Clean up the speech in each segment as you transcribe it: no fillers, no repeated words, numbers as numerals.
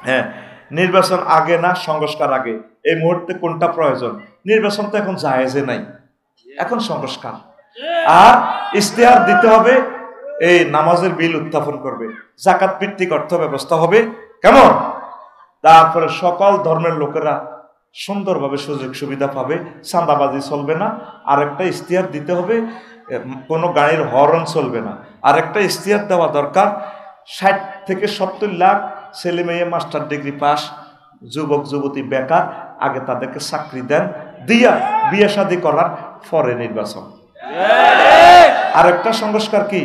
হ্যাঁ, নির্বাচন আগে না সংস্কার আগে? এই মুহূর্তে কোনটা প্রয়োজন? নির্বাচন তো এখন জায়েজে নাই, এখন সংস্কার। আর ইশতেহার দিতে হবে, এই নামাজের বিল উত্থাপন করবে, যাকাত ভিত্তিক অর্থ ব্যবস্থা হবে, কেমন? তারপরে সকল ধর্মের লোকেরা সুন্দরভাবে সুযোগ সুবিধা পাবে, চাঁদাবাজি চলবে না। আরেকটা ইশতেহার দিতে হবে, কোনো গাড়ির হর্ন চলবে না। আরেকটা ইশতেহার দেওয়া দরকার, 60 থেকে 70 লাখ ছেলে মেয়ে মাস্টার ডিগ্রি পাস, যুবক যুবতী বেকার, আগে তাদেরকে চাকরি দেন, দিয়া বিয়ে শাদী করার পরে নির্বাচন। আরেকটা সংস্কার কি,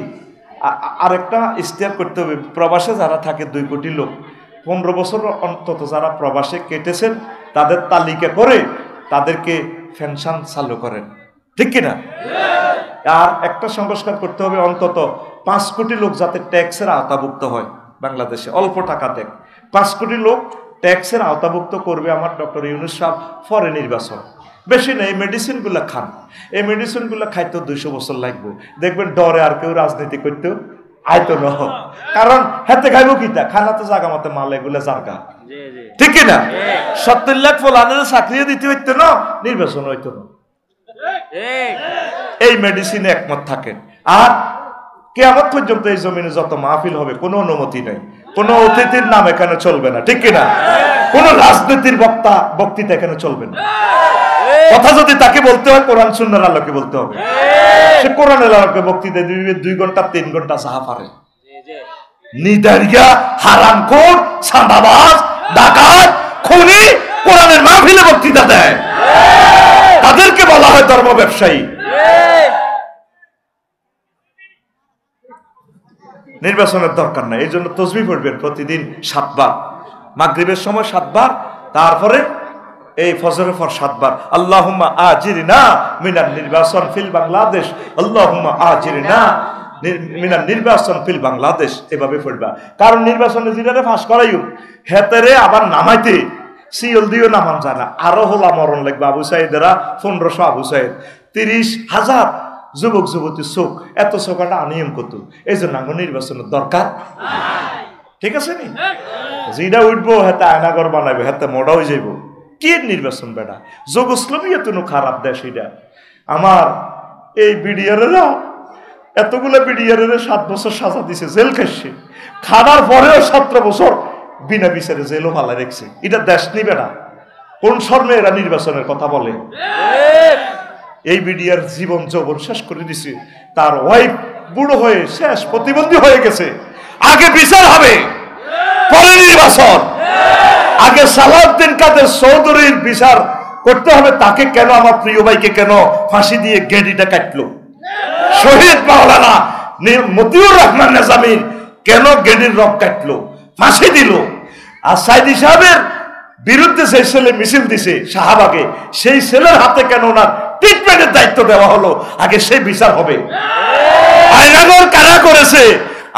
আরেকটা ইশতেহার করতে হবে, প্রবাসে যারা থাকে 2 কোটি লোক, 15 বছর অন্তত যারা প্রবাসে কেটেছেন তাদের তালিকা করে তাদেরকে পেনশন চালু করেন, ঠিক কিনা? আর একটা সংস্কার করতে হবে, অন্তত 5 কোটি লোক যাতে ট্যাক্সের আওতাভুক্ত হয় বাংলাদেশে, অল্প টাকা দেয় 5 কোটি লোক ট্যাক্সের আওতাভুক্ত করবে আমার ডক্টর ইউনূস সাহেব পরে নির্বাচন। বেশি নেই, এই মেডিসিনগুলো খান, এই মেডিসিনগুলো খাইতেও 200 বছর লাগবে, দেখবেন ডরে আর কেউ রাজনীতি করতেও আয়তো ন, কারণ হাতে খাইব কিতা, খানা তো জাগা মতো মাল, এগুলো জাগা, ঠিক কিনা? 70 লাখ ফলানের চাকরি দিতে হইতো না, নির্বাচন হইতো না। এই মেডিসিনে একমত থাকেন। আর কিয়ামত পর্যন্ত এই জমিনে যত মাহফিল হবে কোনো অনুমতি নেই, কোনো অতিথির নাম এখানে চলবে না, ঠিক কিনা? কোন রাজনীতির বক্তৃতা এখানে চলবে না। কথা যদি তাকে বলতে হয় কোরআন সুন্নাহর আলোকে বলতে হবে, সে কোরআনের আলোকে বক্তৃতা দিবে, 2 ঘন্টা 3 ঘন্টা সাহা পারে। নিদারিয়া হারামখোর, চাঁদাবাজ, ডাকাত, খুনি কোরআনের মাহফিলে বক্তৃতা দেয়, তাদেরকে বলা হয় ধর্ম ব্যবসায়ী। নির্বাচনের দরকার নাই, এই জন্য তাসবিহ পড়বেন প্রতিদিন 7 বার, মাগরিবের সময় 7 বার, তারপরে এই ফজরের পর 7 বার আল্লাহুম্মা আজিরনা মিনান নির্বাচন ফিল বাংলাদেশ, আল্লাহুম্মা আজিরনা মিনান নির্বাচন ফিল বাংলাদেশ, এভাবে পড়বা। কারণ নির্বাচনে জিরারে ফাঁস করাইও, হেতেরে আবার নামাইতে সিওল দিও নামান যায় না, আরো হলা মরণ লাগবে। আবু সাইদেরা 1500 আবু সাইদ, 30,000 যুবক যুবতী চোখ, এত চোখাটা আনিয়ম কত, এই জন্য নির্বাচনের দরকার, ঠিক আছে নি? যেটা উঠবো হেতে আয়নাগর বানাবে, হেতে মোড়া হয়ে যাইব। কি নির্বাচন বেটা, যোগস্লবীয় তো খারাপ দেশ এটা। আমার এই বিডিআরেরা এতগুলো বিডিআরের 7 বছর সাজা দিছে, জেল খাইছে, খাবার পরেও 17 বছর বিনা বিচারে জেলও ভালো রেখছে। এটা দেশ নিবে না, কোন শর্মে এরা নির্বাচনের কথা বলে? এই বিডিআর জীবন যৌবন শেষ করে দিছে, তার ওয়াইফ বুড়ো হয়ে শেষ, প্রতিবন্ধী হয়ে গেছে। আগে বিচার হবে, পরে নির্বাচন। আগে সালাউদ্দিন কাদের চৌধুরীর বিচার করতে হবে, তাকে কেন, আমার প্রিয় ভাইকে কেন ফাঁসি দিয়ে গেডিটা কাটলো? শহীদ মাওলানা মতিউর রহমান নিজামীর কেন গেডির রক কাটলো, ফাঁসি দিল? আর সাইদি সাহেবের বিরুদ্ধে সেই ছেলে মিছিল দিছে শাহবাগে, সেই ছেলের হাতে কেন ওনার ট্রিটমেন্টের দায়িত্ব দেওয়া হলো? আগে সেই বিচার হবে। আয়নাগর কারা করেছে,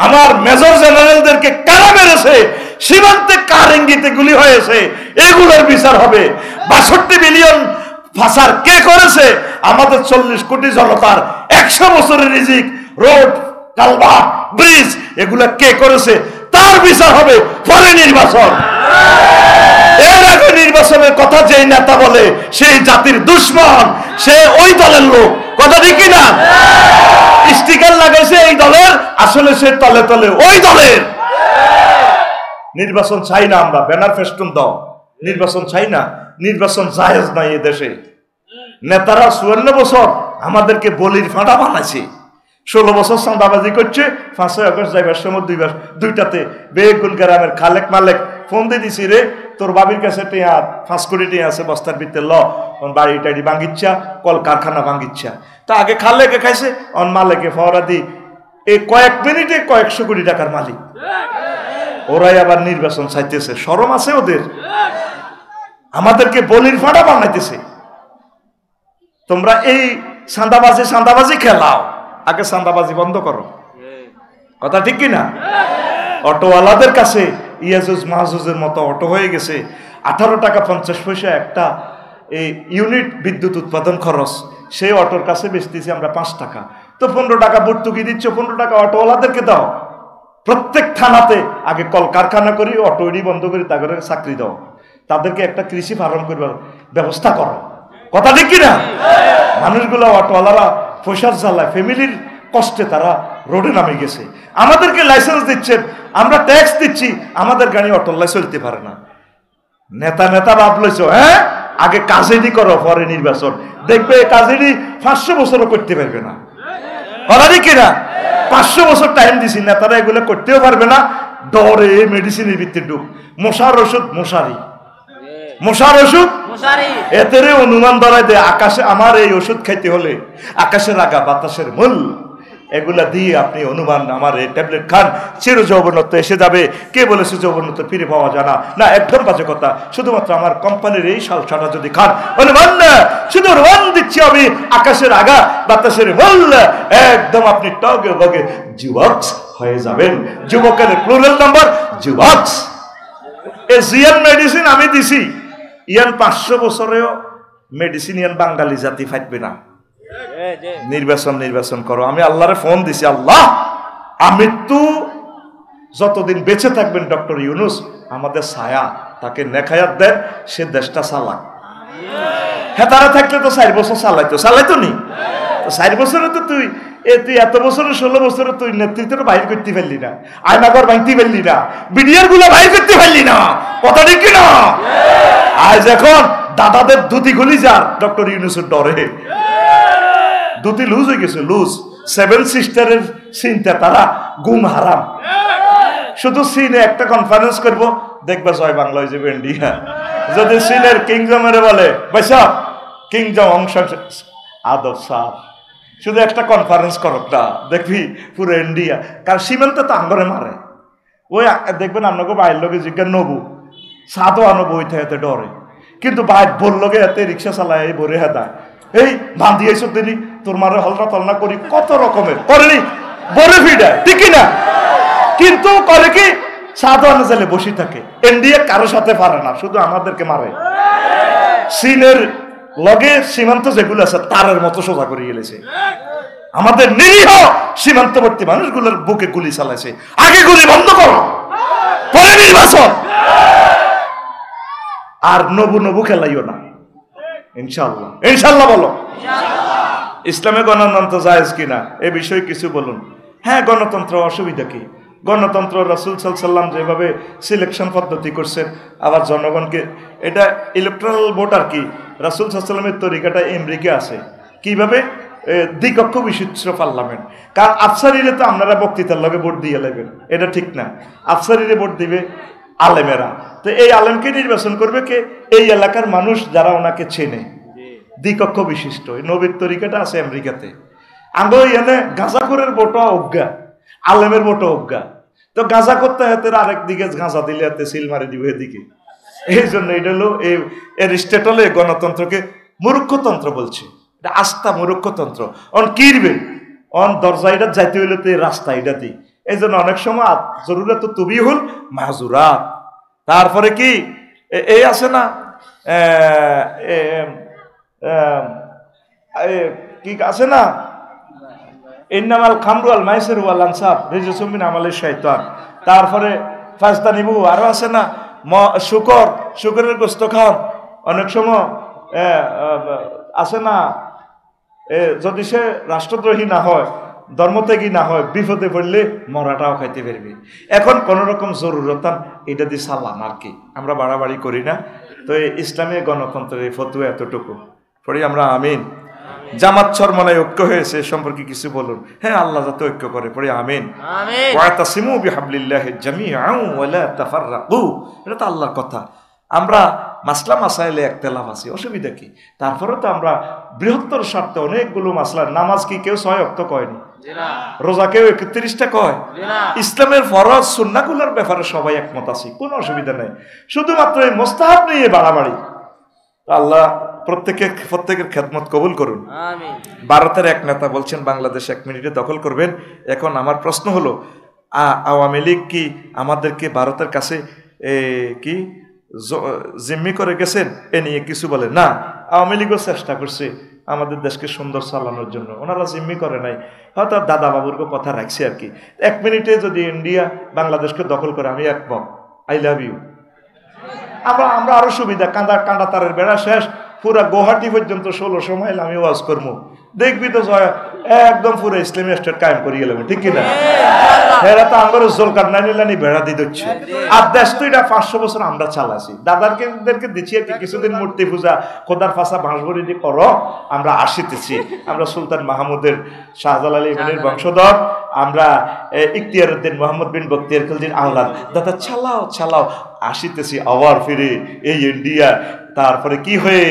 আমার মেজর জেনারেলদেরকে কারা মেরেছে, সীমান্তে কার ইঙ্গিতে গুলি হয়েছে, এগুলোর বিচার হবে। 62 বিলিয়ন ফাসার কে করেছে? আমাদের 40 কোটি জনতার 100 বছরের রিজিক, রোড, কালভার্ট, ব্রিজ, এগুলা কে করেছে? তার বিচার হবে পরে নির্বাচন। এর আগে নির্বাচনের কথা যেই নেতা বলে সেই জাতির দুশ্মন, সে ওই দলের লোক, কথা ঠিক না? স্টিকার লাগাইছে এই দলের, আসলে সে তলে তলে ওই দলের। নির্বাচন চাই না আমরা, ব্যানার ফেস্টুন দাও, নির্বাচন চাই না। নির্বাচন জায়েজ নাই এ দেশে। নেতারা 54 বছর আমাদেরকে বলির ফাঁটা বানাইছে, 16 বছর চাঁদাবাজি করছে। 5ই আগস্ট যাইবার সময় 2টাতে বেগুন গ্রামের খালেক মালেক ফোন দিয়ে দিছি, রে তোর বাবির কাছে 5 কোটি টাকা আছে বস্তার ভিতরে, ল বাড়ি টাড়ি ভাঙ্গিচ্ছা, কল কারখানা ভাঙ্গিচ্ছা। তা আগে খালেকে খাইছে, অন মালেকে ফওয়ারা দি, এই কয়েক মিনিটে কয়েকশো কোটি টাকার মালিক। ওরাই আবার নির্বাচন চাইতেছে, শরম আছে ওদের? আমাদেরকে বলির ফাঁটা বানাইতেছে। তোমরা এই চাঁদাবাজি খেলাও, আগে চাঁদাবাজি বন্ধ করো, কথা ঠিক কিনা? অটোওয়ালাদের কাছে ইয়াজুজ মাহজুজের মতো অটো হয়ে গেছে। 18 টাকা 50 পয়সা একটা এই ইউনিট বিদ্যুৎ উৎপাদন খরচ, সেই অটোর কাছে বেচতেছি আমরা 5 টাকা। তো 15 টাকা ভর্তুকি দিচ্ছ, 15 টাকা অটোওয়ালাদেরকে দাও, প্রত্যেক থানাতে আগে কলকারখানা করি, অটোরি বন্ধ করি, তাদের চাকরি দাও, তাদেরকে একটা কৃষি ফার্ম করবার ব্যবস্থা করো। কথা ঠিক কিনা? মানুষগুলো অটোওয়ালারা পয়সার জ্বালায়, ফ্যামিলির কষ্টে তারা রোডে নামে গেছে। আমাদেরকে লাইসেন্স দিচ্ছেন, আমরা ট্যাক্স দিচ্ছি, আমাদের গাড়ি অটোল্লায় চলতে পারে না। নেতা ভাব লইছ, হ্যাঁ আগে কাজেরই করো, পরে নির্বাচন দেখবে। কাজেরই 500 বছরও করতে পারবে না। কথা ঠিক কিনা? 500 বছর টাইম দিছি, নেতারা এগুলো করতেও পারবে না। ডরে মেডিসিনের ভিত্তি ডুব, মশার ওষুধ মশারি, মশার ওষুধ এতেরে অনুমান ধরায় দেয় আকাশে আমার এই ওষুধ খাইতে হলে আকাশের আগা বাতাসের মূল, এগুলা দিয়ে আপনি অনুমান আমার এই ট্যাবলেট খান, চির যৌবনত্ব এসে যাবে। কে বলেছে যৌবনত্ব ফিরে পাওয়া যায় না? না, একদম বাজে কথা। শুধুমাত্র আমার কোম্পানির এই সালসাটা যদি খান, অনুমান না, শুধু অনুমান দিচ্ছি আমি, আকাশের আগা বাতাসের মূল, একদম আপনি টগে বগে যুবক হয়ে যাবেন। যুবকের প্লুরাল নাম্বার যুবক। এই জিয়ান মেডিসিন আমি দিছি, ইয়ান 500 বছরেও মেডিসিন ইয়ান বাঙালি জাতি ফাইটবে না। নির্বাচন করো। আমি আল্লাহরে ফোন দিছি, আল্লাহ আমৃত্যু যতদিন বেঁচে থাকবেন ডক্টর ইউনুস আমাদের ছায়া, তাকে নেখায়াত দেন, সে দেশটা চালাক। হ্যাঁ, তারা থাকলে তো 4 বছর চালাইতো নি। 4 বছরে তো তুই এত বছরে 16 বছরে তুই নেতৃত্ব বাইর করতে পারলি না, আয়নাগর ভাঙতে পারলি না, বিডিআর গুলো বাইর করতে পারলি না। কথা ঠিক কিনা? আজ এখন দাদাদের দুটি গুলি যার ডক্টর ইউনুসের ডরে দুটি লুজ হয়ে গেছে, লুজ। 7 সিস্টারের চিন্তা, তারা গুম হারাম। শুধু চীনে একটা কনফারেন্স করব, দেখবা জয় বাংলা হয়ে যাবে ইন্ডিয়া। যদি চীনের কিংজমের বলে বৈশা কিংজম অংশ আদব সাহ, শুধু একটা কনফারেন্স করকটা, দেখবি পুরো ইন্ডিয়া। কারণ সীমান্তে তো আঙ্গরে মারে। ওই দেখবেন আপনাকে বাইরের লোকে জিজ্ঞাসা নবু সাদও আনো বই থেকে ডরে, কিন্তু বাইর বললোকে এতে রিক্সা চালায় ভরে হেদায়, এই বান্ধি এইসব দিনই তোর মারে হলনা তলনা করি, কত রকমের করেনি বলে ফিডায়, ঠিক না? কিন্তু করে কি সাদও আনে জেলে বসে থাকে। ইন্ডিয়া কারোর সাথে পারে না, শুধু আমাদেরকে মারে। চীনের লগে সীমান্ত যেগুলো আছে তারের মতো সোজা করে গেলেছে। আমাদের নিরীহ সীমান্তবর্তী মানুষগুলোর বুকে গুলি চালাইছে। আগে গুলি বন্ধ করো, পরে নির্বাচন। আর নবু খেলাইও না। ইনশাআল্লাহ বলো। ইসলামে গণতন্ত্র জায়েজ কিনা এ বিষয়ে কিছু বলুন। হ্যাঁ, গণতন্ত্র, অসুবিধা কি? গণতন্ত্র রাসূল সাল্লাল্লাহু আলাইহি ওয়াসাল্লাম যেভাবে সিলেকশন পদ্ধতি করছেন, আবার জনগণকে এটা ইলেকট্রাল ভোট আর কি, রাসূল সাল্লাল্লাহু আলাইহি ওয়াসাল্লামের তরিকাটা আমেরিকা আছে। কিভাবে? দ্বিকক্ষ বিশিষ্ট পার্লামেন্ট। কারণ আফসারিরে তো আপনারা বক্তৃতার লগে ভোট দিয়ে লাগবেন, এটা ঠিক না। আফসারিরে ভোট দিবে আলেমেরা। তো এই আলেমকে নির্বাচন করবে কে? এই এলাকার মানুষ যারা ওনাকে চেনে। দ্বিকক্ষ বিশিষ্ট এই নবীর তরিকাটা আছে আমেরিকাতে। আগে এনে গাঁজাখোরের ভোটও অজ্ঞা, আলেমের ভোটও অজ্ঞা। তো গাঁজা করতে হাতের আরেক দিকে গাঁজা দিলে হাতে সিল মারি দিবে এদিকে। এই জন্য এটা হলো এই এরিস্টটলে গণতন্ত্রকে মূর্খতন্ত্র বলছে। এটা আস্থা মূর্খতন্ত্র। অন কিরবে অন দরজাইটা যাইতে হইলে তো রাস্তা এটা দিই। এই জন্য অনেক সময় জরুরত তুবি হল মাহুরাত। তারপরে কি এই আছে না কি আছে না, ইন্নামাল খামরু আল মাইসির ওয়াল আনসাব রিজসুম মিন আমালিশ শাইতান। তারপরে ফাজতানিবু, আরো আছে না শুকরের গোশত খান। অনেক সময় আছে না, যদি সে রাষ্ট্রদ্রোহী না হয়, ধর্মত্যাগী না হয়, বিপদে পড়লে মরাটাও খাইতে পারবে। এখন কোন রকম জরুরতান এটা দিয়ে সালাম আর কি, আমরা বাড়াবাড়ি করি না। তো ইসলামী গণতন্ত্রের ফতোয়া এতটুকু পড়ি আমরা। আমিন। জামাত চরমনায় ঐক্য হয়েছে সম্পর্কে কিছু বলুন। হ্যাঁ, আল্লাহ যাতে ঐক্য করে, পড়ি আমিন। ওয়াতাসিমু বিহাবলিল্লাহি জামিআন ওয়া লা তাফাররাকু, এটা তো আল্লাহর কথা। আমরা মাসলা মাসাইলে একতেলাফ আছি, অসুবিধা কি? তারপরে তো আমরা বৃহত্তর স্বার্থে অনেকগুলো মাসলা, নামাজ কি কেউ 6 ওয়াক্ত কয়নি? রোজা কেউ 31টা কয়? ইসলামের ফরজ সুন্নাহগুলোর ব্যাপারে সবাই একমত আছি, কোনো অসুবিধা নেই। শুধুমাত্র এই মুস্তাহাব নিয়ে বাড়াবাড়ি। আল্লাহ প্রত্যেকের খেদমত কবুল করুন। ভারতের এক নেতা বলছেন বাংলাদেশ 1 মিনিটে দখল করবেন। এখন আমার প্রশ্ন হলো, আওয়ামী লীগ কি আমাদেরকে ভারতের কাছে কি জিম্মি করে গেছেন? এ নিয়ে কিছু বলে না। আওয়ামী লীগও চেষ্টা করছে আমাদের দেশকে সুন্দর চালানোর জন্য। ওনারা জিম্মি করে নাই, হয়তো দাদা বাবুর কথা রাখছে আর কি। 1 মিনিটে যদি ইন্ডিয়া বাংলাদেশকে দখল করে আমি একমত, আই লাভ ইউ। আমরা আরো সুবিধা, কাঁদা তারের বেড়া শেষ, পুরা গুয়াহাটি পর্যন্ত 1600 মাইল আমি ওয়াজ করবো, দেখবি তো একদম পুরো ইসলামী স্টেট কায়েম করে গেলাম, ঠিক কিনা? এরা তো আমার জলকার নাই নিলানি বেড়া দিয়ে দিচ্ছে। আর দেশ তো এটা 500 বছর আমরা চালাছি, দাদারকে দিচ্ছি আর কি। কিছুদিন মূর্তি পূজা খোদার ফাঁসা বাঁশবড়ি দিয়ে করো, আমরা আসিতেছি। আমরা সুলতান মাহমুদের শাহজালাল ইমানের বংশধর, আমরা ইখতিয়ার উদ্দিন মোহাম্মদ বিন বখতিয়ার খিলজির আওলাদ। দাদা চালাও আসিতেছি আবার ফিরে এই ইন্ডিয়া। তারপরে কি হয়ে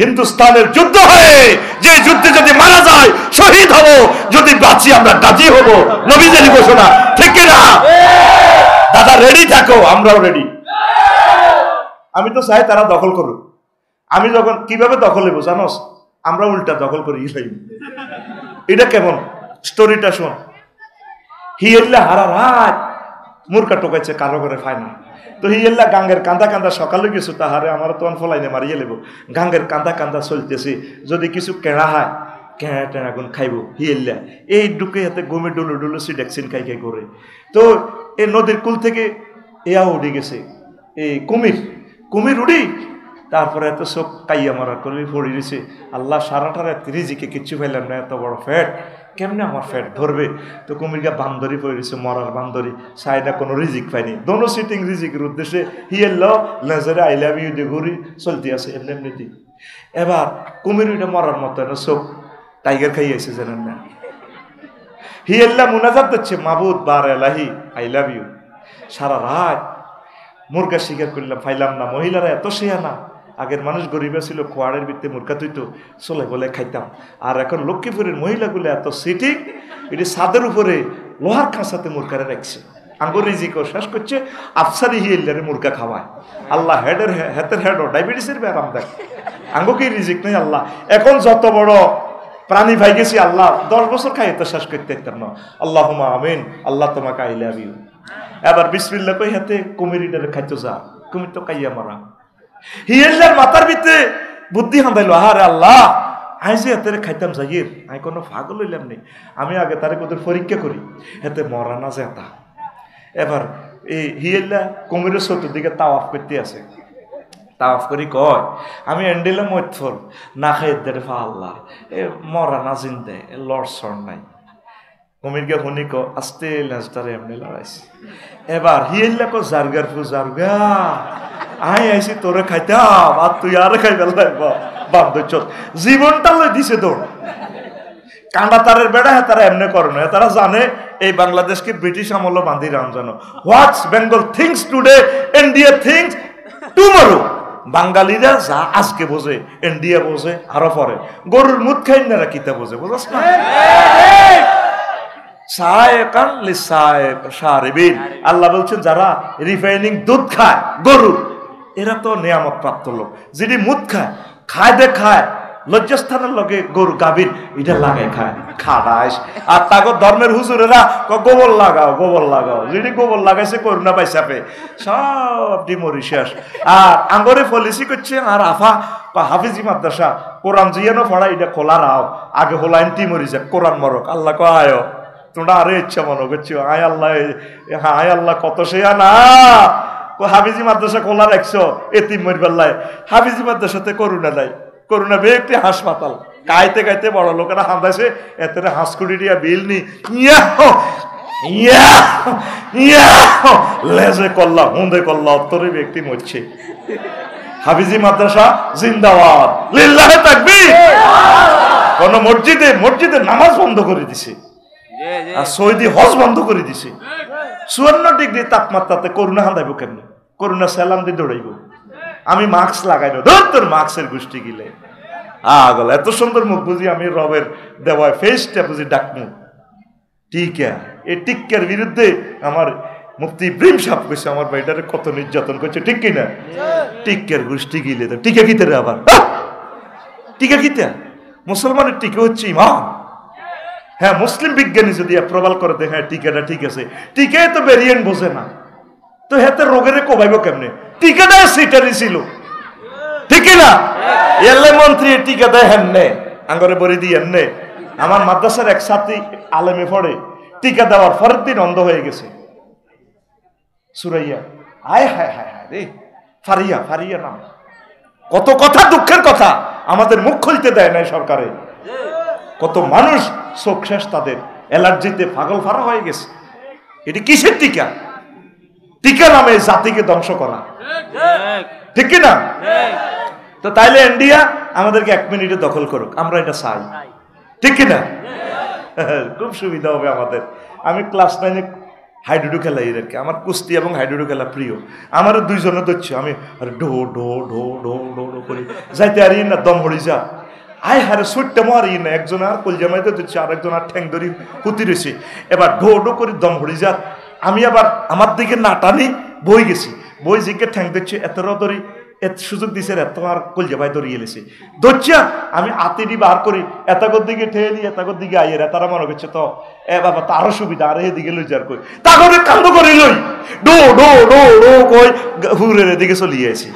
হিন্দুস্তানের যুদ্ধ হয়ে, যে যুদ্ধে যদি মারা যায় শহীদ হব, যদি বাঁচি আমরা গাজী হব, নবীদের ঘোষণা, ঠিক না? দাদা রেডি থাকো, আমরাও রেডি। আমি তো চাই তারা দখল করুক। আমি যখন কিভাবে দখল হইব জানোস? আমরা উল্টা দখল করি। এটা কেমন স্টোরিটা শোন। হিয়েল্লা হারা রাত মুরকা টোকাইছে, কারো করে পায় না। তো হিয়েল্লা গাঙ্গের কান্দা সকালে কিছু তাহারে আমার তো ফলাইনে মারিয়ে লেব। গাঙ্গের কান্দা চলতেছে, যদি কিছু কেড়া হয় কেড়া গুণ খাইব। হিয়েল্লা এই ডুকে হাতে গমে ডুলো সিডেক্সিন খাই করে। তো এই নদীর কুল থেকে এয়া উঠে গেছে এই কুমির উড়ি। তারপরে এত চোখ কাইয়া মারা করে পড়ে গেছে। আল্লাহ সারাটা রাত রিজিকে কিচ্ছু পাইলাম না, এত বড় ফ্যাট, কেমনে আমার ফ্যাট ধরবে? তো কুমিরকে বান্দরি পড়ে গেছে, মরার বান্দরি, সাইডা কোনো রিজিক পাইনি। দোনো সিটিং রিজিকের উদ্দেশ্যে হিয়েল লেজারে আই লাভ ইউ দিয়ে ঘুরি চলতে আছে এমনি দিই। এবার কুমির ওইটা মরার মতো না, চোখ টাইগার খাইয়েছে জানেন না। হিয়েল্লা মুনাজাত দিচ্ছে, মাবুদ বার এলাহি আই লাভ ইউ। সারা রাত মুরগা শিকার করলাম, পাইলাম না। মহিলারা এত শেয়া না, আগের মানুষ গরিবা ছিল, খোয়াড়ের ভিত্তি মুরগা তুইতো চলে বলে খাইতাম। আর এখন লক্ষ্মীপুরের মহিলাগুলো এত সিটি, এটি ছাদের উপরে লোহার খাঁচাতে মুরগারে রাখছে। আঙ্গুর রিজিকও শেষ করছে, আফসারি হিয়েল্লারে মুরগা খাওয়ায়। আল্লাহ হেতের হেড ডায়াবেটিসের ব্যারাম দেখ, আঙ্গুকে রিজিক নেই আল্লাহ। এখন যত বড় প্রাণী ভাই গেছি আল্লাহ 10 বছর খাই তো শেষ করতে পারতাম না। আল্লাহুম্মা আমিন, আল্লাহ তোমাকে আই লাভ ইউ। এবার বিসমিল্লাহ কই হাতে কুমিরিটারে খাইতো যা, কুমির তো কাইয়া মারা। হিয়েল্লার মাথার ভিতরে বুদ্ধি হাঁদাইলো, আরে আল্লাহ আই যে হাতে খাইতাম যাইয়ের, আমি কোনো পাগল হইলাম নেই। আমি আগে তারে কোদের পরীক্ষা করি, হাতে মরা না যেতা। এবার এই হিয়েল্লা কুমিরের চতুর্দিকে তাওয়াফ করতে আছে। তাওয়াফ করি কয়, আমি এন্ডেলে মধ্যফল না খাই দেরে ফা আল্লাহ, এ মরা না জিন্দে লড়সড় নাই। কুমিরকে শুনি ক আস্তে লেজটারে এমনি লড়াইছি। এবার হিয়েল্লা কো জারগার ফু জারগা, আই আইসি তোরে খাইতাম আর তুই আর খাই বেলায় বান্ধব জীবনটা লই দিছে তোর। কাঁডা তারের বেড়া তারা এমনি করে না, তারা জানে এই বাংলাদেশকে ব্রিটিশ আমল বান্ধি রান জানো। What's Bengal thinks today, India thinks tomorrow. বাঙালিরা যা আজকে বোঝে, ইন্ডিয়া বোঝে আরো পরে। গরুর মুখ খাই না কিতা বোঝে, বুঝাস না? আল্লাহ বলছেন যারা রিফাইনিং দুধ খায় গরু, এরা তো নিয়ামত প্রাপ্ত লোক। যিনি মুদ খায় খায় লজ্জাস্থানের লগে গরু গাভীর এটা লাগাই খায় খাড়াইস। আর তাকে ধর্মের হুজুরেরা গোবর লাগাও, যিনি গোবর লাগাইছে করুণা পাইসাপে সব ডিমরি শেষ। আর আঙ্গরে পলিসি করছে আর আফা হাফিজি মাদ্রাসা কোরআন জিয়ানো পড়া, এটা খোলা রাও আগে হোলাইন টিমরি যাক কোরআন মরক। আল্লাহ ক আয় তোমরা আরে ইচ্ছা মনে করছো, আয় আল্লাহ কত সেয়া না। হাফিজি মাদ্রাসা খোলা রাখছো এতিম মরিবাল্লায়, হাফিজি মাদ্রাসাতে করুণা নাই। করুণা বে একটি হাসপাতাল, গাইতে বড় লোকেরা হাঁদাইছে, এতে হাঁসকুড়ি দিয়া বিল নি লেজে কল্লা হুঁদে কল্লা অত্তরে ব্যক্তি মরছে। হাফিজি মাদ্রাসা জিন্দাবাদ, লিল্লাহে তাকবীর। কোন মসজিদে নামাজ বন্ধ করে দিছে, আর সৌদি হজ বন্ধ করে দিছে। 54 ডিগ্রি তাপমাত্রাতে করুণা হাঁদাইব কেমন? করুণা সালাম দিয়ে দৌড়াইব। আমি মাস্ক লাগাইব, ধর তোর মাস্কের গোষ্ঠী গিলে আগল। এত সুন্দর মুখ বুঝি আমি রবের দেওয়ায় ফেসটা বুঝি ডাকমু। টিকা এই টিক্কার বিরুদ্ধে আমার মুফতি ইব্রাহিম সাহেব কইছে আমার ভাইটারে কত নির্যাতন করছে, ঠিক কিনা? টিক্কার গোষ্ঠী গিলে তো টিকা কিতে রে আবার টিকা কিতা? মুসলমানের টিকা হচ্ছে ইমান। হ্যাঁ, মুসলিম বিজ্ঞানী যদি প্রবাল করে দেখে টিকাটা ঠিক আছে, টিকায় তো ভেরিয়েন্ট বোঝে না, তো হেতে রোগের কোবাইব কেমনে? টিকাটা সিটারি ছিল, ঠিক না? এলে মন্ত্রী টিকা দেয় হেন নে আঙ্গরে বড়ি দিয়ে নে আমার মাদ্রাসার এক ছাত্রী আলেমে পড়ে টিকা দেওয়ার পরের দিন অন্ধ হয়ে গেছে সুরাইয়া আয় হায় হায় হায় রে ফারিয়া ফারিয়া নাম কত কথা দুঃখের কথা আমাদের মুখ খুলতে দেয় নাই সরকারে কত মানুষ চোখ শেষ তাদের অ্যালার্জিতে পাগল ফারা হয়ে গেছে এটি কিসের টিকা টিকা নামে জাতিকে ধ্বংস করা ঠিক কিনা তো তাইলে ইন্ডিয়া আমাদেরকে 1 মিনিটে দখল করুক আমরা এটা চাই ঠিক কিনা খুব সুবিধা হবে আমাদের আমি ক্লাস 9-এ হাইডুডু খেলা এদেরকে আমার কুস্তি এবং হাইডুডু খেলা প্রিয় আমারও দুইজনে ধরছে আমি ঢো ঢো ঢো ঢো ঢো ঢো করি যাইতে আর না দম হরি যা আয় হারে সুটটা মারি না একজন আর কলজামাইতে ধরছে আর একজন আর ঠ্যাং ধরি হুতি রয়েছে এবার ঢো ঢো করে দম হরি যা আমি আবার আমার দিকে না টানি বই গেছি বই জিকে ঠ্যাং দিচ্ছে এত ধরি এত সুযোগ দিছে এত আর কলজামাই ধরিয়ে এলেছে ধরছিয়া আমি আতিটি বার করি এতগর দিকে ঠেলি এতগর দিকে আইয়ের তারা মনে করছে তো এ বাবা তারও সুবিধা আর এদিকে লই যার কই তাগরে কান্দ করে লই ডো ডো ডো ডো কই হুরের দিকে চলিয়ে আসি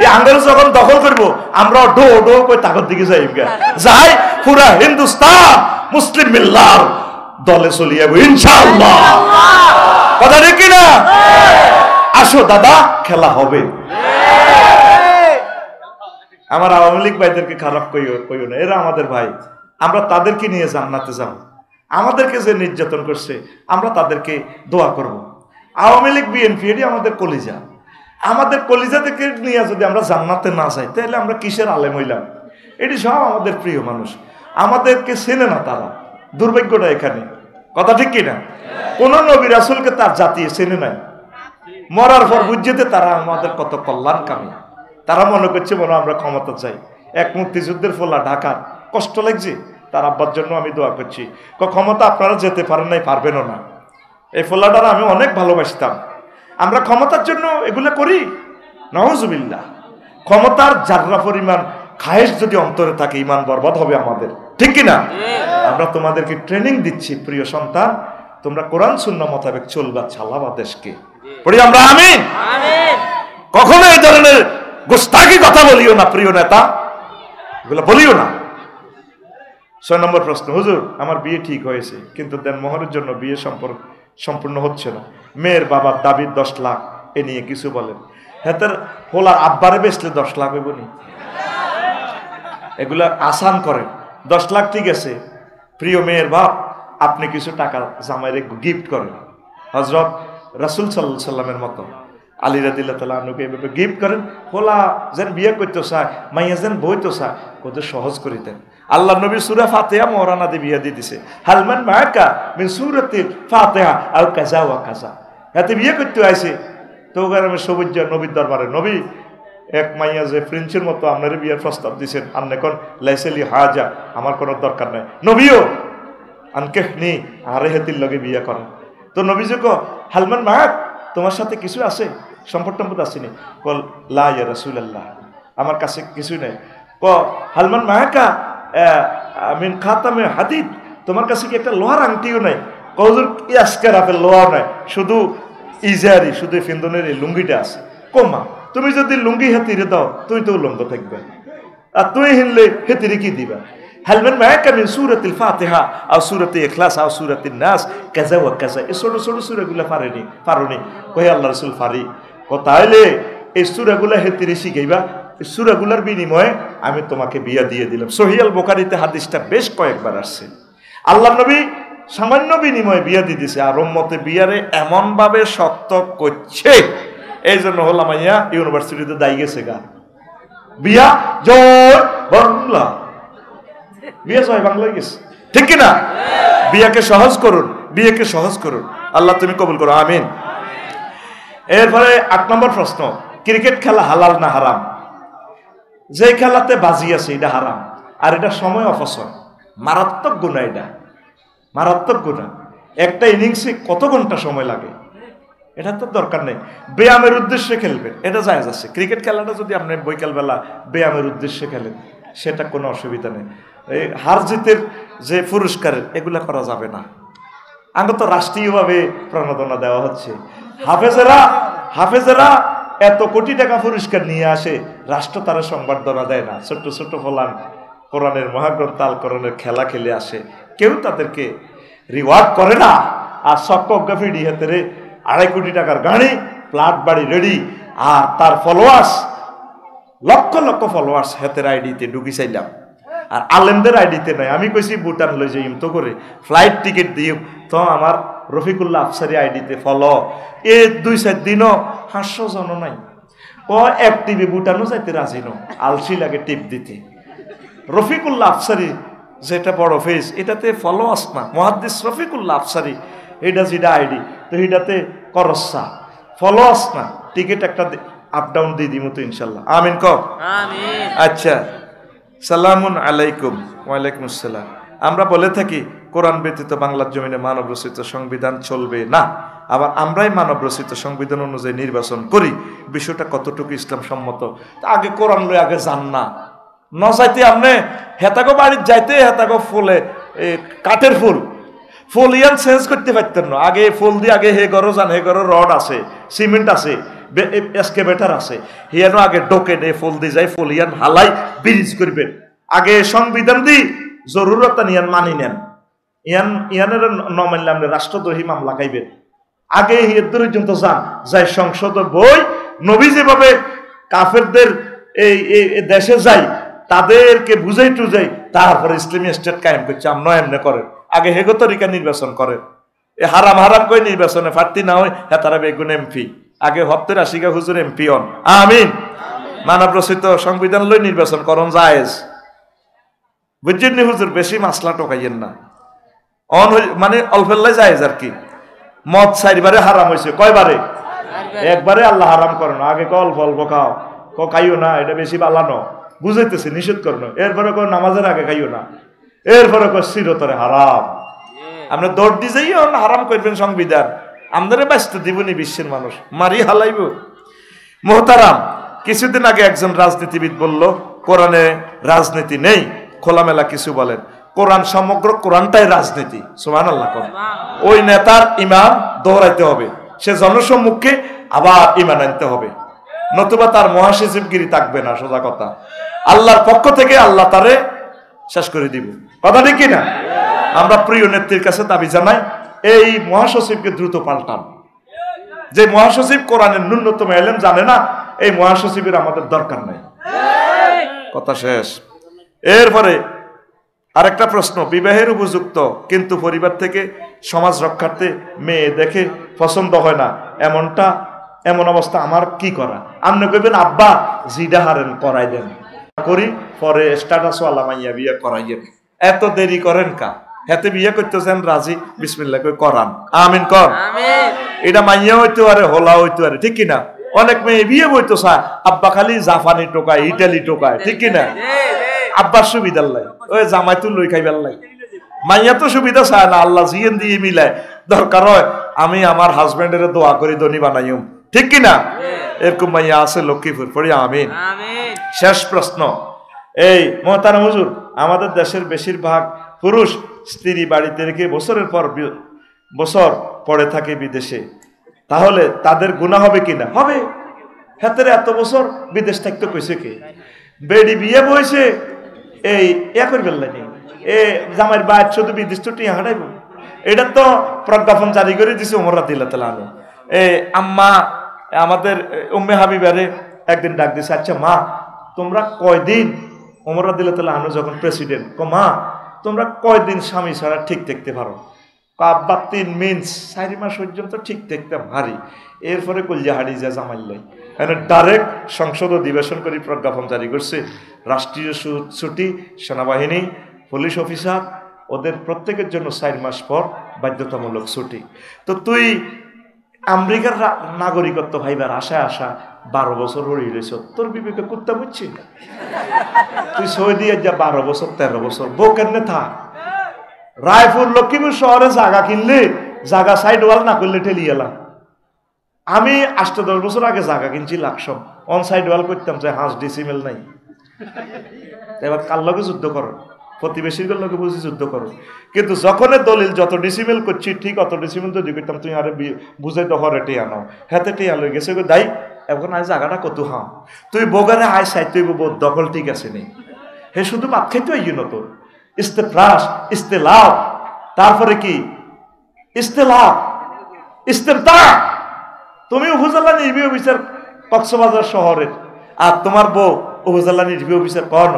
এই আঙ্গারে যখন দখল করবো আমরা ডো ডো কই তাগর দিকে যাই যাই পুরা হিন্দুস্তান মুসলিম মিল্লার দলে চলিয়ে যাবো ইনশাআল্লাহ কথা ঠিক কিনা আসো দাদা খেলা হবে আমার আওয়ামী লীগ ভাইদেরকে খারাপ কইও না এরা আমাদের ভাই আমরা তাদেরকে নিয়ে জান্নাতে যাব আমাদেরকে যে নির্যাতন করছে আমরা তাদেরকে দোয়া করব আওয়ামী লীগ বিএনপি এটি আমাদের কলিজা আমাদের কলিজা থেকে নিয়ে যদি আমরা জান্নাতে না যাই তাহলে আমরা কিসের আলেম হইলাম এটি সব আমাদের প্রিয় মানুষ আমাদেরকে চেনে না তারা দুর্ভাগ্যটা এখানে কথা ঠিক কিনা কোন নবী রাসূলকে তার জাতি চেনে নাই মরার পর বুঝতে তারা আমাদের কত কল্যাণকামী তারা মনে করছে মনে আমরা ক্ষমতা চাই এক মুক্তিযুদ্ধের ফোলা ঢাকা কষ্ট লাগছে তার আব্বার জন্য আমি দোয়া করছি ক্ষমতা আপনারা যেতে পারেন নাই পারবেনও না এই ফোলাটার আমি অনেক ভালোবাসতাম আমরা ক্ষমতার জন্য এগুলো করি নাউজুবিল্লাহ ক্ষমতার জাররা পরিমাণ খায়েশ যদি অন্তরে থাকে ইমান বরবাদ হবে আমাদের ঠিক কিনা আমরা তোমাদেরকে ট্রেনিং দিচ্ছি প্রিয় সন্তান তোমরা কোরআন সুন্নাহ মোতাবেক চলবা চালাবা দেশকে পড়ি আমরা আমিন কখনো এই ধরনের গোস্তাকি কথা বলিও না প্রিয় নেতা এগুলো বলিও না 6 নম্বর প্রশ্ন হুজুর আমার বিয়ে ঠিক হয়েছে কিন্তু দেনমোহরের জন্য বিয়ে সম্পূর্ণ হচ্ছে না মেয়ের বাবার দাবির 10 লাখ এ নিয়ে কিছু বলেন হেতার হোলার আব্বারে বেচলে 10 লাখ হইব নি এগুলা আসান করেন 10 লাখ ঠিক আছে প্রিয় মেয়ের বাপ আপনি কিছু টাকা জামাইরে গিফট করেন হযরত রাসূল সাল্লাল্লাহু আলাইহি সাল্লামের মতো আলী রাদিয়াল্লাহু তাআলা আনহুকে এভাবে গিফট করেন হোলা যেন বিয়ে করতে চায় মাইয়া যেন বইতে চায় কত সহজ করে দেন আল্লাহ নবী সূরা ফাতিহা মোহরানা দিয়ে বিয়ে দিয়ে দিছে হালমান মাকা মিন সূরাতিল ফাতিহা আও কাজা ওয়া কাজা এতে বিয়ে করতে আইছে তো গ্রামে সবুজ নবীর দরবারে নবী এক মাইয়া যে প্রিন্সের মতো আপনার বিয়ের প্রস্তাব দিয়েছেন আপনি কোন লাইসেলি হাজা আমার কোনো দরকার নাই নবীও আনকেহনি আরে হেতির লগে বিয়ে করেন তো নবী যে হালমান মাক তোমার সাথে কিছু আছে সম্পর্ক আসেনি কল লা ইয়া রাসূলুল্লাহ আমার কাছে কিছুই নাই ক হালমান মাকা মিন খাতামে হাদিদ তোমার কাছে কি একটা লোহার আংটিও নাই কজুর ইয়াসকার আপেল লোহার নাই শুধু ইজারি শুধু ফিন্দনের এই লুঙ্গিটা আছে কমা তুমি যদি লুঙ্গি হেতিরে দাও তুই তো উলঙ্গ থাকবে আর তুই হিনলে হেতিরে কি দিবা হালমান মাকা মিন সূরাতিল ফাতিহা আও সূরাতি ইখলাস আও সূরাতিন নাস কাজা ওয়া কাজা এই ছোট ছোট সূরাগুলো পারোনি কই আল্লাহ রাসূল ফারি তাইলে এই সূরাগুলো হেতিরে শিখাইবা এই সূরাগুলোর বিনিময়ে আমি তোমাকে বিয়া দিয়ে দিলাম সহিহ আল বুখারীতে হাদিসটা বেশ কয়েকবার আসছে আল্লাহ নবী সামান্য বিনিময়ে বিয়া দিয়ে দিছে আর উম্মতে বিয়ারে এমন ভাবে শক্ত করছে এই জন্য হলাম মাইয়া ইউনিভার্সিটিতে দাই গেছে গা বিয়া জয় বাংলা বিয়ে জয় বাংলা গেছে ঠিক কিনা বিয়াকে সহজ করুন আল্লাহ তুমি কবুল করো আমিন এরপরে 8 নম্বর প্রশ্ন ক্রিকেট খেলা হালাল না হারাম যে খেলাতে বাজি আছে এটা হারাম আর এটা সময় অপচয় মারাত্মক গুনাহ এটা মারাত্মক গুনাহ একটা ইনিংসে কত ঘন্টা সময় লাগে এটা তো দরকার নেই ব্যায়ামের উদ্দেশ্যে খেলবেন এটা জায়েজ আছে ক্রিকেট খেলাটা যদি আপনি বিকালবেলা ব্যায়ামের উদ্দেশ্যে খেলেন সেটা কোনো অসুবিধা নেই এই হার জিতের যে পুরস্কারের এগুলা করা যাবে না আগে তো রাষ্ট্রীয়ভাবে প্রণোদনা দেওয়া হচ্ছে হাফেজেরা এত কোটি টাকা পুরস্কার নিয়ে আসে রাষ্ট্র তারা সংবর্ধনা দেয় না ছোট্ট ছোট্ট ফলান কোরআনের মহাগ্রন্থ আল কোরআনের খেলা খেলে আসে, কেউ তাদেরকে রিওয়ার্ড করে না। আর সক্কফি হাতে 2.5 কোটি টাকার গাড়ি, ফ্ল্যাট বাড়ি রেডি, আর তার ফলোয়ার্স লক্ষ লক্ষ ফলোয়ার্স হাতের আইডিতে ঢুকি চাইলাম, আর আলেমদের আইডিতে নাই। আমি কইছি ভুটান লই যাইম তো করে ফ্লাইট টিকিট দিও তো আমার রফিকুল্লাহ আফসারি আইডিতে ফলো। এ 2-4 দিনও 500 জন নাই। ও এক টিভি ভুটানও যাইতে রাজি ন, আলসি লাগে টিপ দিতে। রফিকুল্লাহ আফসারি যেটা বড় ফেস, এটাতে ফলো আস না, মুহাদ্দিস রফিকুল্লাহ আফসারি এটা যেটা আইডি, তো এটাতে করসা ফলো আস না। টিকিট একটা আপ ডাউন দিয়ে দিব তো ইনশাল্লাহ। আমিন ক আমিন। আচ্ছা, সালামুন আলাইকুম। ওয়ালাইকুম আসসালাম। আমরা বলে থাকি কোরআন ব্যতীত বাংলার জমিনে মানব রচিত সংবিধান চলবে না, আবার আমরাই মানব রচিত সংবিধান অনুযায়ী নির্বাচন করি। বিষয়টা কতটুকু ইসলাম সম্মত? আগে কোরআন লই আগে যান না, ন যাইতে আপনি হেতাগো বাড়ির যাইতে হেতাগো ফুলে কাঠের ফুল ফুল ইয়ান চেঞ্জ করতে পারতেন না। আগে ফুল দিয়ে আগে হে ঘরও যান, হে ঘরও রড আছে, সিমেন্ট আছে, এসকেভেটার আছে, হিয়ানো আগে ডোকে নে ফুল দিয়ে যায়, ফুল ইয়ান হালাই ব্রিজ করবেন। আগে সংবিধান দি জরুরত ইয়ান মানি নেন, ইয়ানের ন মানলে আপনি রাষ্ট্রদ্রোহী মামলা খাইবেন। আগে হিয়ের পর্যন্ত যান, যাই সংসদ বই নবী যেভাবে কাফেরদের এই দেশে যাই তাদেরকে বুঝাই টুজাই, তারপরে ইসলামী স্টেট কায়েম করছে। আমরা এমনি করেন, আগে হেগো তরিকা নির্বাচন করেন। এ হারাম হারাম করে নির্বাচনে প্রার্থী না হয় হেতারা বেগুন এমপি। আগে হপ্তের 80 হুজুর এমপি হন। আমিন। মানব রচিত সংবিধান লই নির্বাচন করন জায়েজ, বুঝছেন নি হুজুর? বেশি মাসলা টোকাইয়েন না, অন মানে অল্পেল্লাই জায়েজ আর কি। মদ 4 বারে হারাম হয়েছে, কয়বারে? একবারে আল্লাহ হারাম করেন। আগে অল্প অল্প খাও, খাইও না, এটা বেশি বালানো, বুঝাইতেছে নিষেধ করনো। এরপরে নামাজের আগে খাইও না, এরপরে চিরতরে হারাম। আমরা দৌড় দিয়ে যাই হারাম করবেন সংবিধান, আমাদের ব্যস্ত দিবনি বিশ্বের মানুষ মারি হালাইব। মোহতারাম, কিছুদিন আগে একজন রাজনীতিবিদ বলল কোরআনে রাজনীতি নেই, খোলামেলা কিছু বলেন। কোরআন সমগ্র কোরআনটাই রাজনীতি। সুবহানাল্লাহ। ওই নেতার ইমান দৌড়াইতে হবে, সে জনসম্মুখে আবার ইমান আনতে হবে, নতুবা তার মহাসচিবগিরি থাকবে না। সোজা কথা, আল্লাহর পক্ষ থেকে আল্লাহ তারে শেষ করে দিব। কথা ঠিক কিনা? আমরা প্রিয় নেত্রীর কাছে দাবি জানাই, এই মহাসচিবকে দ্রুত পাল্টান। যে মহাসচিব কোরআনের ন্যূনতম এলেম জানে না, এই মহাসচিবের আমাদের দরকার নাই। কথা শেষ। এরপরে আরেকটা প্রশ্ন, বিবাহের উপযুক্ত কিন্তু পরিবার থেকে সমাজ রক্ষার্থে মেয়ে দেখে পছন্দ হয় না, এমন অবস্থা আমার কি করা? আপনি কইবেন আব্বা জিডা হারেন করাই দেন, করি পরে স্ট্যাটাস ওয়ালা মাইয়া বিয়ে করাইয়েন। এত দেরি করেন কা? হাতে বিয়ে করতেছেন রাজি, বিসমিল্লাহ কই করান। আমিন কর। এটা মাইয়া হইতে পারে, হোলা হইতে পারে, ঠিক কিনা? অনেক মেয়ে বিয়ে বইতো চায়, আব্বা খালি জাপানি টোকায়, ইটালি টোকায়, ঠিক কিনা? আব্বার সুবিধার লাই, ওই জামাই তো লই খাইবার লাই। মাইয়া তো সুবিধা চায় না, আল্লাহ জিয়েন দিয়ে মিলায়। দরকার হয় আমি আমার হাজবেন্ডের দোয়া করি ধনী বানাইম, ঠিক কিনা? এরকম মাইয়া আছে লক্ষ্মীপুর, পড়ি আমিন। শেষ প্রশ্ন, এই মোহতারাম হুজুর, আমাদের দেশের বেশিরভাগ পুরুষ স্ত্রী বাড়িতে রেখে বছরের পর বছর পড়ে থাকে বিদেশে, তাহলে তাদের গুনাহ হবে কিনা? হবে। হাতের এত বছর বিদেশ থাকতে কইছে কে? বেডি বিয়ে বইছে এই করবে এ জামাইয়ের বাইর শুধু বিদেশ তো টিয়া হাঁটাইব। এটা তো প্রজ্ঞাপন জারি করে দিছে ওমর রাদিয়াল্লাহু তাআলা আনহু। আম্মা আমাদের উম্মে হাবিবারে একদিন ডাক দিছে, আচ্ছা মা তোমরা কয়দিন, ওমর রাদিয়াল্লাহু তাআলা আনহু যখন প্রেসিডেন্ট, মা তোমরা কয়দিন স্বামী ছাড়া ঠিক দেখতে পারো? আব্বা 3 মিনিট 4 মাস পর্যন্ত ঠিক দেখতে পারি, এরপরে কলিজা হাড়ি যা জামাইলাই। ডাইরেক্ট সংসদ অধিবেশন করে প্রজ্ঞাপন জারি করছে, রাষ্ট্রীয় ছুটি, সেনাবাহিনী, পুলিশ অফিসার, ওদের প্রত্যেকের জন্য 4 মাস পর বাধ্যতামূলক ছুটি। তো তুই আমেরিকার নাগরিকত্ব ভাইবার আশায় আসা 12 বছর হয়ে রয়েছ, তোর বিবেকে কুত্তা বুঝছি? তুই সৌদি যা 12 বছর 13 বছর বউ কেন থাক? রায়পুর লক্ষ্মীপুর শহরে জায়গা কিনলে জায়গা সাইড ওয়াল না করলে ঠেলি এলাম। আমি 8-10 বছর আগে জায়গা কিনছি লাকসম, অন সাইড ওয়াল করতাম, যে হাঁস ডিসিমেল নাই। এবার কার লগে যুদ্ধ করো? প্রতিবেশীর লগে বুঝি যুদ্ধ করো। কিন্তু যখন দলিল যত ডিসিমেল করছি ঠিক অত ডিসিমেল যদি করতাম, তুই আরে বুঝাই তো হরে টিয়া নাও, হাতে টিয়া লই গেছে দায়ী। এখন আজ জায়গাটা কত হাম, তুই বোগারে আয় সাই, তুই দখল ঠিক আছে নেই, হে শুধু ভাত খাইতে হইল না তো, ইস্তেফরাস, ইস্তেলাভ, তারপরে কি ইস্তেলাভ, ইস্তেমতা। তুমি উপজেলা নির্বাহী অফিসার কক্সবাজার শহরের, আর তোমার বউ উপজেলা নির্বাহী অফিসার কর্ণ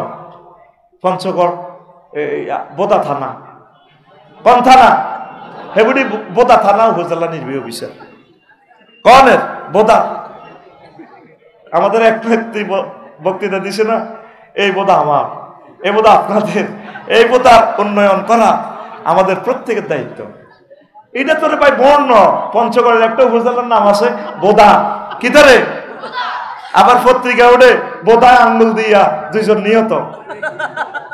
পঞ্চগড় বোদা থানা, কোন থানা? হেবুডি বোদা থানা উপজেলা নির্বাহী অফিসার কনের বোদা। আমাদের এক ব্যক্তি বক্তৃতা দিছে না, এই বোদা আমার, এই বোদা আপনাদের, এই বোদার উন্নয়ন করা আমাদের প্রত্যেকের দায়িত্ব। এটা তোরে ভাই বর্ণ পঞ্চগড়ের একটা উপজেলার নাম আছে বোদা, কি ধরে আবার পত্রিকা উঠে বোদায় আঙ্গুল দিয়া দুইজন নিহত।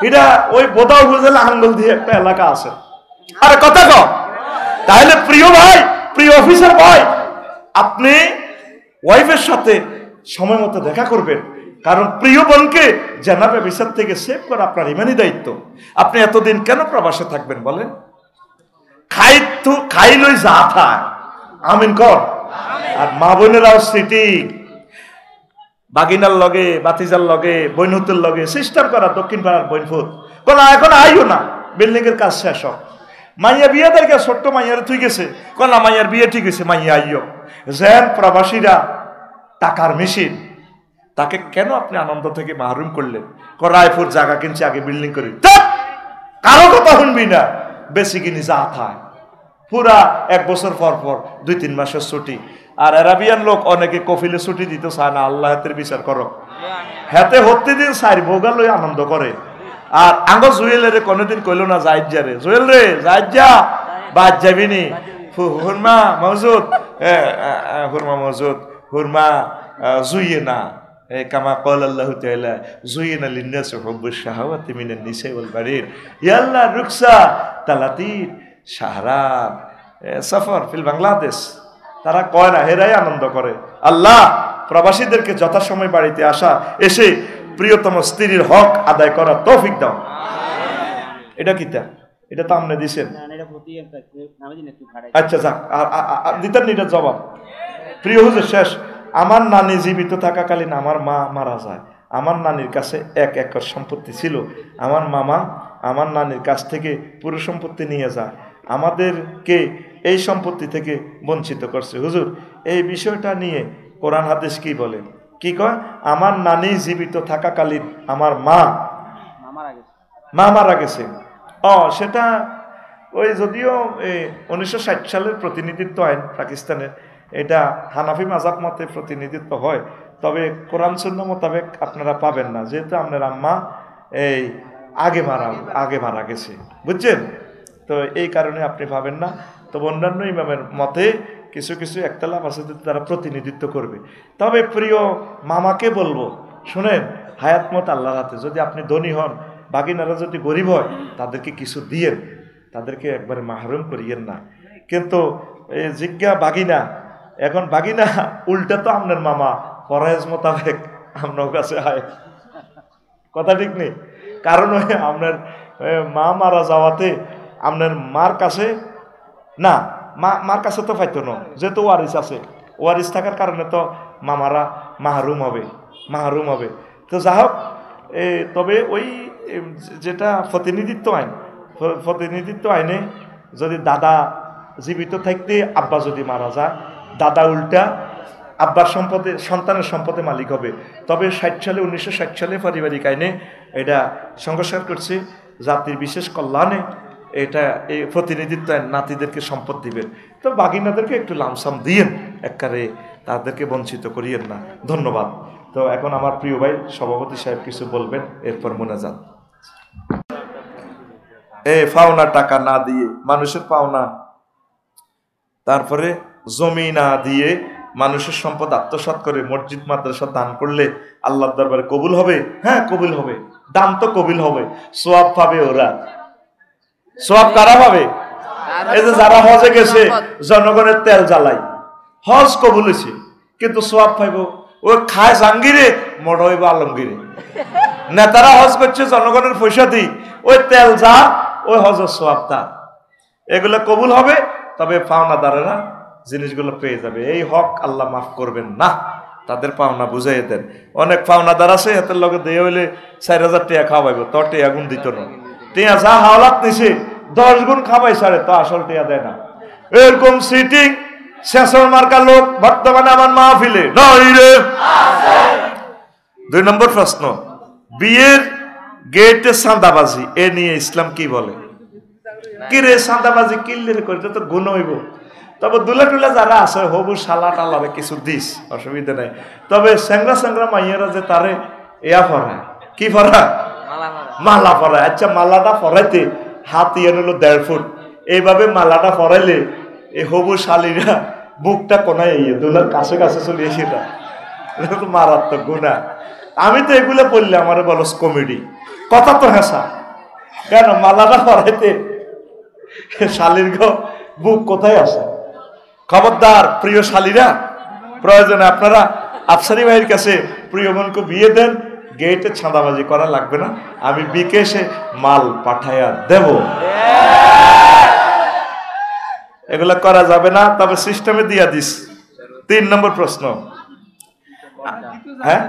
এটা ওই বোদা উপজেলা আঙ্গুল দিয়ে একটা এলাকা আছে। আরে কথা কও। তাহলে প্রিয় ভাই, প্রিয় অফিসার ভাই, আপনি ওয়াইফের সাথে সময় মতো দেখা করবেন, কারণ প্রিয় বোনকে জেনাবে বিচার থেকে সেভ করা আপনার ইমানি দায়িত্ব। আপনি এতদিন কেন প্রবাসে থাকবেন বলেন? খাইলই যা থাক, আমিন কর। আর মা বোনেরাও স্মৃতি, বাগিনার লগে, বাতিজার লগে, বইনহুতের লগে সিস্টেম করা, দক্ষিণ পাড়ার বইনফুত কোন এখন আইও না, বিল্ডিং এর কাজ শেষ হোক। মাইয়া বিয়ে দেরকে ছোট্ট মাইয়ারে তুই গেছে, কোন মাইয়ার বিয়ে ঠিক হয়েছে, মাইয়া আইও। যেন প্রবাসীরা টাকার মেশিন, তাকে কেন আপনি আনন্দ থেকে মাহরুম করলেন? রায়পুর জায়গা কিনছে, আগে বিল্ডিং করি, কারো কথা শুনবি না, বেশি কিনি যা থায়। পুরা এক বছর পর পর 2-3 মাসের ছুটি। আর আরাবিয়ান লোক অনেকে কফিলে ছুটি দিতে চায় না, আল্লাহ হাতের বিচার করো। হাতে হতে দিন সারি বোগা লই আনন্দ করে। আর আঙ্গ জুয়েলের কোনোদিন কইল না যাই যা রে, জুয়েল রে যাই যা, বাদ যাবিনি, হুরমা মজুদ, হুরমা মজুদ, হুরমা জুইয়ে না, কামা কল আল্লাহ তাআলা জুইনা লিন্নাসি হুব্বুশ শাহাওয়াতি মিনান নিসাই ওয়াল বারির ইয়াল্লাহ রুকসা তালাতির শাহরান সফর ফিল বাংলাদেশ। তারা কয় না, হেরাই আনন্দ করে। আল্লাহ প্রবাসীদেরকে যথাসময় বাড়িতে আসা, এসে প্রিয়তম স্ত্রীর হক আদায় করার তৌফিক দাও। এটা কিতা? এটা তো আপনি দিছেন। আচ্ছা যাক, দিতেন এটা জবাব। প্রিয় হুজুর শেষ, আমার নানি জীবিত থাকাকালীন আমার মা মারা যায়। আমার নানির কাছে 1 একর সম্পত্তি ছিল। আমার মামা আমার নানির কাছ থেকে পুরো সম্পত্তি নিয়ে যায়, আমাদেরকে এই সম্পত্তি থেকে বঞ্চিত করছে। হুজুর, এই বিষয়টা নিয়ে কোরআন হাদিস কি বলে? কি কয়? আমার নানি জীবিত থাকাকালীন আমার মা মারা গেছে। সেটা ওই যদিও 1960 সালের প্রতিনিধিত্ব আইন পাকিস্তানের, এটা হানাফি মাযহাব মতে প্রতিনিধিত্ব হয়, তবে কোরআন সুন্নাহ মোতাবেক আপনারা পাবেন না, যেহেতু আপনার আম্মা এই আগে মারা গেছে, বুঝছেন? তো এই কারণে আপনি পাবেন না। তো অন্যান্য ইমামের মতে কিছু কিছু একতলাফ আছে, তারা প্রতিনিধিত্ব করবে। তবে প্রিয় মামাকে বলবো, শুনেন, হায়াত মত আল্লাহর হাতে। যদি আপনি ধনী হন, বাগিনারা যদি গরিব হয়, তাদেরকে কিছু দিয়েন, তাদেরকে একবারে মাহরুম করিয়েন না। কিন্তু এই জিজ্ঞা বাগিনা, এখন বাগিনা উল্টা তো আপনার মামা ফরজ মোতাবেক আপনার কাছে হয়, কথা ঠিক নেই? কারণ আপনার মা মারা যাওয়াতে আপনার মার কাছে না, মার কাছে তো পাইতো না, যেহেতু ওয়ারিস আছে, ওয়ারিস থাকার কারণে তো মামারা মাহরুম হবে। তো যা হোক, তবে ওই যেটা প্রতিনিধিত্ব আইনে যদি দাদা জীবিত থাকতে আব্বা যদি মারা যায়, দাদা উল্টা আব্বার সম্পদে, সন্তানের সম্পদে মালিক হবে। তবে 1960 সালে পারিবারিক আইনে এটা সংস্কার করছে, জাতির বিশেষ কল্যাণে এটা এই প্রতিনিধিত্ব নাতিদেরকে সম্পদ দিবেন। তো বাগিনাদেরকে একটু লামসাম দিয়েন, একবারে তাদেরকে বঞ্চিত করিয়েন না। ধন্যবাদ। তো এখন আমার প্রিয় ভাই সভাপতি সাহেব কিছু বলবেন, এরপর মোনাজাত। পাওনা টাকা না দিয়ে মানুষের পাওনা, তারপরে জমি না দিয়ে মানুষের সম্পদ আত্মসাৎ করে মসজিদ মাদ্রাসা দান করলে আল্লাহর দরবারে কবুল হবে। হ্যাঁ, কবুল হবে, দান তো কবুল হবে, সওয়াব পাবে ওরা। সওয়াব কারা পাবে? এই যে যারা হজে গেছে, জনগণের তেল জ্বালাই, হজ কবুল হয়েছে, কিন্তু সওয়াব পাইব ও খায় জাঙ্গিরে, মড় হইব আলমগীরে। নেতারা হজ করছে জনগণের পয়সা দিই, ওই তেল যা, ওই হজের সওয়াব তা, এগুলো কবুল হবে। তবে পাওনাদারেরা জিনিসগুলো পেয়ে যাবে। এই হক আল্লাহ মাফ করবেন না। তাদের পাওনা বুঝাই দেন। অনেক পাওনাদার আছে হাতের লগে দিয়ে হইলে 4,000 টাকা খাওয়াইব, তোর টিয়া গুণ দিত না। টিয়া যা হাওলাত নিছে 10 গুণ খাওয়াই সারে, তো আসল টিয়া দেয় না। এরকম সিটিং শেষর মার্কা লোক বর্তমানে আমার মাহফিলে নাই রে। 2 নম্বর প্রশ্ন, বিয়ের গেটে চাঁদাবাজি এ নিয়ে ইসলাম কি বলে? কি রে চাঁদাবাজি কিল্লে করে তো গুণ হইব। তবে দুলা টুলা যারা আছে হবু শালা টালারে কিছু দিস, অসুবিধা নাই। তবে স্যাংরা স্যাংরা মাইয়েরা যে তারে এয়া ফরায়, কি ফরায়? মালা ফরায়। আচ্ছা, মালাটা ফরাইতে হাত ইয়ে নিল 1.5 ফুট। এইভাবে মালাটা ফরাইলে এই হবু শালিরা বুকটা কোনায় ইয়ে দুলার কাছে কাছে চলে এসে, এটা তো মারাত্মক গুণা। আমি তো এগুলো বললে আমার বলো কমেডি, কথা তো হেসা। কেন মালাটা ফরাইতে শালির বুক কোথায় আসে? খবরদার প্রিয় শালীরা, প্রয়োজনে আপনারা আফসারি ভাইয়ের কাছে প্রিয় বোনকে বিয়ে দেন, গেটে ছাঁদাবাজি করা লাগবে না, আমি বিকেশে মাল পাঠাইয়া দেব। এগুলা করা যাবে না, তবে সিস্টেমে দিয়া দিস। 3 নম্বর প্রশ্ন, হ্যাঁ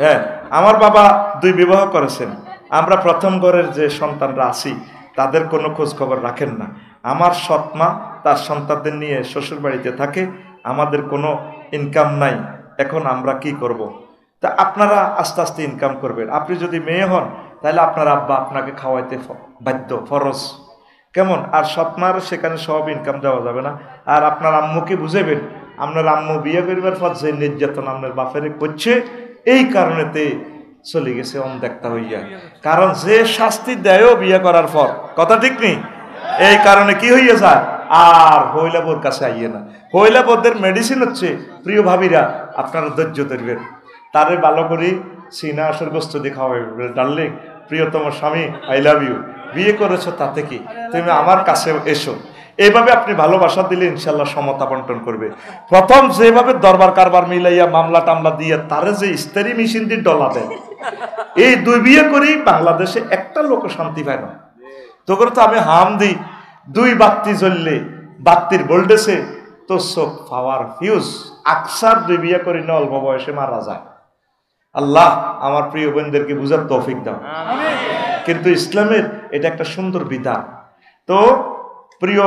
হ্যাঁ, আমার বাবা 2 বিবাহ করেছেন। আমরা প্রথম ঘরের যে সন্তানরা আছি তাদের কোনো খোঁজ খবর রাখেন না। আমার সৎমা তার সন্তানদের নিয়ে শ্বশুর বাড়িতে থাকে, আমাদের কোনো ইনকাম নাই, এখন আমরা কি করব? তা আপনারা আস্তে আস্তে ইনকাম করবেন। আপনি যদি মেয়ে হন তাহলে আপনার আব্বা আপনাকে খাওয়াইতে বাধ্য, ফরজ। কেমন? আর সৎমার সেখানে সব ইনকাম দেওয়া যাবে না। আর আপনার আম্মুকে বুঝাবেন, আপনার আম্মু বিয়ে করিবার পর যে নির্যাতন আপনার বাপেরে করছে, এই কারণেতে চলে গেছে অনদেখতা হইয়া। কারণ যে শাস্তি দেয়ও বিয়ে করার পর, কথা ঠিক নেই, এই কারণে কি হইয়া যায়, আর হইলা বোর কাছে আইয়ে না। হইলা বোরদের মেডিসিন হচ্ছে, প্রিয় ভাবিরা আপনারা ধৈর্য ধরবেন, তারে ভালো করে সিনা আসর গোস্ত দিয়ে খাওয়াইবে। ডার্লিং, প্রিয়তম স্বামী, আই লাভ ইউ, বিয়ে করেছো তাতে কি, তুমি আমার কাছে এসো। এইভাবে আপনি ভালোবাসা দিলে ইনশাল্লাহ সমতা বন্টন করবে। প্রথম যেভাবে দরবার কারবার মিলাইয়া মামলা টামলা দিয়ে তারে যে ইস্তারি মেশিন দিয়ে ডলা দেয়, এই 2 বিয়ে করি বাংলাদেশে একটা লোক শান্তি পায় না। তোকে তো আমি হাম দিই, 2 বাতি জ্বললে বাতির ভোল্টেজে তো চোখ পাওয়ার ফিউজ। আকসার 2 বিয়ে করি না, অল্প বয়সে মারা যায়। আল্লাহ আমার প্রিয় বোনদেরকে বুঝার তৌফিক দাও। কিন্তু ইসলামের এটা একটা সুন্দর বিধান। তো প্রিয়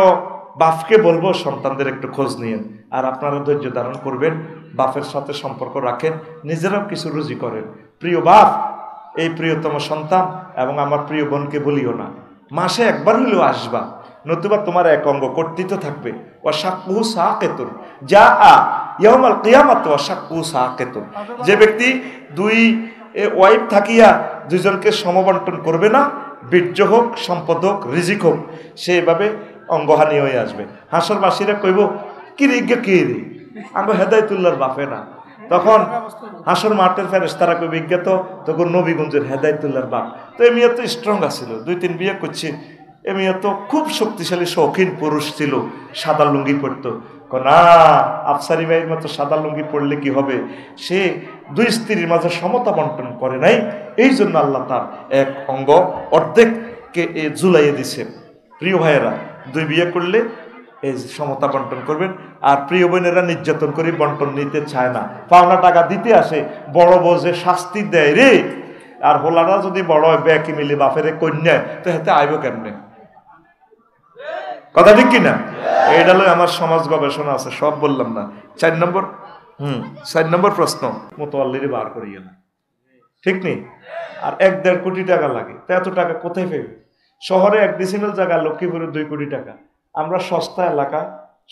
বাপকে বলবো সন্তানদের একটু খোঁজ নিয়েন, আর আপনারা ধৈর্য ধারণ করবেন, বাপের সাথে সম্পর্ক রাখেন, নিজেরাও কিছু রুজি করেন। প্রিয় বাপ, এই প্রিয়তম সন্তান এবং আমার প্রিয় বোনকে বলিও না, মাসে একবার হলেও আসবা, নতুবা তোমার এক অঙ্গ কর্তৃত্ব থাকবে। ওয়াশাক্কুহু সাকিতুন যা ইয়াউমাল কিয়ামাত ওয়াশাক্কুহু সাকিতুন। যে ব্যক্তি 2 ওয়াইফ থাকিয়া 2 জনকে সমবন্টন করবে না, বীর্য হোক, সম্পদ হোক, রিজিক হোক, সেভাবে অঙ্গহানি হয়ে আসবে। হাসরবাসীরা কইব, কি রে কে রে, আমি হেদায়েতুল্লাহর বাপে না। তখন হাসর মাঠের ফেরেশতারা কইব, বিজ্ঞাত তখন নবীগঞ্জের হেদায়েতুল্লাহর বাপ। তো এ মেয়ে তো স্ট্রং আছিল, 2-3 বিয়ে করছে। এ মেয়ে তো খুব শক্তিশালী শৌখিন পুরুষ ছিল, সাদা লুঙ্গি পরতো। না, আফসারি ভাইয়ের মতো সাদা লুঙ্গি পড়লে কি হবে, সে 2 স্ত্রীর মাঝে সমতা বন্টন করে নাই, এই জন্য আল্লাহ তার এক অঙ্গ অর্ধেককে ঝুলাইয়ে দিছে। প্রিয় ভাইয়েরা, 2 বিয়ে করলে এই সমতা বন্টন করবেন। আর প্রিয় বোনেরা নির্যাতন করে বন্টন নিতে চায় না, পাওনা টাকা দিতে আসে, বড় বউ যে শাস্তি দেয় রে। আর হোলারা যদি বড় হয় ব্যাকি মিলি বাপেরে কন্যা, তো হেতে আইব কেমনে, কথা ঠিক কিনা? এইটা হলো আমার সমাজ গবেষণা আছে, সব বললাম না। 4 নম্বর প্রশ্ন, মোতোয়াল্লিরে বার করিয়ে না, ঠিক নেই? আর 1-1.5 কোটি টাকা লাগে, তো এত টাকা কোথায় পেবে? শহরে 1 ডিসিমেল জায়গা, লক্ষ্মীপুরে 2 কোটি টাকা। আমরা সস্তা এলাকা,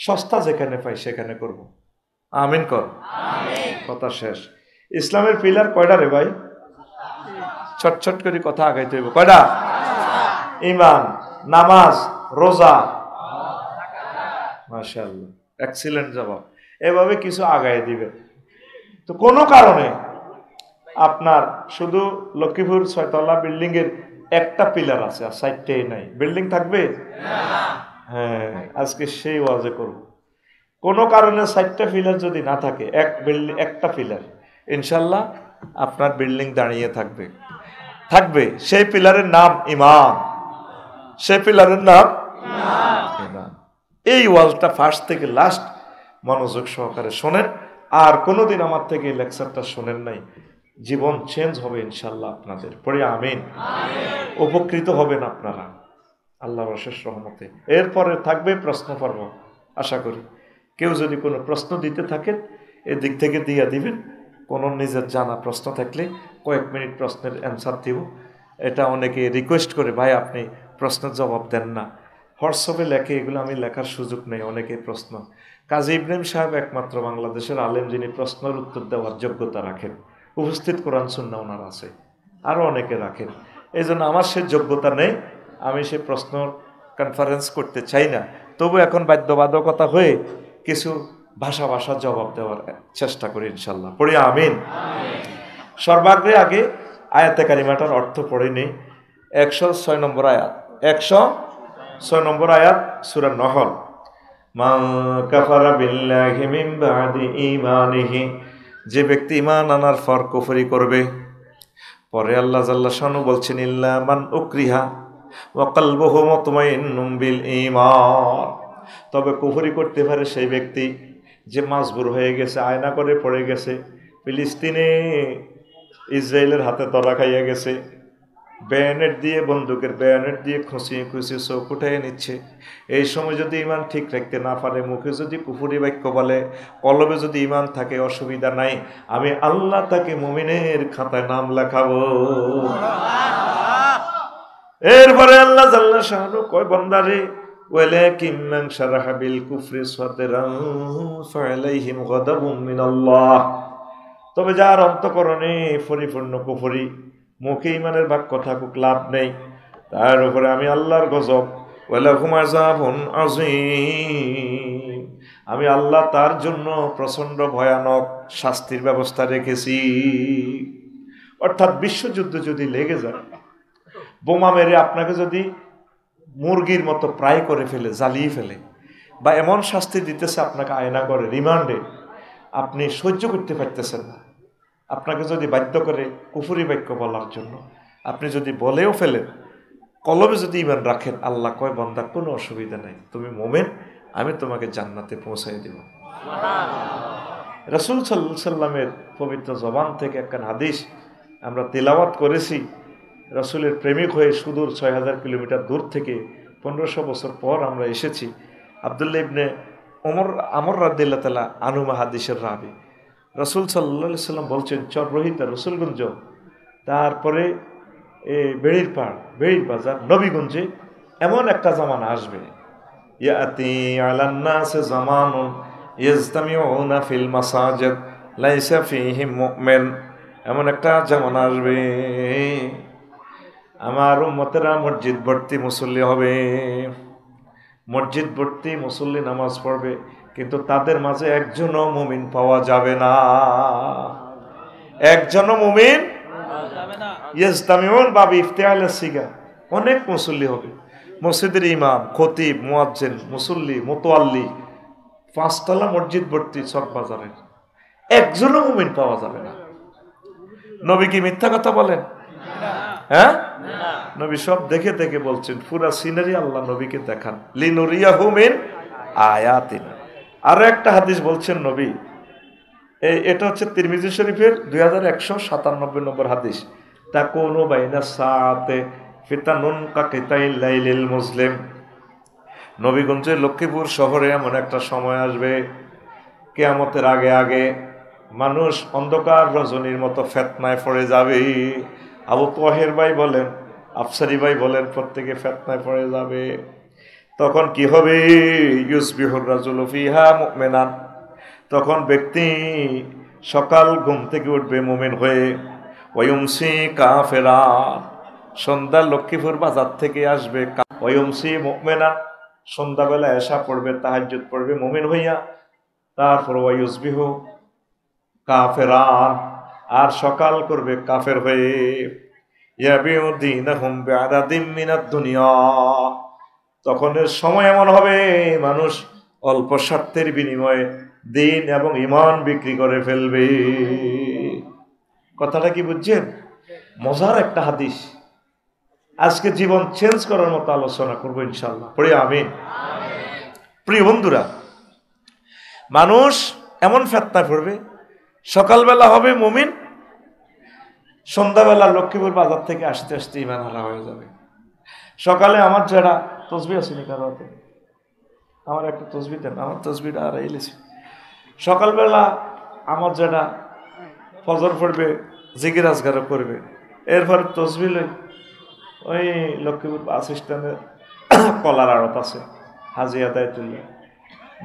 সস্তা যেখানে পাই সেখানে করব। আমিন কর। কথা শেষ। ইসলামের পিলার কয়টা রে ভাই? ছটছট করে কথা আগাইতে হইব। কয়টা? ঈমান, নামাজ, রোজা। মাশাআল্লাহ, এক্সিলেন্ট জবাব। এভাবে কিছু আগায় দিবে। তো কোনো কারণে আপনার শুধু লক্ষ্মীপুর 6 তলা বিল্ডিং এর একটা পিলার আছে, আর 4টাই নাই, বিল্ডিং থাকবে? হ্যাঁ, আজকে সেই ওয়াজে করব। কোনো কারণে 4টা পিলার যদি না থাকে, একটা পিলার, ইনশাল্লাহ আপনার বিল্ডিং দাঁড়িয়ে থাকবে। সেই পিলারের নাম ঈমান। সেই পিলারের নাম ঈমান। এই ওয়াজটা ফার্স্ট থেকে লাস্ট মনোযোগ সহকারে শোনেন, আর কোনোদিন আমার থেকে এই লেকচারটা শোনেন নাই, জীবন চেঞ্জ হবে ইনশাল্লাহ আপনাদের। পড়ে আমিন। উপকৃত হবেন আপনারা আল্লাহর অশেষ রহমতে। এরপরে থাকবে প্রশ্ন পর্ব, আশা করি কেউ যদি কোনো প্রশ্ন দিতে থাকেন এদিক থেকে দিয়ে দিবেন। কোনো নিজের জানা প্রশ্ন থাকলে কয়েক মিনিট প্রশ্নের অ্যান্সার দিব। এটা অনেকে রিকোয়েস্ট করে, ভাই আপনি প্রশ্নের জবাব দেন না, হোয়াটসঅ্যাপে লেখে, এগুলো আমি লেখার সুযোগ নেই। অনেকে প্রশ্ন, কাজী ইব্রাহিম সাহেব একমাত্র বাংলাদেশের আলেম যিনি প্রশ্নের উত্তর দেওয়ার যোগ্যতা রাখেন, উপস্থিত কোরআন সুন্নাহ ওনার আছে, আরও অনেকে রাখেন। এই জন্য আমার সে যোগ্যতা নেই, আমি সে প্রশ্ন কনফারেন্স করতে চাই না। তবু এখন বাধ্যবাধকতা হয়ে কিছু ভাষা জবাব দেওয়ার চেষ্টা করি ইনশাল্লাহ। পড়ি আমিন। সর্বাগ্রে আগে আয়াতে কারিমাটার অর্থ পড়ে নেই। 106 নম্বর আয়াত, 106 নম্বর আয়াত সূরা নহল। মা কাফারা বিল্লাহি মিন বাদি ঈমানিহি, যে ব্যক্তি ঈমান আনার পর কুফরি করবে। পরে আল্লাহ জাল্লা শানু বলছেন, ইল্লা মান উকরিহা ওয়া কলবুহু মুতমাইন্নুম বিল ঈমান, তবে কুফরি করতে পারে সেই ব্যক্তি যে মাজবুর হয়ে গেছে, আয়না করে পড়ে গেছে, ফিলিস্তিনে ইসরায়েলের হাতে ধরা খাইয়া গেছে, ব্যানেট দিয়ে, বন্দুকের ব্যানেট দিয়ে খুঁচিয়ে চোখ উঠাইয়া নিচ্ছে। এই সময় যদি ইমান ঠিক রাখতে না পারে, মুখে যদি কুফরি বাক্য বলে, কলবে যদি ইমান থাকে, অসুবিধা নাই, আমি আল্লাহ তাকে মুমিনের খাতায় নাম লেখাবো। এরপরে আল্লাহ জাল্লা শাহরু কয়, বান্দারে ওয়ালাকিন মান শারাহা বিল কুফরি সাদরান ফালাইহিম গাদাবুম মিনাল্লাহ, তবে যার অন্তঃকরণে পরিপূর্ণ কুফরি, মুখে ইমানের বাক্য থাকুক লাভ নেই, তার উপরে আমি আল্লাহর গজব, ওয়ালাহুম আযাবুন আযীম, আমি আল্লাহ তার জন্য প্রচন্ড ভয়ানক শাস্তির ব্যবস্থা রেখেছি। অর্থাৎ বিশ্বযুদ্ধ যদি লেগে যায়, বোমা মেরে আপনাকে যদি মুরগির মতো প্রায় করে ফেলে, জ্বালিয়ে ফেলে, বা এমন শাস্তি দিতেছে আপনাকে আয়না করে রিমান্ডে, আপনি সহ্য করতে পারতেছেন না, আপনাকে যদি বাধ্য করে কুফরি বাক্য বলার জন্য, আপনি যদি বলেও ফেলেন, কলবে যদি ইমান রাখেন, আল্লাহ কয়, বান্দা কোনো অসুবিধা নাই, তুমি মোমেন, আমি তোমাকে জান্নাতে পৌঁছাই দেব। রাসূল সাল্লাল্লাহু আলাইহি সাল্লামের পবিত্র জবান থেকে একখান হাদিস আমরা তিলাওয়াত করেছি। রাসূলের প্রেমিক হয়ে সুদূর 6000 কিলোমিটার দূর থেকে 1500 বছর পর আমরা এসেছি। আব্দুল্লাহ ইবনে আমর রাদিয়াল্লাহু তাআলা আনহু হাদিসের রাবি। রাসূল সাল্লাল্লাহু আলাইহি সাল্লাম বলছেন, চররহিতা রসুলগঞ্জ, তারপরে বেড়ির বাজার নবীগঞ্জে এমন একটা জামানা আসবে, ইয়াতি আলান নাস জামানুন ইয়াজতামিউনা ফিল মাসাজিদ লাইসা ফীহিম মুমিন, এমন একটা জামানা আসবে আমার উম্মতেরা মসজিদ ভর্তি মুসল্লি হবে, মসজিদ ভর্তি মুসল্লি নামাজ পড়বে, কিন্তু তাদের মাঝে একজনও মুমিন পাওয়া যাবে না, একজনও মুমিন ইয়াজতামিউন বাবি ইফতিআলের সিগা, অনেক মুসল্লি হবে, মসজিদের ইমাম, খতিব, মুয়াজ্জিন, মুসল্লি, মুতাওয়াল্লি, 5 তলা মসজিদ ভর্তি চক বাজারের, একজনও মুমিন পাওয়া যাবে না। নবী কি মিথ্যা কথা বলেন? হ্যাঁ, নবী সব দেখে দেখে বলছেন, পুরা সিনারি আল্লাহ নবীকে দেখান, লিনুরিয়াহু মিন আয়াতিনা। আরো একটা হাদিস বলছেন নবী, এটা হচ্ছে তিরমিজি শরীফের 2197 নম্বর হাদিস, তাকুনু বাইনা সাআতে ফিতানুন কাকিতাইল লাইলিল মুসলিম, নবীগঞ্জের লক্ষ্মীপুর শহরে এমন একটা সময় আসবে, কিয়ামতের আগে আগে মানুষ অন্ধকার রজনীর মতো ফেতনায় পড়ে যাবে। আবু তাহের ভাই বলেন, আফসারি ভাই বলেন, প্রত্যেকে ফেতনায় পড়ে যাবে। তখন কি হবে? ইউসবিহুর রাজুলু ফিহা মুমিনান, তখন ব্যক্তি সকাল ঘুম থেকে উঠবে মুমিন হয়ে, ওয়ায়ুমসি কাফেরা, সন্ধ্যা লক্ষ্মীপুর বাজার থেকে আসবে, ওয়ায়ুমসি মুমিনান, সন্ধ্যাবেলা এশা পড়বে, তাহাজ্জুদ পড়বে মুমিন হইয়া, তারপর ওয়ায়ুসবিহু কাফেরান, আর সকাল করবে কাফের হয়ে, ইয়াবিউ দীনাহুম বিআরাদিম মিনাদ দুনিয়া, তখনের সময় এমন হবে মানুষ অল্প স্বার্থের বিনিময়ে দিন এবং ঈমান বিক্রি করে ফেলবে। কথাটা কি বুঝছেন? মজার একটা হাদিস, আজকে জীবন চেঞ্জ করার মতো আলোচনা করবো ইনশাআল্লাহ। পড়ি আমিন। প্রিয় বন্ধুরা, মানুষ এমন ফেতনা পড়বে, সকালবেলা হবে মুমিন, সন্ধ্যাবেলা লক্ষ্মীপুর বাজার থেকে আসতে আসতে ইমান হারা হয়ে যাবে। সকালে আমার যারা তসবি আসেনি কারো হাতে, আমার একটা তসবি দেন, আমার তসবিটা আর এলেছে। সকালবেলা আমার যারা ফজর পড়বে, জিকির আজগারও করবে, এরপর তসবি লই ওই লক্ষ্মীপুর বাস স্ট্যান্ডে কলার আড়ত আছে, হাজিয়া দেয় তুললে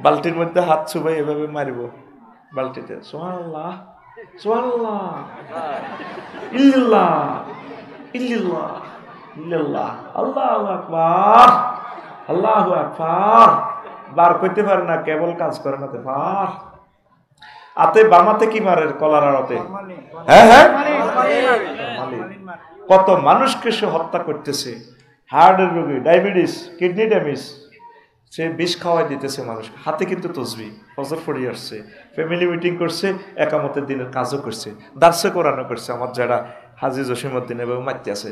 বালতির মধ্যে হাত ছুবাই এভাবে মারিব বালতিতে, সুবহানাল্লাহ সুবহানাল্লাহ ইল্লাল্লাহ ইল্লাল্লাহ ইল্লাল্লাহ আল্লাহু আকবার আল্লাহু আকবার, বার করতে পারে না, কেবল কাজ করে না পার। আতে বামাতে কি মারে কলার আড়তে, হ্যাঁ হ্যাঁ, কত মানুষকে সে হত্যা করতেছে, হার্টের রোগী, ডায়াবেটিস, কিডনি ড্যামেজ, সে বিষ খাওয়াই দিতেছে মানুষকে। হাতে কিন্তু তসবি, ফজর পড়ে আসছে, ফ্যামিলি মিটিং করছে, একামতের দিনের কাজও করছে, দার্সে কোরআনও করছে। আমার যারা হাজী জসিমউদ্দিন এভাবে মারতে আছে,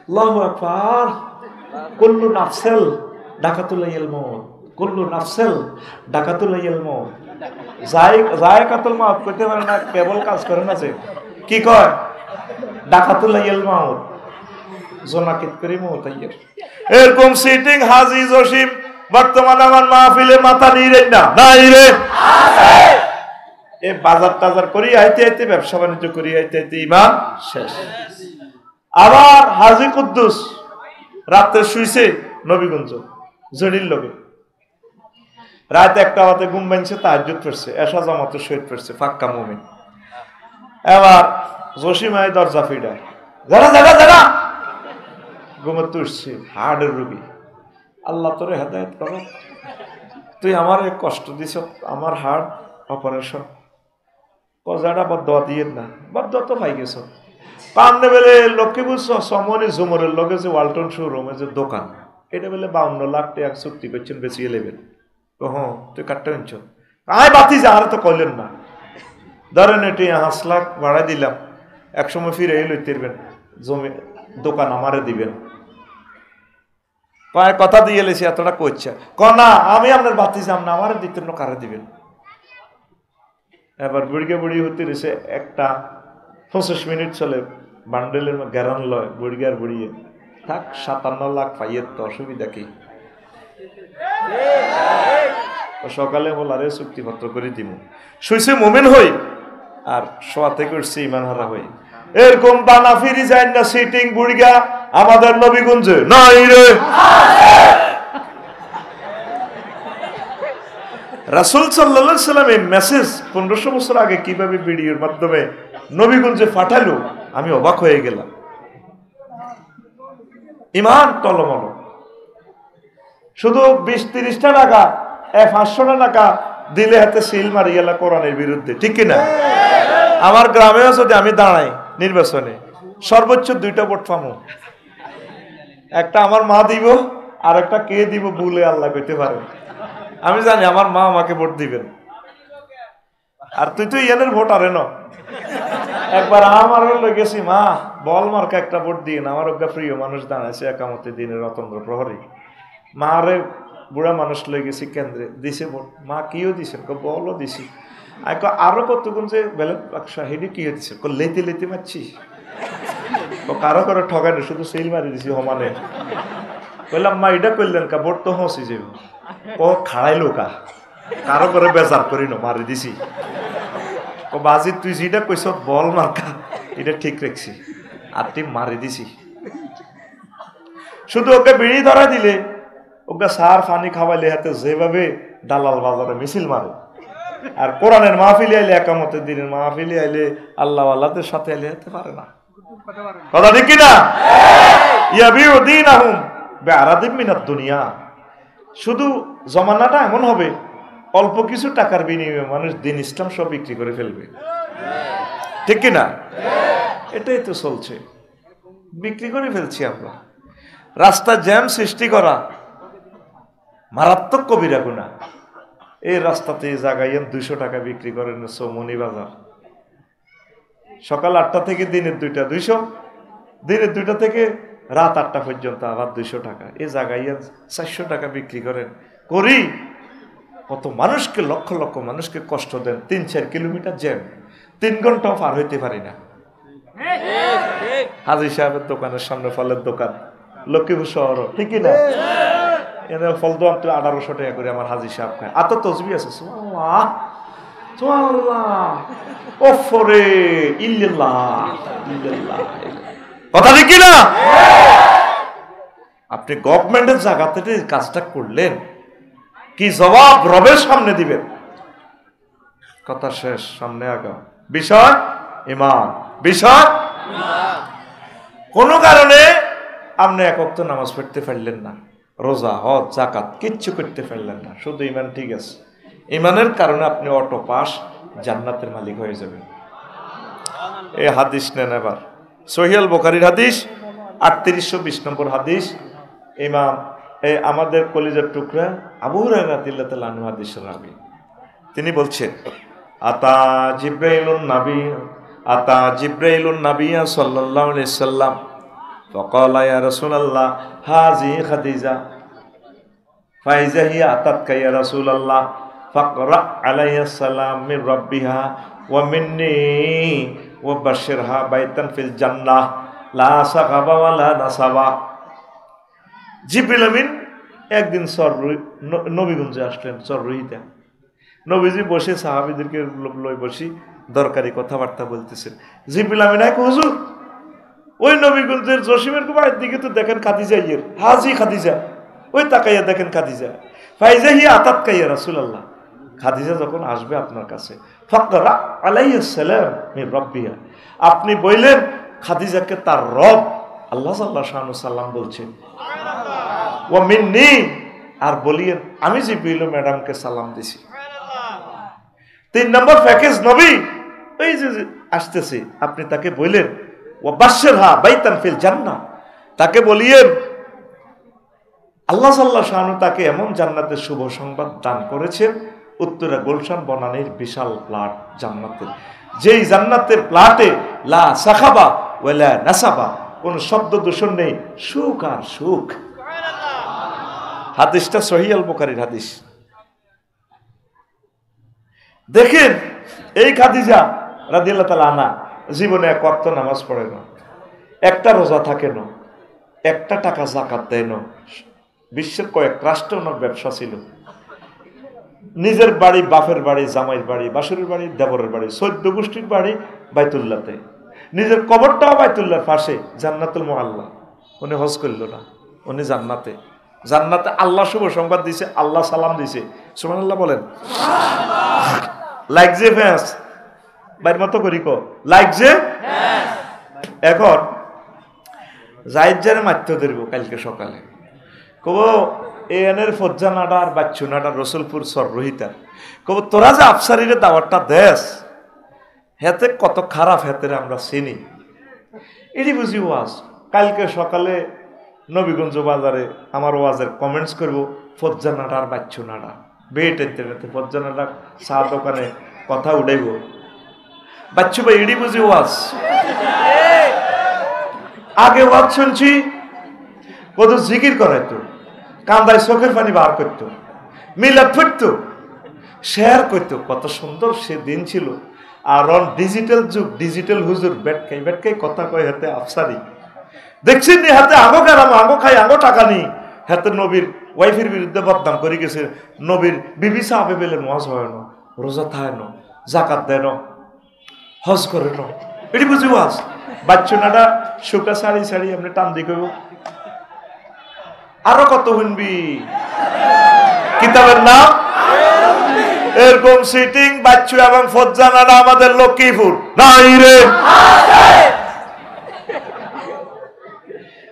আল্লাহু আকবার, কুল্লু নাফসেল ডাকাতুল মউত, কুল্লু নাফসেল ডাকাতুল মউত, যায়কাতুল মাউত করতে পারে না, কেবল কাজ করে না, যে কি কয় ডাকাতুল মাউত, জোনাকিত করি মউত আইয়ের। এরকম সিটিং হাজী জসিম বর্তমানে আমার মাহফিলে মাথা নিয়ে না নাই রে, এ বাজার টাজার করি আইতে আইতে, ব্যবসা বাণিজ্য করি আইতে আইতে ইমান শেষ। আবার হাজী কুদ্দুস রাতে শুইছে নবীগঞ্জ জড়ির লগে, রাত 1টা বাজে ঘুম ভাঙছে, তাহাজ্জুদ পড়ছে, এশা জামাতে শহীদ পড়ছে, ফাক্কা মুমিন। এবার জসিমায় দরজা ফিডায়, যারা যারা যারা ঘুমোতে উঠছে, হার্টের রোগী, আল্লাহ তোরে হেদায়েত করো, তুই আমার কষ্ট দিছ, আমার হার্ট অপারেশন, কজাটা বদদোয়া দিয়ে না, বদদোয়া তো পাই গেছ। পান্নে বেলে লক্ষ্মীপুর সমনি ঝুমরের লগে যে ওয়ালটন শোরুমে যে দোকান, এটা বেলে 52 লাখ টাকা চুক্তি করছেন, বেশি লেবেন। হ্যাঁ তুই কাটটা আনছ, আয় বাতি যা, আর তো কইলেন না, ধরেন এটি 5 লাখ ভাড়া দিলাম, একসময় ফিরে লইতেরবেন, জমি দোকান আমারে দিবেন, কথা দিয়ে এলেছি, এতটা কইছে না, আমি আপনার বাতি যাম না, আমারে দিতেন না, কারে দিবেন। এবার বুড়িকে বুড়ি হতে রয়েছে, একটা 25 মিনিট চলে, বান্ডেলের গ্যারান লয় বুড়িকে আর বুড়িয়ে থাক, 57 লাখ পাইয়ের তো অসুবিধা কি। সকালে বলারে চুক্তিপত্র করে দিব, শুইছে মুমিন হই, আর শোয়াতে করছে ইমান হারা হই। এরকম বানা ফিরি যায় না সিটিং বুড়িগা আমাদের নবীগঞ্জে নাই রে। রাসূল সাল্লাল্লাহু আলাইহি সাল্লাম এই মেসেজ 1500 বছর আগে কিভাবে ভিডিওর মাধ্যমে নবীগঞ্জে পাঠালো, আমি অবাক হয়ে গেলাম। ইমান টলমল, শুধু 20-30টা টাকা 500 টাকা দিলে হাতে সিল মারি গেল কোরআনের বিরুদ্ধে, ঠিক কিনা? আমার গ্রামেও যদি আমি দাঁড়াই নির্বাচনে, সর্বোচ্চ 2টা ভোট পাবো, একটা আমার মা দিব, আর একটা কে দিব বলে আল্লাহ পেতে পারে। আমি জানি আমার মা আমাকে ভোট দিবেন, আর তুই তো ইয়ানের ভোট আরে না। একবার আমার গেছি, মা বল মার্কা একটা ভোট দিয়ে না, আমার ওগা প্রিয় মানুষ দাঁড়াইছে একামতে দিনের রতন্দ্র প্রহরী, মা রে বুড়া মানুষ লয়ে গেছি কেন্দ্রে, দিছে ভোট, মা কিও দিছে, বলও দিছি, আরো কতক্ষণ যে ব্যালট বাক্স হেডি কি হচ্ছে, লেতে লেতে মারছি, কারো কারো ঠগানি, শুধু সেল মারি দিছি হমানে। বললাম মা এটা করলেন কা, ভোট তো হসি যে ও খাড়াইলো কা, কারো করে বেজার করি না, মারি দিছি। ও বাজি তুই যেটা কইস বল মার্কা, এটা ঠিক রাখছি, আর তুই মারি দিছি। শুধু ওকে বিড়ি ধরা দিলে, ওকে সার পানি খাওয়াইলে হাতে যেভাবে দালাল বাজারে মিছিল মারে, আর কোরআনের মাহফিলে আইলে, একামতের দিনের মাহফিলে আইলে, আল্লাহ আল্লাহদের সাথে আইলে হতে পারে না। কথা ঠিক কিনা? ইয়াবিউ দীনাহুম বিআরাদিম মিনাদ দুনিয়া। শুধু জমানাটা এমন হবে, অল্প কিছু টাকার বিনিময়ে মানুষ দিন ইসলাম সব বিক্রি করে ফেলবে, ঠিক কিনা? এটাই তো চলছে, বিক্রি করে ফেলছি আমরা। রাস্তা জ্যাম সৃষ্টি করা মারাত্মক কবিরা গুনাহ। এই রাস্তাতে জাগাইয়েন 200 টাকা বিক্রি করেন চৌমনি বাজার, সকাল 8টা থেকে দিনের 2টা 200, দিনের 2টা থেকে রাত 8টা পর্যন্ত আবার 200 টাকা। এই জাগাইয়েন 400 টাকা বিক্রি করেন, করি কত মানুষকে, লক্ষ লক্ষ মানুষকে কষ্ট দেন। 3-4 কিলোমিটার জ্যাম, 3 ঘন্টাও পার হইতে পারি না। হাজী সাহেবের দোকানের সামনে ফলের দোকান, লক্ষ্মীপুর শহর, ঠিকই না? এনে ফল তো 1800 টাকা করে আমার হাজী সাহেব খায়। এত তসবি আছে, সুবহানাল্লাহ সুবহানাল্লাহ, ওফরে ইল্লাল্লাহ ইল্লাল্লাহ। কথা ঠিক না? আপনি গভর্নমেন্টের জায়গা থেকে কাজটা করলেন, কি জবাব রবের সামনে দিবেন? কথা শেষ, সামনে আগাও। বিষয় ঈমান, বিষয় কোন কারণে আপনি এক ওয়াক্ত নামাজ পড়তে পারলেন না, রোজা, হজ, যাকাত কিচ্ছু করতে পারলেন না, শুধু ঈমান ঠিক আছে। ঈমানের কারণে আপনি অটো পাস, জান্নাতের মালিক হয়ে যাবেন। এই হাদিস নেন এবার, সহিহ আল বুখারীর হাদিস 3820 নম্বর হাদিস। ইমাম আমাদের কলিজার টুকরা আবু হুরায়রা রাদিয়াল্লাহু তাআলা আনহু হাদিসের রাবী, তিনি বলছেন, আতা জিব্রাইলুন নাবিয়্যা সাল্লাল্লাহু আলাইহি সাল্লাম ফাকালা ইয়া রাসূলুল্লাহ হাযি খাদিজা ফাইজা হিয়া আতাতকা ইয়া রাসূলুল্লাহ ফাকরা আলাইহা সালাম মির রাব্বিহা ওয়া মিন্নি ওয়া বাশশিরহা বাইতান ফিল জান্নাহ লা সাগাবা ওয়া লা নাসাবা। জিবরিল আমিন একদিন নবীগঞ্জে আসলেন, চররুইতে। নবীজি বসে সাহাবীদেরকে লই বসি দরকারি কথাবার্তা বলতেছেন। জিবরিল আমিন এক, হুজুর ওই নবীগঞ্জের জসিমের বাড়ির দিকে তো দেখেন খাদিজা, ইয়ের হাজি খাদিজা, ওই তাকাইয়া দেখেন খাদিজা। ফাইজা হিয়া আতাতকা ইয়া রাসূলুল্লাহ, খাদিজা যখন আসবে আপনার কাছে, ফাকরা আলাইহিস সালাম মির রাব্বিহা, আপনি বললেন খাদিজাকে তার রব আল্লাহ সাল্লাল্লাহু সাল্লাম বলছেন, ওয়া মিন্নি, আর বলিয়েন আমি জিবরিল ম্যাডামকে সালাম দিছি। 3 নম্বর প্যাকেজ নবী ওই যে আসতেছে, আপনি তাকে বললেন ওয়া বাশশিরহা বাইতান ফিল জান্নাহ, তাকে বলিয়েন আল্লাহ সাল্লাল্লাহু আলাইহি তাকে এমন জান্নাতের শুভ সংবাদ দান করেছেন, উত্তরা গুলশান বনানীর বিশাল প্লাট জান্নাতের, যেই জান্নাতের প্লাটে লা সাখাবা ওয়ালা নাসাবা, কোন শব্দ দূষণ নেই, সুখ আর সুখ। হাদিসটা সহিহ আল বুখারীর হাদিস। দেখেন এই খাদিজা রাদিয়াল্লাহু তাআলা আনহা জীবনে এক ওয়াক্ত নামাজ পড়ে না, একটা রোজা থাকে না, একটা টাকা যাকাত দেয় না, বিশ্বের কয়েক রাষ্ট্রে ওনার ব্যবসা ছিল, নিজের বাড়ি, বাপের বাড়ি, জামাইয়ের বাড়ি, বাসুরের বাড়ি, দেবরের বাড়ি, 14 গোষ্ঠীর বাড়ি বাইতুল্লাহতে, নিজের কবরটাও বাইতুল্লাহর পাশে, জান্নাতুল মুআল্লা। উনি হজ করল না, উনি জান্নাতে, জান্নাতে আল্লাহ শুভ সংবাদ দিছে, আল্লাহ সালাম দিছে, সুবহানাল্লাহ বলেন। লাইক যে ফ্যান্স বাইর মতো করি কো, লাইক যে। এখন জায়েদ মাত্র ধরব কালকে সকালে, কব এনের ফজ্জা নাডা আর বাচ্চু নাডা রসুলপুর সররোহিতা, কব তোরা যে আফসারিরে দাওয়াতটা দেশ, হেতে কত খারাপ, হেতে আমরা চিনি, এটি বুঝি ওয়াজ। কালকে সকালে নবীগঞ্জ বাজারে আমার ওয়াজের কমেন্টস করব, ফজ্জা নাডা আর বাচ্চু নাডা, বেট ইন্টারনেটে ফজ্জা নাডা চা দোকানে কথা উঠাইব, বাচ্চু ভাই এটি বুঝি ওয়াজ। আগে ওয়াজ শুনছি কত জিকির করাইতো, কান্দায় চোখের পানি বার করতো, মিলাদ ফুটতো, শেয়ার করতো, কত সুন্দর সে দিন ছিল। আর অন ডিজিটাল যুগ, ডিজিটাল হুজুর বেটকাই বেটকাই কথা কয়, হাতে আফসারি দেখছেন নি, হাতে আগো গারাম, আগো খাই, আগো টাকা নি, হাতে নবীর ওয়াইফের বিরুদ্ধে বদনাম করে গেছে, নবীর বিবি সাহাবে বেলে ওয়াজ হয় না, রোজা থায় না, যাকাত দেয় না, হজ করে না, এটি বুঝি ওয়াজ। বাচ্চুনাটা শুকা শাড়ি শাড়ি আপনি টান দিয়ে কইব, আরো কত শুনবি, কিতাবের নাম এরকম সিটিং বাচ্চু এবং ফজ্জানাটা আমাদের লক্ষ্মীপুর নাই রে।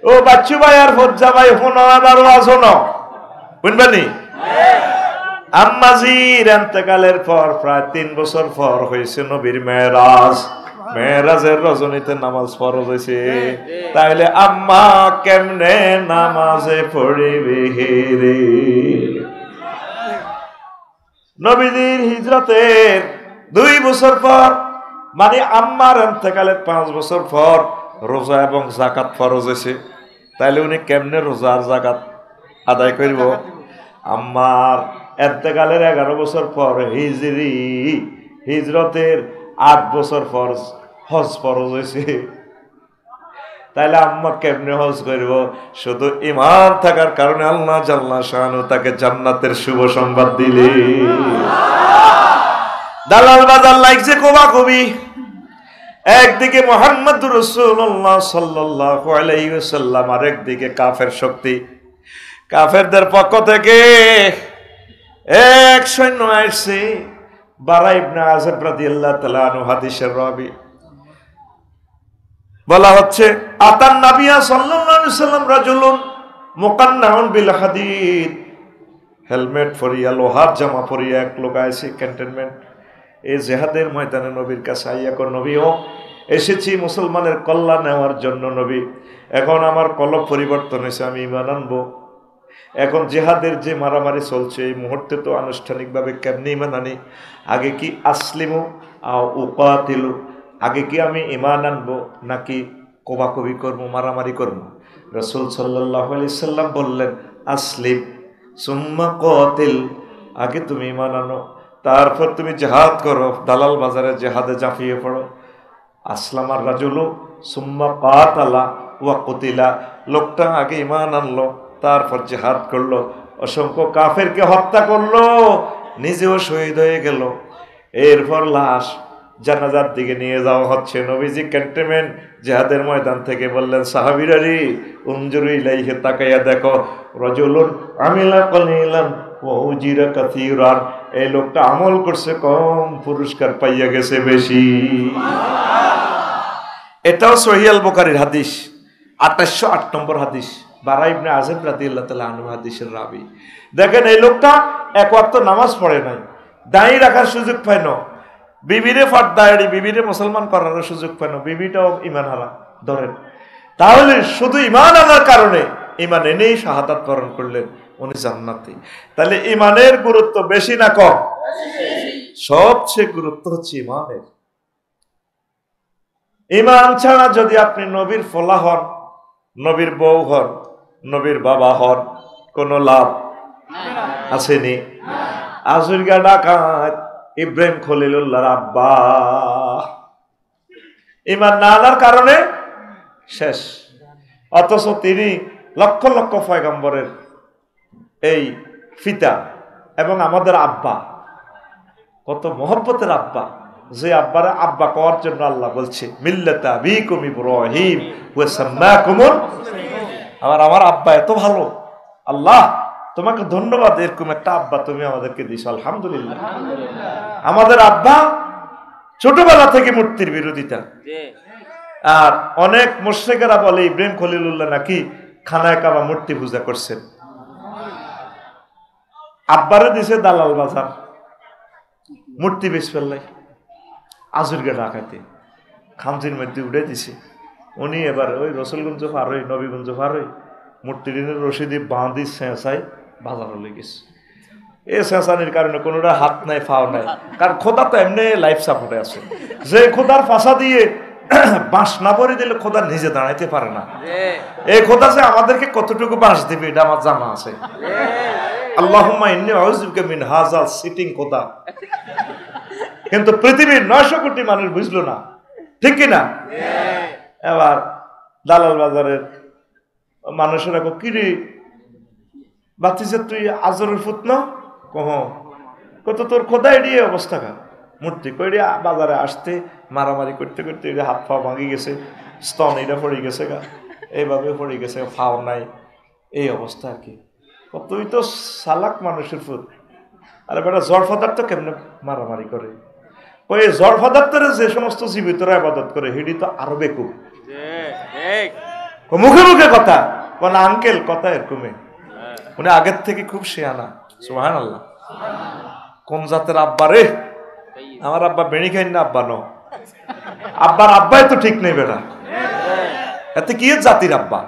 ও বাচ্চু ভাই আর ফজ্জা ভাই শোনো, আবারও আসো না, বুঝবেনি। আম্মাজির ইন্তেকালের পর প্রায় 3 বছর পর হয়েছে নবীর মেরাজ। মেরাজের রজনীতে নামাজ ফরজ হয়েছে, তাইলে আম্মা কেমনে নামাজে পড়িবে রে। নবীর হিজরতের 2 বছর পর, মানে আম্মার ইন্তেকালের 5 বছর পর রোজা এবং যাকাত ফরজ হয়েছে, তাইলে উনি কেমনে রোজা আর যাকাত আদায় করব। আম্মার এতেকালের 11 বছর পর হিজরতের 8 বছর পর হজ ফরজ হয়েছে। তাইলে আম্মা কেমনে হজ করব? শুধু ঈমান থাকার কারণে আল্লাহ জাল্লা শানু তাকে জান্নাতের শুভ সংবাদ দিলে। দালাল বাজার লাগছে কোবাকুবি। একদিকে মুহাম্মদুর রাসূলুল্লাহ সাল্লাল্লাহু আলাইহি ওয়াসাল্লাম, আর একদিকে কাফের শক্তি। কাফেরদের পক্ষ থেকে এক সৈন্য আসছে, বারা ইবনে আযিব রাদিয়াল্লাহু তাআলা আনহু, হাদিসের রাবী। বলা হচ্ছে আতান নাবিয়া সাল্লাল্লাহু আলাইহি ওয়াসাল্লাম রাজুলুন মুকান্নাউন বিল হাদিদ, হেলমেট পরিয়া লোহার জামা পরিয়া এক লোক আইছে ক্যান্টনমেন্ট এই জিহাদের ময়দানে নবীর কাছে আইয়া কর, নবীও এসেছি মুসলমানের কল্যাণ নেওয়ার জন্য নবী, এখন আমার কলব পরিবর্তন হয়েছে, আমি ঈমান আনবো। এখন জিহাদের যে মারামারি চলছে এই মুহূর্তে তো আনুষ্ঠানিকভাবে কেমনি ঈমান আনি? আগে কি আসলিমু আও উকাতিলু, আগে কি আমি ঈমান আনবো নাকি কোবাকবি করবো, মারামারি করবো? রাসূল সাল্লাল্লাহু আলাইহি সাল্লাম বললেন আসলিম সুম্মা কাতিল, আগে তুমি ঈমান আনো তারপর তুমি জিহাদ করো, দালাল বাজারে জিহাদে ঝাঁপিয়ে পড়ো। আসলামার রাজুলু সুম্মা কাতালা ওয়া কুতিলা, লোকটা আগে ঈমান আনলো তারপর জিহাদ করলো, অসংখ্য কাফেরকে হত্যা করলো, নিজেও শহীদ হয়ে গেল। এরপর লাশ জানাজার দিকে নিয়ে যাওয়া হচ্ছে। নবীজি ক্যান্টনমেন্ট জিহাদের ময়দান থেকে বললেন সাহাবীরা রে উনজুরু ইলাইহি, তাকাইয়া দেখো, রাজুলুন আমিলা কলিলান ওয়া উজিরা কাসীরান, এই লোকটা আমল করছে কম, পুরস্কার পাইয়া গেছে বেশি। এটাও সহিহ আল বুখারীর হাদিস, 2808 নম্বর হাদিস, বারা ইবনে আযিব রাদিয়াল্লাহু তাআলা আনহু হাদিসের রাবী। দেখেন এই লোকটা এক ওয়াক্ত নামাজ পড়ে নাই, দাঁড়িয়ে রাখার সুযোগ পায় না, বিবিরে ফাটদাড়ি বিবিরে মুসলমান করার সুযোগ পায় না, বিবিটাও ঈমান হারা ধরেন। তাহলে শুধু ঈমান আনার কারণে, ঈমান এনেই শাহাদাত বরণ করলেন, উনি জান্নাতি। তাহলে ঈমানের গুরুত্ব বেশি না কম? সবচেয়ে গুরুত্ব হচ্ছে ঈমানের। ঈমান ছাড়া যদি আপনি নবীর ফলা হন, নবীর বউ হন, নবীর বাবা হন, কোন লাভ আসেনি। আজুরগা ডাকাত ইব্রাহিম খলিলুল্লাহর আব্বা ঈমান না আনার কারণে শেষ, অথচ তিনি লক্ষ লক্ষ পয়গম্বরের এই পিতা এবং আমাদের আব্বা, কত মহব্বতের আব্বা, যে আব্বারে আব্বা কওয়ার জন্য আল্লাহ বলছে মিল্লাতা আবিকুম ইব্রাহিম ওয়া সাম্মাকুমুল, আমার আব্বা এত ভালো, আল্লাহ তোমাকে ধন্যবাদ, এরকম একটা আব্বা তুমি আমাদেরকে দিছো, আলহামদুলিল্লাহ। আমাদের আব্বা ছোটবেলা থেকে মূর্তির বিরোধিতা, আর অনেক মুশরিকেরা বলে ইব্রাহিম খলিলুল্লাহ নাকি খানায় কাবা মূর্তি পূজা করছেন। আব্বারে দিছে দালাল বাজার, মূর্তি বেশ ফেললাই আজুরগা ডাকাতে খামজির মধ্যে উঠে দিছে। উনি এবার ওই রসুলগঞ্জ পার হই, নবীগঞ্জ পার হই, মূর্তি দিনের রশিদি বাঁধি চেঁচাই বাজার হলে গেছে। এই চেঁচানির কারণে কোনোটা হাত নাই ফাও নাই, কারণ খোদা তো এমনি লাইফ সাপোর্টে আছে, যে খোদার ফাঁসা দিয়ে বাঁশ না পরে দিলে খোদা নিজে দাঁড়াইতে পারে না। এই খোদা যে আমাদেরকে কতটুকু বাঁশ দিবে এটা আমার জানা আছে। আল্লাহুম্মা ইন্নী আউযুবিকা মিন হাযা সিটিং খোদা। কিন্তু পৃথিবীর 900 কোটি মানুষ বুঝলো না, ঠিক কিনা? এবার দালাল বাজারের মানুষেরা কিরে বাতিজা তুই আজরের ফুতন কত তোর খোদাই দিয়ে অবস্থা খা মূর্তি কইরে বাজারে আসতে মারামারি করতে করতে হাত পা ভাঙি গেছে, স্তন এটা পড়ে গেছে গা, এইভাবে পড়ে গেছে, ফাও নাই, এই অবস্থা আর কি। তুই তো সালাক মানুষের ফুট, আরে বেটা জড় পদার্থ কেমনে মারামারি করে? ওই জড় পদার্থের যে সমস্ত জীবিতরা ইবাদত করে হিডি তো আরো বেকুব, মুখে মুখে কথা কোন আঙ্কেল কথা এরকমই, উনি আগের থেকে খুব শিয়ানা। সুবহানাল্লাহ। কোন জাতের আব্বা রে? আমার আব্বা বেড়ি খাই না, আব্বা নো, আব্বার আব্বাই তো ঠিক নেই বেটা, এতে কি জাতির আব্বা?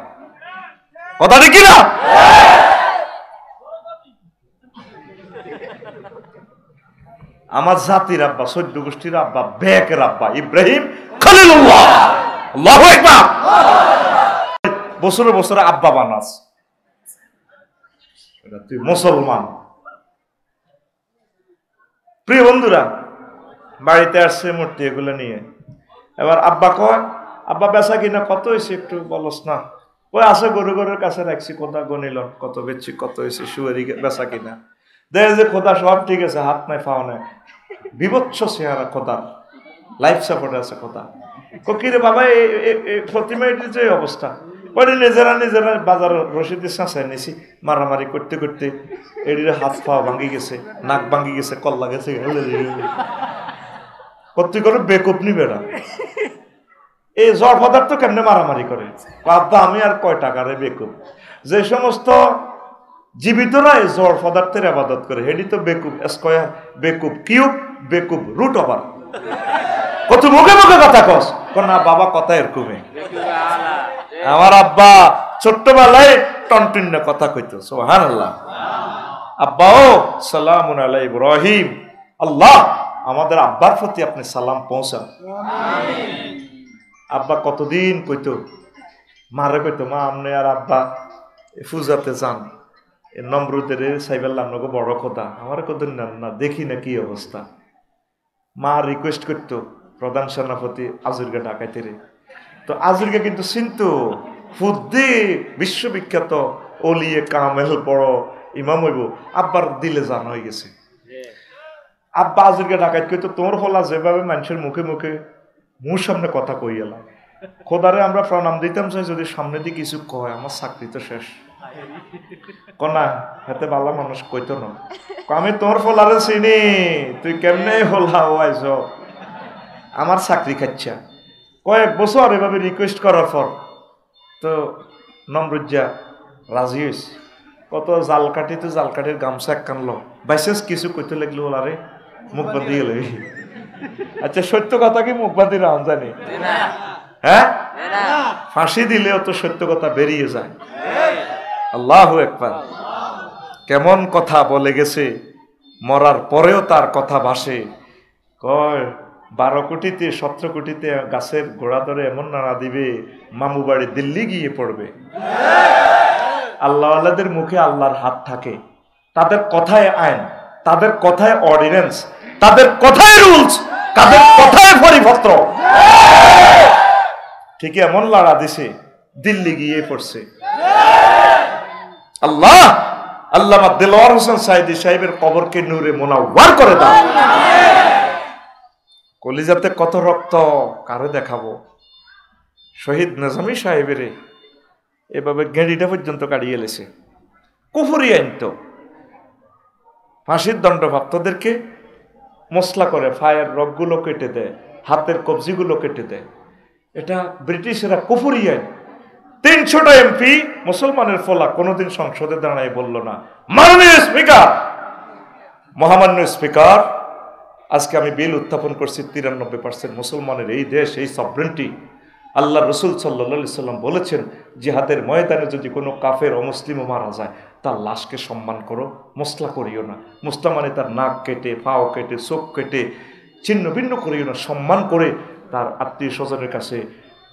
কথা দেখি না? আমার জাতির আব্বা, 14 গোষ্ঠীর আব্বা, বেকের আব্বা ইব্রাহিম খলিলুল্লাহ। আল্লাহু আকবার। বছরে বছরে আব্বা বানাস, তুই মুসলমান, প্রিয় বন্ধুরা, বাড়িতে আসছে মূর্তি এগুলো নিয়ে। এবার আব্বা কয়, আব্বা বেচা কিনা কত হয়েছে একটু বলস না। ওই আছে গরু গরুর কাছে রাখছি, কোথা গনিল কত বেচছি, কত হয়েছে, শুয়ারি বেচা কিনা। দেখে যে খোদা সব ঠিক আছে, হাত নাই পাও নাই, বিভৎস চেহারা খোদার, লাইফ সাপোর্টে আছে খোদা। কিরে বাবা প্রতিমা এটির যে অবস্থা, ওই নিজেরা নিজেরা বাজার রসিদের সাঁচাই নিছি, মারামারি করতে করতে এটির হাত পাও ভাঙ্গি গেছে, নাক ভাঙ্গি গেছে, কল্লা গেছে, কত করে বেকুপ নিবে না। এই জড় পদার্থ কেমনে মারামারি করে? আব্বা আমি আর কয় টাকারে বেকুপ। যে সমস্ত জীবিতরা এই জড় পদার্থের আবাদত করে, হেডি তো বেকুব, স্কয়ার বেকুব, কিউব বেকুব, রুট ওভার। কত মুখে মুখে কথা কস না বাবা, কথা এরকমই। আমার আব্বা ছোট্টবেলায় টনটন্য কথা কইতো, সুবহানাল্লাহ। আব্বা ও সালামুন আলা ইব্রাহিম, আল্লাহ আমাদের আব্বার প্রতি আপনি সালাম পৌঁছান। আব্বা কতদিন কইতো, মারে কইতো, মা আপনি আর আব্বা পূজাতে যান, নমরুদের সাইবেল্লাম নগো বড় কথা, আমার কতদিন না দেখি না কি অবস্থা। মা রিকোয়েস্ট করতো প্রধান সেনাপতি আজুরকে ডাকাইতে রে। তো আজুরকে কিন্তু চিনতো, ফুদ্দি বিশ্ববিখ্যাত অলিয়ে কামেল বড় ইমাম হইব, আব্বার দিলে জান হয়ে গেছে। আব্বা আজুরকে ডাকাইতে কইতো, তোর হলা যেভাবে মানুষের মুখে মুখে মুর সামনে কথা কই এলাম, খোদারে আমরা প্রণাম দিতাম চাই, যদি সামনে দিয়ে কিছু কয় আমার চাকরি তো শেষ। কনা হাতে বালা মানুষ কইতো না, আমি তোর ফলারে চিনি, তুই কেমনে হলা আইস, আমার চাকরি খাচ্ছা। কয়েক বছর এভাবে রিকোয়েস্ট করার পর তো নমরুজ্জা রাজি হয়েছে। কত জাল কাটি, তো জাল কাঠির গামছা এক কানলো, বাইসেস কিছু কইতে লাগলো, ওলারে মুখ বাঁধি গেল। আচ্ছা সত্য কথা কি মুখ বাঁধি রাম জানি? হ্যাঁ, ফাঁসি দিলেও তো সত্য কথা বেরিয়ে যায়। আল্লাহু আকবার। কেমন কথা বলে গেছে, মরার পরেও তার কথা ভাসে। কয় 12 কোটিতে 17 কোটিতে গাছের গোড়া ধরে এমন নাড়া দিবে, মামু বাড়ি দিল্লি গিয়ে পড়বে। আল্লাহ আল্লাহদের মুখে আল্লাহর হাত থাকে, তাদের কথায় আইন, তাদের কথায় অর্ডিন্যান্স, তাদের কথায় রুলস, তাদের কথায় পরিপত্র। ঠিক এমন লাড়া দিছে, দিল্লি গিয়ে পড়ছে। আল্লাহ আল্লামা দেলোয়ার হোসেন সাইদি সাহেবের কবরকে নূরে মুনাওয়ার করে দাও। কলিজাতে কত রক্ত কারে দেখাবো। শহীদ নিজামী সাহেবের এভাবে গেঁড়িটা পর্যন্ত কাটিয়ে এলেছে। কুফরি আইন তো, ফাঁসির দণ্ডপ্রাপ্তদেরকে মশলা করে ফায়ের রগগুলো কেটে দেয়, হাতের কবজিগুলো কেটে দেয়। এটা ব্রিটিশেরা কুফরি আইন। 300টা এমপি মুসলমানের ফলা কোনোদিন সংসদে দাঁড়ায় বলল না, মাননীয় স্পিকার, মহামান্য স্পিকার, আজকে আমি বিল উত্থাপন করছি 93% মুসলমানের এই দেশ, এই সভরেন্টি। আল্লাহ রসুল সাল্লাল্লাহু সাল্লাম বলেছেন, জিহাদের ময়দানে যদি কোনো কাফের অমুসলিমও মারা যায়, তার লাশকে সম্মান করো, মসলা করিও না। মসলা মানে তার নাক কেটে, পাও কেটে, চোখ কেটে ছিন্ন ভিন্ন করিও না, সম্মান করে তার আত্মীয় স্বজনের কাছে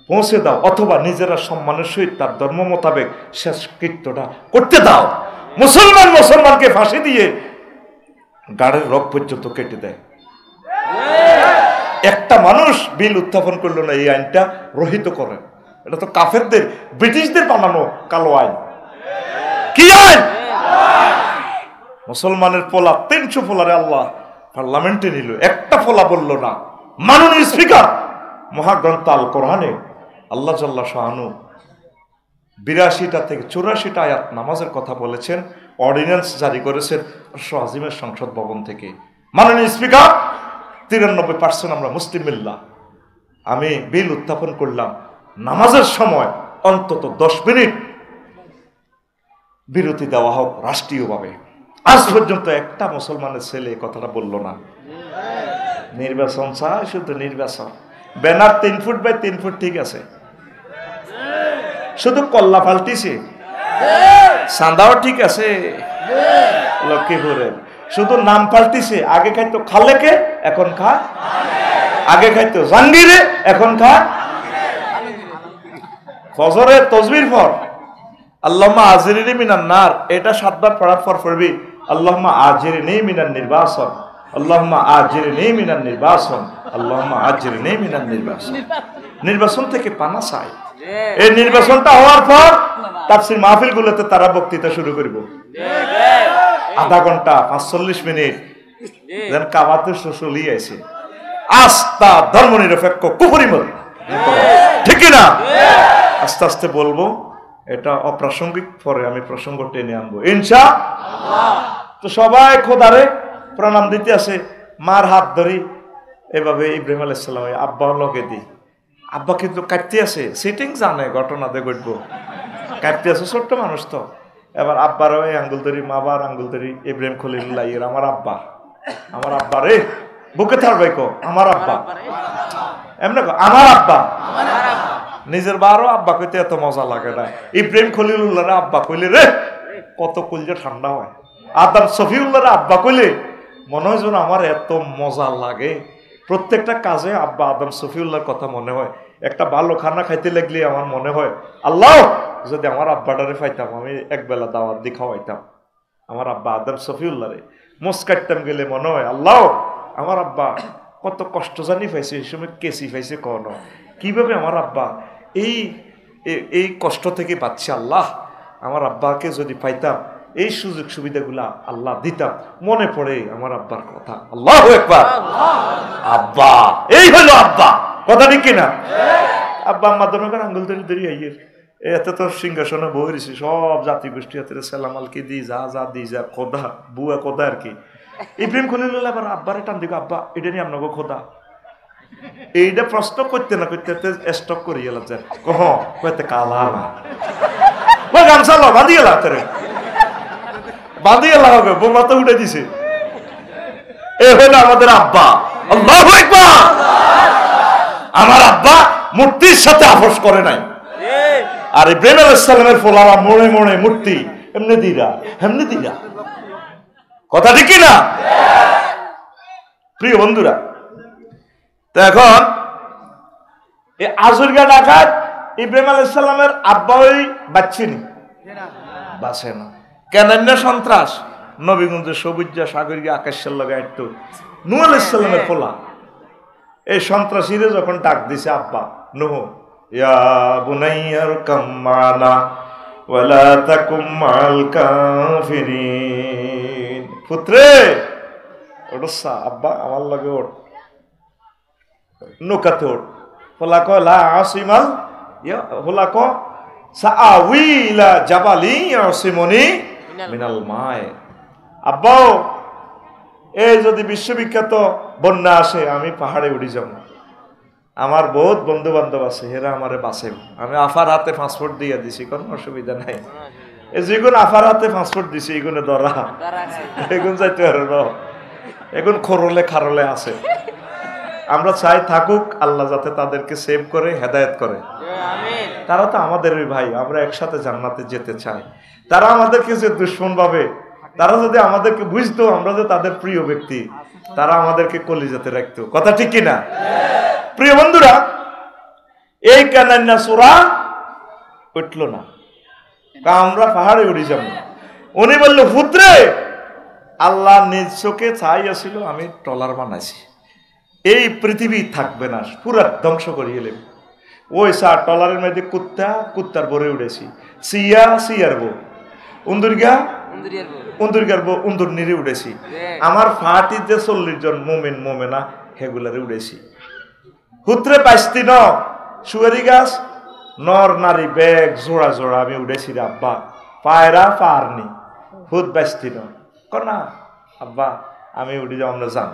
পৌঁছে দাও, অথবা নিজেরা সম্মানের সহিত তার ধর্ম মোতাবেক শেষ কৃত্যটা করতে দাও। মুসলমান মুসলমানকে ফাঁসি দিয়ে গাড়ের রগ পর্যন্ত কেটে দেয়। একটা মানুষ বিল উত্থাপন করলো না, এই আইনটা রহিত করে। এটা তো কাফেরদের, ব্রিটিশদের বানানো কালো আইন। কি আইন? মুসলমানের পোলা 300 পোলারে আল্লাহ পার্লামেন্টে নিল, একটা পোলা বলল না। মাননীয় স্পিকার, মহাগ্রন্থ আল কোরআনে আল্লাহ জাল্লা শাহানু 82টা থেকে 84টা আয়াত নামাজের কথা বলেছেন, অর্ডিন্যান্স জারি করেছেন আজিমের সংসদ ভবন থেকে। মাননীয় স্পিকার, 93% আমরা মুসলিম মিল্লাহ, আমি বিল উত্থাপন করলাম, নামাজের সময় অন্তত 10 মিনিট বিরতি দেওয়া হোক রাষ্ট্রীয়ভাবে। আজ পর্যন্ত একটা মুসলমানের ছেলে এই কথাটা বলল না। নির্বাচন চায়, শুধু নির্বাচন। ব্যানার 3 ফুট বাই 3 ফুট ঠিক আছে, শুধু কল্লা পাল্টিছে, চাঁদাও ঠিক আছে লক্ষ্মীপুরের, শুধু নাম পাল্টিছে। আগে খাইতো খালেকে, এখন খা। আগে খাইতো জাঙ্গিরে, এখন খা। ফজরে তসবির পর আল্লাহুম্মা আজিরিনি মিনান নার, এটা 7 বার পড়ার পর পড়বি আল্লাহুম্মা আজিরিনি মিনান নির্বাসন, আল্লাহুম্মা আজিরনি মিনান নির্বাসন, আল্লাহুম্মা আজিরনি মিনান নির্বাসন। নির্বাচন থেকে পানা চাই। এই নির্বাচনটা হওয়ার পর তাফসীর মাহফিলগুলোতে তারা বক্তৃতা শুরু করব, আধা ঘন্টা 45 মিনিট, যেন কাবাতে চলি আছে আস্থা ধর্ম নিরপেক্ষ কুফরি মত, ঠিক না? আস্তে আস্তে বলবো, এটা অপ্রাসঙ্গিক, পরে আমি প্রসঙ্গ টেনে আনবো ইনশাআল্লাহ। তো সবাই খোদারে প্রণাম দিতে আছে, মার হাত ধরি এভাবে ইব্রাহিম আলাইহিস সালাম আব্বা লগে দি, আব্বা কিন্তু কাটতে আছে, সিটিং জানে ঘটনাতে ঘটবো, কাটতে আছে, ছোট্ট মানুষ তো। এবার আব্বার ওই আঙ্গুল ধরি, মাবার আঙ্গুল ধরি, ইব্রাহিম খলিলুল্লাহ এর আমার আব্বা রে বুকে থাকবে কো আমার আব্বা, এমনি আমার আব্বা, নিজের বারো আব্বা কইতে এত মজা লাগে না। ইব্রাহিম খলিলুল্লাহ আব্বা কইলে রে কত কলজে ঠান্ডা হয়। আদম সফিউল্লাহ আব্বা কইলে মনে হয় যেন আমার এত মজা লাগে। প্রত্যেকটা কাজে আব্বা আদম সফিউল্লাহর কথা মনে হয়। একটা ভালো খানা খাইতে লাগলে আমার মনে হয় আল্লাহ যদি আমার আব্বাটারে পাইতাম, আমি একবেলা দাওয়াত দিয়ে খাওয়াইতাম আমার আব্বা আদম সফিউল্লাহ রে। মোস কাটতাম গেলে মনে হয় আল্লাহ আমার আব্বা কত কষ্ট জানি পাইছে, এই সময় কেসি পাইছে, কন কিভাবে আমার আব্বা এই কষ্ট থেকে পাচ্ছে। আল্লাহ আমার আব্বাকে যদি পাইতাম, এই সুযোগ সুবিধাগুলা আল্লাহ দিতাম। মনে পড়ে আমার আব্বার কথা, আল্লাহু আকবার। আব্বা, এই হলো আব্বা, কথা ঠিক কিনা? আব্বা আম্মা দনকার আঙ্গুল ধরে ধরে আইয়ের এত তো সিংহাসনে বইছি, সব জাতি গোষ্ঠী হাতে সালামালকে দি যা দি যা খোদা বুয়া খোদা আর কি। ইব্রাহিম খলিলুল্লাহ আবার আব্বারে টান দিকে, আব্বা এটা নিয়ে আপনাকে খোদা, এইটা প্রশ্ন করতে না করতে স্টপ করি গেলাম, কহ কইতে কালা ওই গামছা লো বাঁধি গেল হাতে, বাঁধি গেলা হবে, বোমা তো উঠে দিছে। এ হলো আমাদের আব্বা, আল্লাহু আকবার। আমার আব্বা মূর্তির সাথে আপোষ করে নাই। আর ইব্রাহিম আলাইহিস সালামের ফলারা মনে মনে মূর্তি এমনি দিরা হেমনি দিরা, কথা ঠিক না? প্রিয় বন্ধুরা, তো এখন এই আজুরগা ডাকাত ইব্রাহিম আলাইহিস সালামের আব্বা ওই বাচ্চিনি বাসে না কেন, সন্ত্রাস নবীগঞ্জ সবুজা সাগরিয়া আকাশের লাগাই তো নূহ আলাইহিস সালামের ফলা। এই সন্ত্রাসীরা যখন ডাক দিছে আব্বা নূহ, ইয়া বুনাইয়ার কাম্মানা ওয়ালা তাকুম মাল কাফিরিন, পুত্রে ওঠসা আব্বা আমার লগে ওঠ, নৌকাতে ওঠ। ফলা কয় লা আসিমাল ফলা ক সাআউই ইলা জাবালি ইয়াসিমুনি মিনাল মায়। আব্বা এই যদি বিশ্ববিখ্যাত বন্যা আসে আমি পাহাড়ে উঠে যাব, আমার বহুত বন্ধু বান্ধব আছে, হেরা আমারে বাঁচে, আমি আফার হাতে পাসপোর্ট দিয়ে দিছি, কোনো অসুবিধা নাই। এই যেগুন আফার হাতে পাসপোর্ট দিছি এগুলো ধরা এগুন যাইতে পারে ন, এগুন খরলে খারলে আছে। আমরা চাই থাকুক, আল্লাহ যাতে তাদেরকে সেভ করে হেদায়েত করে। তারা তো আমাদেরই ভাই, আমরা একসাথে জান্নাতে যেতে চাই। তারা আমাদেরকে যে দুশ্মন ভাবে, তারা যদি আমাদেরকে বুঝতো আমরা যে তাদের প্রিয় ব্যক্তি, তারা আমাদেরকে কলিজাতে রাখতো, কথা ঠিক কিনা? প্রিয় বন্ধুরা, এই কান্না সূরা উঠল না, আমরা পাহাড়ে উড়ে যাব। উনি বলল পুত্রে আল্লাহ নিজ চোখে চাই আসিল আমি ট্রলার বানাইছি, এই পৃথিবী থাকবে না, পুরা ধ্বংস করিয়ে নেব। ওই সার ট্রলারের মধ্যে কুত্তার বরে উঠেছি, সিয়ার বউ, উন্দুরগার বউ উন্দুর নিরে উঠেছি। আমার ফাটিতে 40 জন মোমেন মোমেনা হেগুলারে উঠেছি। পুত্রে পাইস্তি ন সুয়ারি গাছ নর নারী ব্যাগ জোড়া জোড়া আমি উঠেছি রে আব্বা, পায়রা পারনি হুদ বাইস্তি ন কনা আব্বা আমি উঠে যাও, আমরা যান।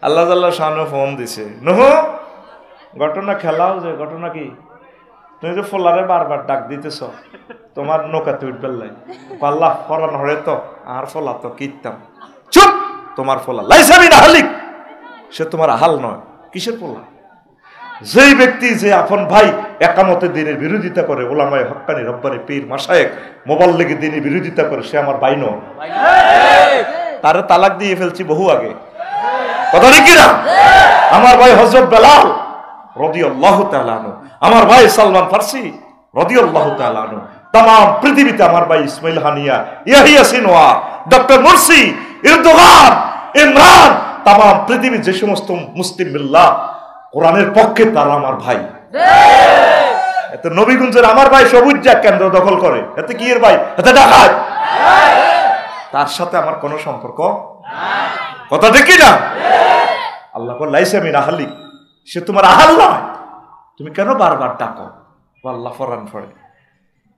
আল্লাহ আল্লাহ শাহানু ফোন দিছে, নহু ঘটনা খেলাও যে ঘটনা কি, তুমি যে ফোলারে বারবার ডাক দিতেছ তোমার নৌকাতে উঠবার লাই, আল্লাহ ফরান হরে তো আর ফলা তো কিতাম, চুপ তোমার ফলা লাইসাবি না হালিক, সে তোমার আহাল নয়, কিসের ফলা? যেই ব্যক্তি যে আপন ভাই একামতে দিনের বিরোধিতা করে, ওলামায়ে হক্কানি রব্বানি পীর মাশায়েখ মোবাল্লিগি দিনের বিরোধিতা করে, সে আমার ভাই নয়। তারে তালাক দিয়ে ফেলছি বহু আগে, কথা ঠিক কিনা? আমার ভাই হযরত বেলাল রাদিয়াল্লাহু তাআলা আনহু, আমার ভাই সালমান ফারসি রাদিয়াল্লাহু তাআলা আনহু, तमाम পৃথিবীতে আমার ভাই Ismail Haniyeh, Yahya Sinwar, doctor Morsi, Erdogan, Imran, তাম পৃথিবীর যে সমস্ত মুসলিম মিল্লাহ কোরআনের পক্ষে তারা আমার ভাই। এতে নবীগঞ্জের আমার ভাই সবুজ যা কেন্দ্র দখল করে, এতে কি এর ভাই? এতে ডাকাত। তার সাথে আমার কোনো সম্পর্ক কথা দেখি না। আল্লাহ লাইসা মিন আহলি, সে তোমার আহাল নয়, তুমি কেন বারবার ডাকো? আল্লাহ ফরান ফরে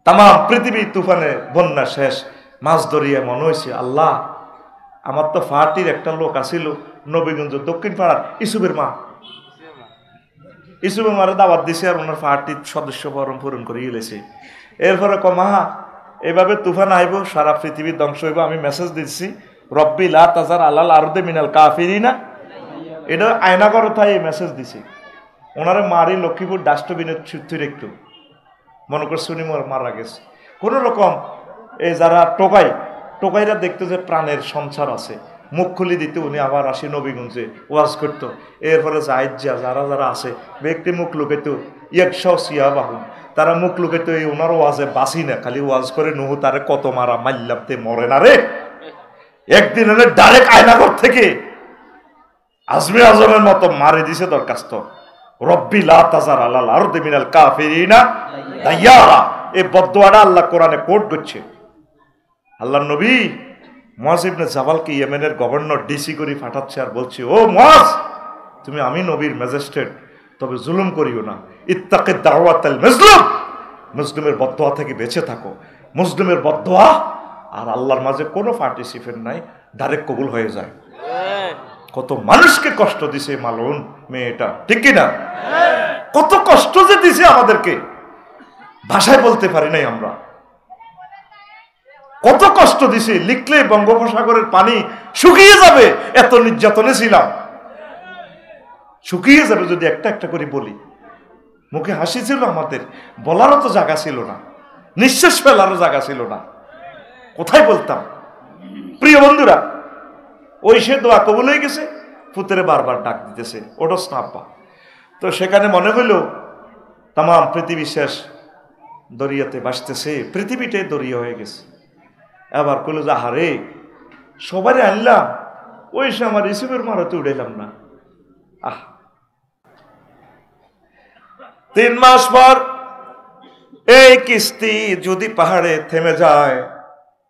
তাম পৃথিবী তুফানে বন্যা শেষ, মাছ ধরিয়া মনে হয়েছে আল্লাহ আমার তো ফাটির একটা লোক আসিল নবীগঞ্জ দক্ষিণ পাড়ার ইসুবের মা, ইসুবের মারে দাওয়াত দিছে আর ওনার ফাটির সদস্য বরণ পূরণ করে গেলেছে। এরপরে কমা এভাবে তুফান আইব, সারা পৃথিবী ধ্বংস হইব। আমি মেসেজ দিচ্ছি রব্বি লা তাজার আলাল আরদে মিনাল কাফিরিনা, এটা আয়নাগর তাই এই মেসেজ দিছি। ওনারা মারি লক্ষ্মীপুর ডাস্টবিনের ছুটির একটু মনে করছে উনি মারা গেছে কোন রকম। এই যারা টোকাইরা দেখতো যে প্রাণের সংসার আছে, মুখ খুলি দিতে উনি আবার আসি নবীগঞ্জে ওয়াজ করতো। এরপরে যাইজা যারা আছে ব্যক্তি মুখ লুকাইতো, একশো সিয়া বাহু তারা মুখ লুকাইতো এই ওনার ওয়াজে বাসি না, খালি ওয়াজ করে নুহু তারে কত মারা মাল্লামতে মরে না রে। একদিন এনে ডাইরেক্ট আয়নাগর থেকে আজমি আজমের মতো মারে দিছে দরখাস্ত, রব্বি লা তাজার আলাল আরদি মিনাল কাফিরিনা দাইয়ারা। এই বদদোয়াটা আল্লাহ কোরআনে কোট করছে। আল্লাহর নবী মুআজ ইবনে জাবালকে ইয়েমেনের গভর্নর ডিসি করে পাঠাচ্ছে আর বলছে, ও মুআজ তুমি আমি নবীর ম্যাজিস্ট্রেট, তবে জুলুম করিও না। ইত্তাকি দাওয়াতাল মাজলুম, মুসলিমের বদদোয়া থেকে বেঁচে থাকো। মুসলিমের বদদোয়া আর আল্লাহর মাঝে কোনো পার্টিসিপেন্ট নাই, ডাইরেক্ট কবুল হয়ে যায়। কত মানুষকে কষ্ট দিছে মালুন মেয়েটা, ঠিক কিনা? কত কষ্ট যে দিছে আমাদেরকে ভাষায় বলতে পারি নাই আমরা। কত কষ্ট দিছে, লিখলে বঙ্গোপসাগরের পানি শুকিয়ে যাবে, এত নির্যাতনে ছিলাম। শুকিয়ে যাবে যদি একটা একটা করে বলি। মুখে হাসি ছিল আমাদের, বলারও তো জায়গা ছিল না, নিঃশ্বাস ফেলারও জায়গা ছিল না, কোথায় বলতাম? প্রিয় বন্ধুরা, ওই সে দোয়া কবুল হয়ে গেছে, ফুতেরে বারবার ডাক দিতেছে ওডস না আব্বা। তো সেখানে মনে হইল তাম পৃথিবী শেষ, দরিয়াতে ভাসতেছে, পৃথিবীটাই দরিয়া হয়ে গেছে। আবার কইল যে হারে সবারই আনলাম, ওই সে আমার রিসিভের মারাতে উড়াইলাম না। 3 মাস পর এই কিস্তি যদি পাহাড়ে থেমে যায়,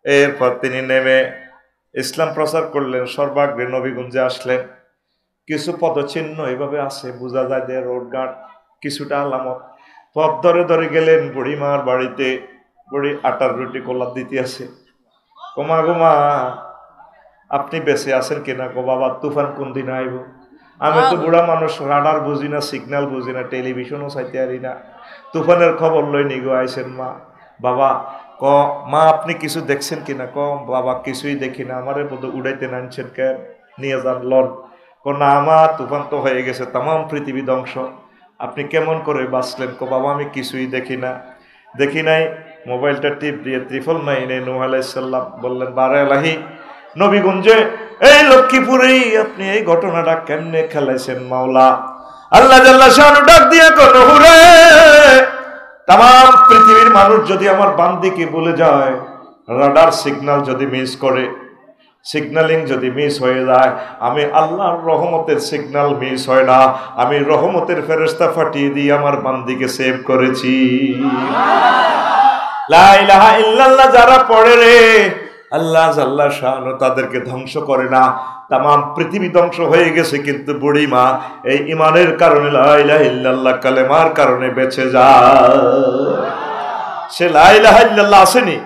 এরপর তিনি নেমে ইসলাম প্রচার করলেন, সর্বাগ্রে নবীগঞ্জে আসলেন। কিছু পদচিহ্ন এভাবে আছে, বোঝা যায় যে রোডঘাট কিছুটা আলামত। পথ ধরে ধরে গেলেন বুড়িমার বাড়িতে, বুড়ি আটার রুটি কলা দিতে আছে। গোমা আপনি বেঁচে আছেন কিনা? গো বাবা তুফান কোন দিন আইব? আমি তো বুড়া মানুষ, রাডার বুঝি না, সিগন্যাল বুঝি না, টেলিভিশনও চাইতে পারি না, তুফানের খবর লই নিগো আইছেন মা। বাবা ক মা আপনি কিছু দেখছেন কিনা? ক বাবা কিছুই দেখি না, আমারে বোধ উড়াইতে নানছেন কেন, নিয়ে যান লন। ক না মা তুফান তো হয়ে গেছে, তাম পৃথিবী ধ্বংস, আপনি কেমন করে বাঁচলেন? ক বাবা আমি কিছুই দেখি না। দেখি নাই, মোবাইলটা টিপ দিয়ে 999 নূহ আলাইহিস সালাম বললেন, বারে আলাহি নবীগঞ্জে এই লক্ষ্মীপুরেই আপনি এই ঘটনাটা কেমনে খেলাইছেন মাওলা? আল্লাহ জাল্লা শানু ডাক দিয়া কোন হুরে, তাম পৃথিবীর মানুষ যদি আমার বান্দিকে বলে যায়, রাডার সিগন্যাল যদি মিস করে, সিগন্যালিং যদি মিস হয়ে যায়, আমি আল্লাহর রহমতের সিগন্যাল মিস হয় না, আমি রহমতের ফেরেশতা ফাটিয়ে দিয়ে আমার বান্দিকে সেভ করেছি। লা ইলাহা ইল্লাল্লাহ যারা পড়ে রে, আল্লাহ জাল্লা শানু তাদেরকে ধ্বংস করে না। তাম পৃথিবী ধ্বংস হয়ে গেছে, কিন্তু বুড়ি মা এই ইমানের কারণে, লা ইলাহা ইল্লাল্লাহ কালেমার কারণে বেঁচে যায়। সে লা ইলাহা ইল্লাল্লাহ আসেনি,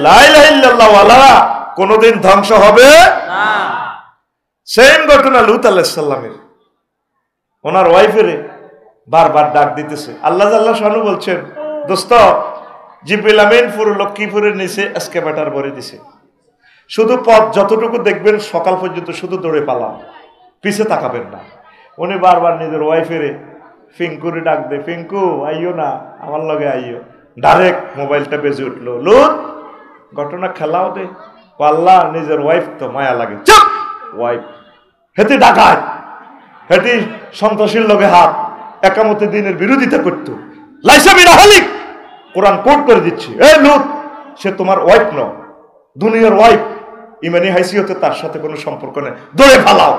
লা ইলাহা ইল্লাল্লাহ ওয়ালারা কোনদিন ধ্বংস হবে না। সেম ঘটনা লূত আলাইহিস সালামের, ওনার ওয়াইফেরে বারবার ডাক দিতেছে। আল্লাহ জাল্লা শানু বলছেন, দোস্ত জিবরিল আমিন পুরো লক্ষ্মীপুরের নিচে এসকেভেটর ভরে দিছে, শুধু পথ যতটুকু দেখবেন সকাল পর্যন্ত শুধু দৌড়ে পালাম, পিছে তাকাবেন না। উনি বারবার নিজের ওয়াইফেরে ফিঙ্কুরে ডাক দে, ফিঙ্কু আইও না, আমার লগে আইও। ডাইরেক্ট মোবাইলটা বেজে উঠলো, লুত ঘটনা খেলাও দে। আল্লাহ নিজের ওয়াইফ তো মায়া লাগে, চুপ ওয়াইফ, হেতে ডাকাত, হেতি সন্ত্রাসীর লগে হাত, একামতে দিনের বিরোধিতা করতো, লাইসা বিন আহলিক, কোরআন কোট করে দিচ্ছি, এ লুত সে তোমার ওয়াইফ ন, দুনিয়ার ওয়াইফ, ইমানি হাইসিয়তে তার সাথে কোনো সম্পর্ক নেই, দৌড়ে ফালাও।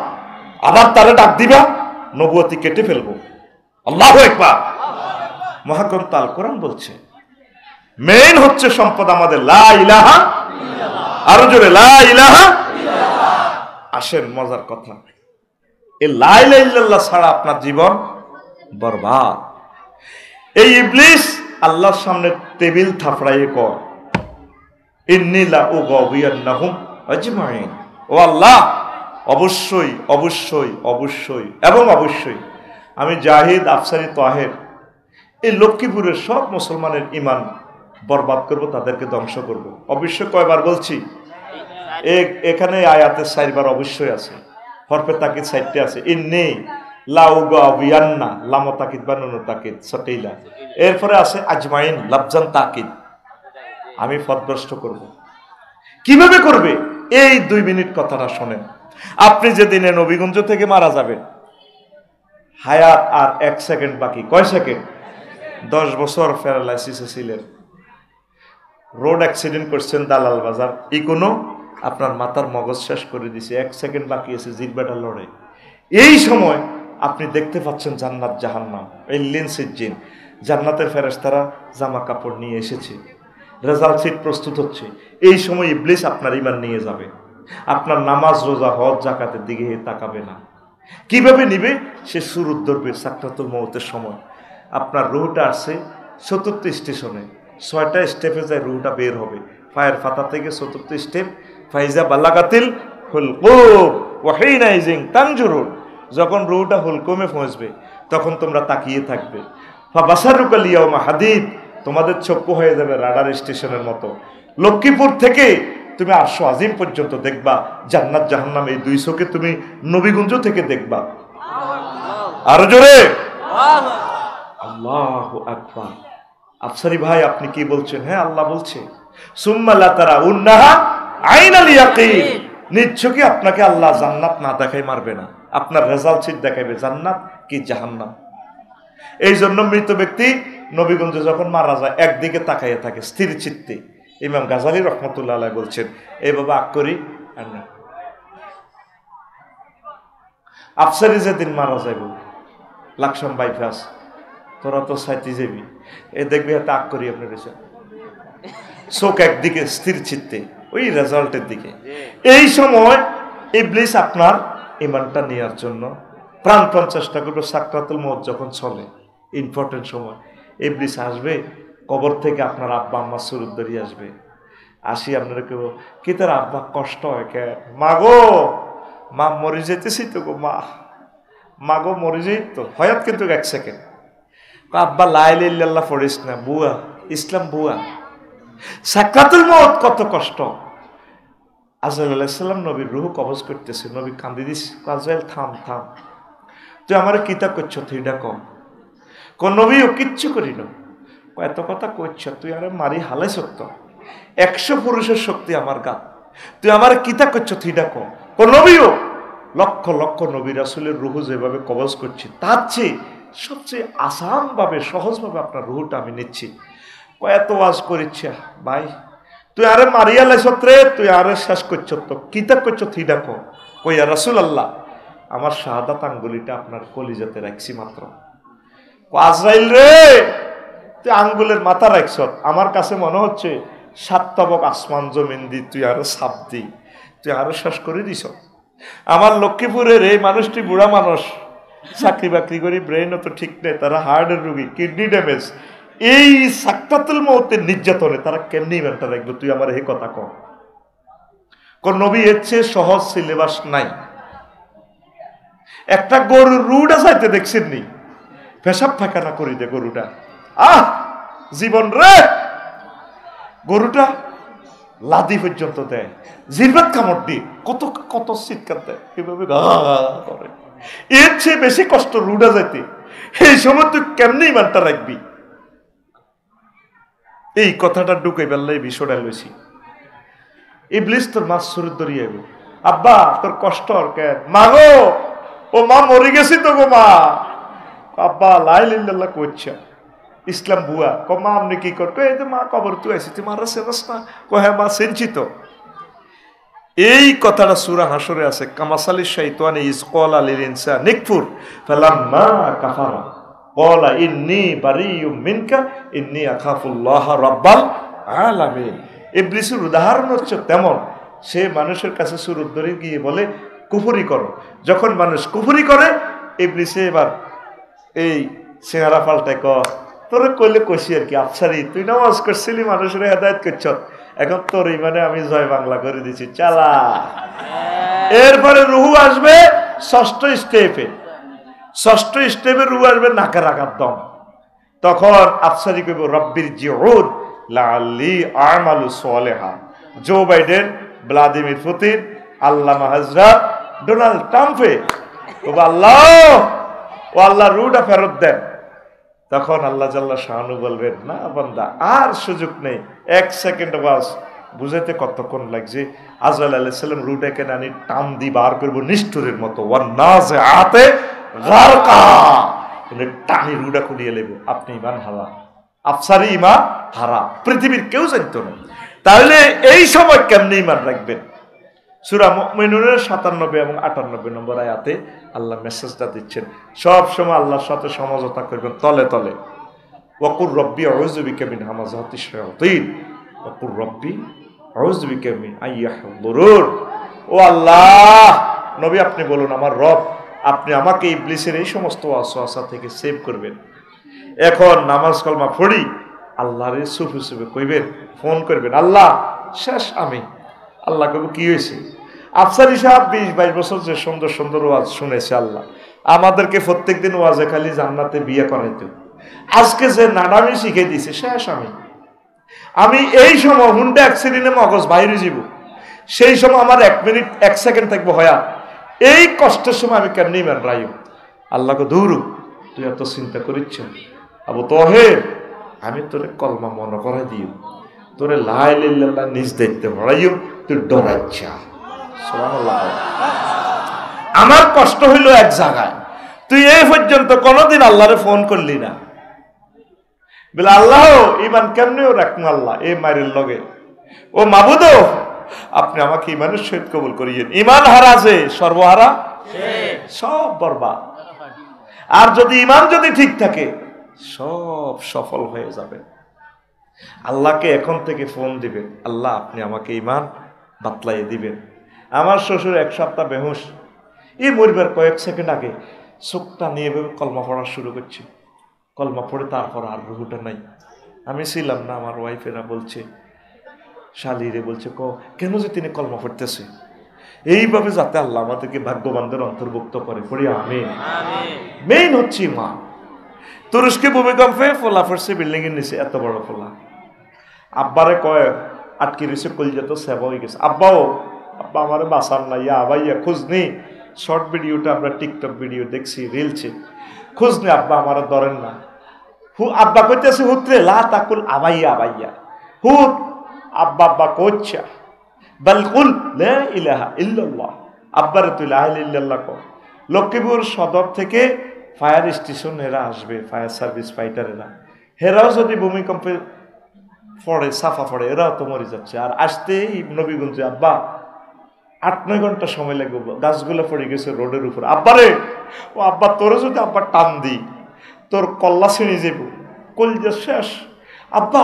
আবার তারা ডাক দিবা, নবুয়তি কেটে ফেলবো। আল্লাহু আকবার। মহাগ্রন্থ আল কোরআন বলছে মেইন হচ্ছে সম্পদ আমাদের লা ইলাহা, আরো জোরে লা ইলাহা। আসেন মজার কথা, এই লা ইলাহা ইল্লাল্লাহ ছাড়া আপনার জীবন বরবাদ। এই ইবলিস আল্লাহর সামনে টেবিল থাপড়াইয়ে কর, ইন্নী লা উগাবিয়ান্নাহুম আজমাইন। ও আল্লাহ, অবশ্যই অবশ্যই অবশ্যই এবং অবশ্যই আমি জাহিদ, আফসারি, তাহের এই লক্ষ্মীপুরের সব মুসলমানের ঈমান বরবাদ করব, তাদেরকে ধ্বংস করব। অবশ্যই কয়বার বলছি? এখানে আয়াতের 4 বার অবশ্যই আছে, হরফে তাকিদ 4টে আছে। ইন্নী লা উগাবিয়ান্না, লাম তাকিদ বা নুন তাকিদ সটিলা, এরপরে আছে আজমাইন লাফজান তাকিদ, আমি পথভ্রষ্ট করব। কিভাবে করবে? এই 2 মিনিট কথাটা শোনেন। আপনি যেদিনে নবীগঞ্জ থেকে মারা যাবেন, হায়াত আর 1 সেকেন্ড বাকি। কয় সেকেন্ড? 10 বছর প্যারালাইসিসে ছিলেন, রোড অ্যাক্সিডেন্ট করছেন দালাল বাজার, কোনো আপনার মাথার মগজ শেষ করে দিছে, 1 সেকেন্ড বাকি আছে জিরবাটা লড়ে। এই সময় আপনি দেখতে পাচ্ছেন জান্নাত জাহান্নাম, এই লিনসির জিন, জান্নাতের ফেরেশতারা জামা কাপড় নিয়ে এসেছে, রেজাল্ট শিট প্রস্তুত হচ্ছে। এই সময় ইবলিস আপনার ঈমান নিয়ে যাবে, আপনার নামাজ, রোজা, হজ, যাকাতের দিকে তাকাবে না। কিভাবে নিবে? সে সুরুত ধরবে সাকরাতুল মউতের সময়। আপনার রুহটা আসছে 4র্থ স্টেশনে, 6টা স্টেপে যায় রুহটা বের হবে। পায়ের ফাতা থেকে 4র্থ স্টেপ, ফাইজা বালাগাতিল হুলকুম ওয়া হিনাইজিং তানজুরুন। যখন রুহটা হুলকুমে পৌঁছবে তখন তোমরা তাকিয়ে থাকবে। ফাবাসারুকাল ইয়াউমা হাদিদ, তোমাদের চক্ষু হয়ে যাবে রাডার স্টেশনের মতো। লক্ষ্মীপুর থেকে তুমি আরশ আজিম পর্যন্ত দেখবা, জান্নাত জাহান্নাম এই 2 চোখে তুমি নবীগঞ্জ থেকে দেখবা। আরো জোরে আল্লাহু আকবার। আফসারি ভাই আপনি কি বলছেন? হ্যাঁ, আল্লাহ বলছে সুম্মা লা তারাউন্নাহা আইনাল ইয়াকিন, নিশ্চয়ই আপনাকে আল্লাহ জান্নাত না দেখাই মারবে না, আপনার রেজাল্ট শিট দেখাবে জান্নাত কি জাহান্নাম। এই জন্য মৃত ব্যক্তি নবীগঞ্জে যখন মারা যায় একদিকে তাকাইয়া থাকে স্থির চিত্তে। ইমাম গাজালী রহমতুল্লাহ আলাইহি বলছেন, এই বাবা আগ করি আর না, আফসারি যেদিন মারা যাইব লাকসাম বাইপাস, তোরা তো সাইতে যাবি, এ দেখবি হাতে আগ করি আপনার চোখ একদিকে স্থির চিত্তে ওই রেজাল্টের দিকে। এই সময় ইবলিস আপনার ঈমানটা নেওয়ার জন্য প্রাণপণ চেষ্টা করবে। সাকরাতুল মউত যখন চলে, ইম্পর্টেন্ট সময়, ইবলিস আসবে কবর থেকে, আপনার আব্বা আম্মা সুরুত ধরিয়ে আসবে। আসি আপনারা কেউ কি তার আব্বা কষ্ট হয় কে? মা গো, মা মরে যেতেছি তো গো, মা গো মরে যেত তো হয়াত, কিন্তু 1 সেকেন্ড। আব্বা লা ইলাহা ইল্লাল্লাহ পড়িস না, বুয়া ইসলাম বুয়া। সাকরাতুল মউত কত কষ্ট। আজরাইল আলাইহিস সালাম নবীর রূহ কবজ করতেছে, নবী কান্দি দিস, আজরাইল থাম থাম, তুই আমার কিতা করছ, তুই এটা কম। কোন নবী ও কিচ্ছু করি না, এত কথা করছ, তুই আরে মারি হালাই সত্য, 100 পুরুষের শক্তি আমার গা, তুই আমার কিতা করছ, তুই এটা কম। কোন নবীও লক্ষ লক্ষ নবী রাসূলের রূহ যেভাবে কবজ করছি, তার চেয়ে সবচেয়ে আসান ভাবে, সহজ ভাবে আপনার রূহটা আমি নিচ্ছি। এত ওয়াজ করিচ্ছে ভাই, তুই আরে মারিয়া লাইছত্রে, তুই আরে শেষ করছ, তো কিতা করছ, তুই এটা কম। কইয়া রাসূলুল্লাহ, আমার শাহাদাত আঙ্গুলিটা আপনার কলিজাতে রাখছি মাত্র। আজরাইল রে, তুই আঙ্গুলের মাথা রাখছ, আমার কাছে মনে হচ্ছে 7 তবক আসমান জমিন দি তুই আরো সাপ দি, তুই আরো শেষ করে দিছ। আমার লক্ষ্মীপুরের এই মানুষটি বুড়া মানুষ, চাকরি বাকরি করি, ব্রেনও তো ঠিক নেই, তারা হার্টের রোগী, কিডনি ড্যামেজ, এই সাকরাতুল মউতের নির্যাতনে তারা কেমনি ইমানটা রাখবে? তুই আমার এই কথা কর। কোন নবী এর চেয়ে সহজ সিলেবাস নাই। একটা গরুর রুটা চাইতে দেখছেন নি, পেশাব ফাঁকানা করি দে গরুটা, জীবন রে, গরুটা লাদি পর্যন্ত দেয়, জিরবাত কামড় দিয়ে কত কত চিৎকার দেয়, এভাবে করে। এর চেয়ে বেশি কষ্ট রুডা যাইতে, এই সময় তুই কেমনি ইমানটা রাখবি? এই কথাটা ঢুকে বেললে বিষয়টা লইছি। ইবলিস তোর মাছ সুরত ধরিয়ে আইব, আব্বা তোর কষ্ট আর কেন? মা গো, ও মা মরে গেছি তো গো মা। আব্বা লা ইলাহা ইল্লাল্লাহ কইছে, ইসলাম বুয়া। ক মা আপনি কি কর? এই যে মা কবর তুই আইছি, তুই মারা সেবাস না? ক হ্যাঁ মা, চিনছি তো। এই কথাটা সূরা হাশরে আছে, কামাসালি শাইতানি ইজ ক্বালা লিল ইনসানি নিকফুর ফালাম্মা কাফারা ক্বালা ইন্নী বারিয়্যুম মিনকা ইন্নী আখাফুল্লাহ রাব্বাল আলামিন। ইবলিসের উদাহরণ হচ্ছে তেমন, সে মানুষের কাছে সুরত ধরে গিয়ে বলে কুফরি করো। যখন মানুষ কুফরি করে, ইবলিসে এবার এই চেহারা পাল্টায় তোরে কইলে কইছি আর কি, আফসারি তুই নামাজ করছিলি, মানুষের হেদায়েত করছ, এখন তোর ইমানে আমি জয় বাংলা করে দিছি, চালা। এরপরে রুহু আসবে ষষ্ঠ স্টেপে রুহু আসবে নাকের আঘাত দম। তখন আফসারি কইব রব্বির জিউন লাআল্লি আমালু সালিহা। জো বাইডেন, ভ্লাদিমির পুতিন, আল্লামা হযরত ডোনাল্ড ট্রাম্পে আল্লাহ রুহটা ফেরত দেন। তখন আল্লাহ জাল্লা শাহানু বলবেন, না বান্দা আর সুযোগ নেই, 1 সেকেন্ড বাস। বুঝাইতে কতক্ষণ লাগছে? আজরাইল আলাইহিস সালাম রুহটাকে নানি টান দি বার করব নিষ্ঠুরের মতো, ওয়ান্নাজিআতে গারকা, টানি রুহটা খুলিয়ে লেব। আপনি ইমান হারা, আফসারি ইমান হারা, পৃথিবীর কেউ জানতো না। তাহলে এই সময় কেমনে ইমান রাখবেন? সূরা মুমিনুনের 97 এবং 98 নম্বর আয়াতে আল্লাহ মেসেজটা দিচ্ছেন, সব সময় আল্লাহর সাথে সমঝোতা করবেন তলে তলে। ওয়াকুর রব্বি আউযু বিকা মিন হামাযাতিশ শায়াতিন ওয়াকুর রব্বি আউযু বিকা মিন আইয়াহদুরুন। ও আল্লাহ, নবী আপনি বলুন, আমার রব, আপনি আমাকে ইবলিসের এই সমস্ত ওয়াসওয়াসা থেকে সেভ করবেন। এখন নামাজ কলমা পড়ি, আল্লাহরে সুফে সুফে কইবেন, ফোন করবেন, আল্লাহ শেষ আমি। আল্লাহ কব কি হয়েছে? আফসারি সাহেব 20-22 বছর যে সুন্দর সুন্দর ওয়াজ শুনেছে, আল্লাহ আমাদেরকে প্রত্যেকদিন ওয়াজে খালি জান্নাতে বিয়ে করাইতো, আজকে যে নানামি শিখে দিছে, শেষ আমি এই সময় হুন্ডা অ্যাক্সিডেন্টে মগজ বাইরে যাব, সেই সময় আমার 1 মিনিট 1 সেকেন্ড থাকবো হয়া, এই কষ্টের সময় আমি কেমনি ইমান রাই? আল্লাহকে দৌড়ু, তুই এত চিন্তা করিচ্ছ আবু তহের, আমি তোরে কলমা মনে করাই দিও, তোরে লা ইলাহা ইল্লাল্লাহ নিজ দায়িত্বে ভরাইও, তুই ডরাইচ্ছা। সুবহানাল্লাহ। আমার কষ্ট হইল এক জায়গায়, তুই এই পর্যন্ত কোনোদিন আল্লাহরে ফোন করলি না, বলে আল্লাহ ইমান কেমনেও রাখুন, আল্লাহ এই মায়ের লগে, ও মাবুদ আপনি আমাকে ইমানের সহিত কবুল করিয়েন। ইমান হারা যে সর্বহারা, সব বরবাদ। আর যদি ইমান যদি ঠিক থাকে, সব সফল হয়ে যাবে। আল্লাহকে এখন থেকে ফোন দিবেন, আল্লাহ আপনি আমাকে ইমান বাতলাইয়ে দিবেন। আমার শ্বশুর 1 সপ্তাহ বেহুশ, এই মরবার কয়েক সেকেন্ড আগে চোখটা নিয়ে ভেবে কলমা পড়া শুরু করছে। কলমা পড়ে তারপর আর রুহুটা নাই। আমি ছিলাম না, আমার ওয়াইফেরা বলছে, শালিরে বলছে, কেন যে তিনি কলমা পড়তেছে। এইভাবে যাতে আল্লাহ আমাদেরকে ভাগ্যবানদের অন্তর্ভুক্ত করে, পড়ি আমিন। মেইন হচ্ছে মা। তুরস্কে ভূমিকম্পে ফোলা পড়ছে বিল্ডিং এর নিচে, এত বড় ফোলা। আব্বারে কয় আটকে রয়েছে, কলিজা তো সেবা হয়ে গেছে। আব্বা আমার বাসার না, ইয়া ভাইয়া খোঁজ নেই। শর্ট ভিডিওটা আমরা টিকটক ভিডিও দেখছি, রিলছে, খোঁজ নেই, আব্বা আমার ধরেন না। আব্বা কইতেছে হুতরে লা তাকুল আবাইয়া আবাইয়া, হুত আব্বা আব্বা কইছা, বাল কুল লা ইলাহা ইল্লাল্লাহ, আব্বারে তুই লা ইলাহা ইল্লাল্লাহ কর। লক্ষ্মীপুর সদর থেকে ফায়ার স্টেশন এরা আসবে, ফায়ার সার্ভিস ফাইটারেরা, হেরাও যদি ভূমিকম্পে পড়ে, সাফা পড়ে, এরাও তো মরে যাচ্ছে। আর আসতেই নবীগঞ্জে আব্বা 8-9 ঘন্টা সময় লাগবে, গাছগুলো পড়ে গেছে রোডের উপর। আব্বারে, ও আব্বা তোরে যদি আব্বা টান দি, তোর কল্লা ছিঁড়ে যাব, কলজা শেষ। আব্বা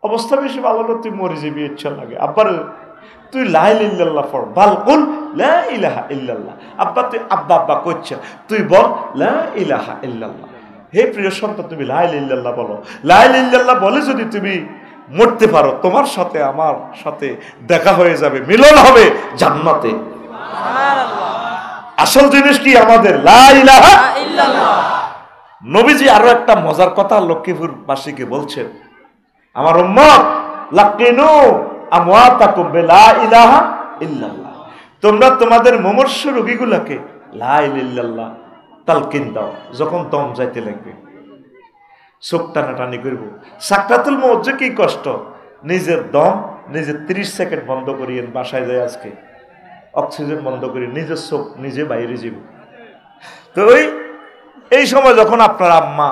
অবস্থা বেশি ভালো না, তুই মরে যাবি, ইচ্ছা লাগে। আব্বারে তুই লা ইলাহা ইল্লাল্লাহ পড়, বাল কুল লা ইলাহা ইল্লাল্লাহ। আব্বা তুই আব্বা আব্বা কইছা, তুই বল লা ইলাহা ইল্লাল্লাহ। হে প্রিয় সন্তান, তুমি লা ইলাহা ইল্লাল্লাহ বলো। লা ইলাহা ইল্লাল্লাহ বলে যদি তুমি মরতে পারো, তোমার সাথে আমার সাথে দেখা হয়ে যাবে, মিলন হবে জান্নাতে। আসল জিনিস কি আমাদের? লা ইলাহা ইল্লাল্লাহ। নবীজি আরো একটা মজার কথা লক্ষ্মীপুর বাসীকে বলছেন, আমার উম্মত লাকিনু আমওয়াতাকুম বিলা ইলাহা ইল্লাল্লাহ, তোমরা তোমাদের মুমূর্ষু রোগীগুলোকে লা ইলাহা ইল্লাল্লাহ তালকিন দাও যখন দম যাইতে লাগবে। চোখ টানাটানি করব। সাকরাতুল মউত যে কি কষ্ট, নিজের দম নিজে 30 সেকেন্ড বন্ধ করিয়েন, বাসায় যায় আজকে অক্সিজেন বন্ধ করি, নিজের চোখ নিজে বাইরে যাব। তো এই সময় যখন আপনার আম্মা,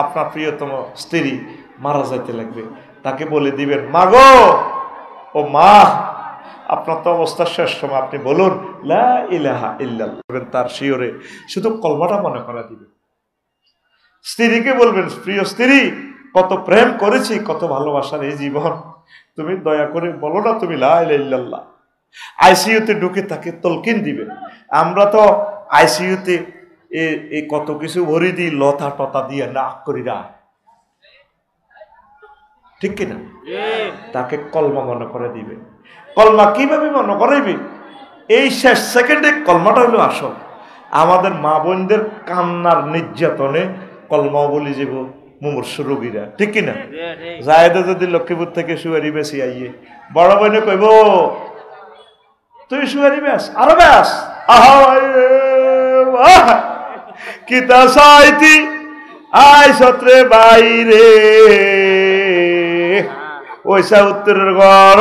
আপনার প্রিয়তম স্ত্রী মারা যাইতে লাগবে, তাকে বলে দিবেন, মা গো, ও মা, আপনার তো অবস্থা শেষ সময়, আপনি বলুন লা ইলাহা ইল্লাল্লাহ, তার শিওরে শুধু কলমাটা মনে করা দিবে। স্ত্রীকে বলবেন, প্রিয় স্ত্রী, কত প্রেম করেছি, কত ভালোবাসার এই জীবন, তুমি দয়া করে বলো না তুমি লা ইলাহা ইল্লাল্লাহ। আইসিইউতে ঢুকে তাকে তলকিন দিবে। আমরা তো আইসিইউতে এই কত কিছু ভরি দিই, লতা টতা দিয়ে না করি না, ঠিক কিনা? তাকে কলমা মনে করে দিবে। কলমা কিভাবে মনে করাইবে? এই শেষ সেকেন্ডে কলমাটা হলো আসল। আমাদের মা বোনদের কান্নার নির্যাতনে কলমাও বলি যাব মুমূর্ষ রোগীরা, ঠিক কিনা? জায়দা যদি লক্ষ্মীপুর থেকে সুয়ারি বেশি আইয়ে, বড় বোনে কইব তুই সুয়ারি বেশ, আরো বেশ, কিতা সাইতি আই সত্রে বাইরে ওইসা উত্তরের ঘর,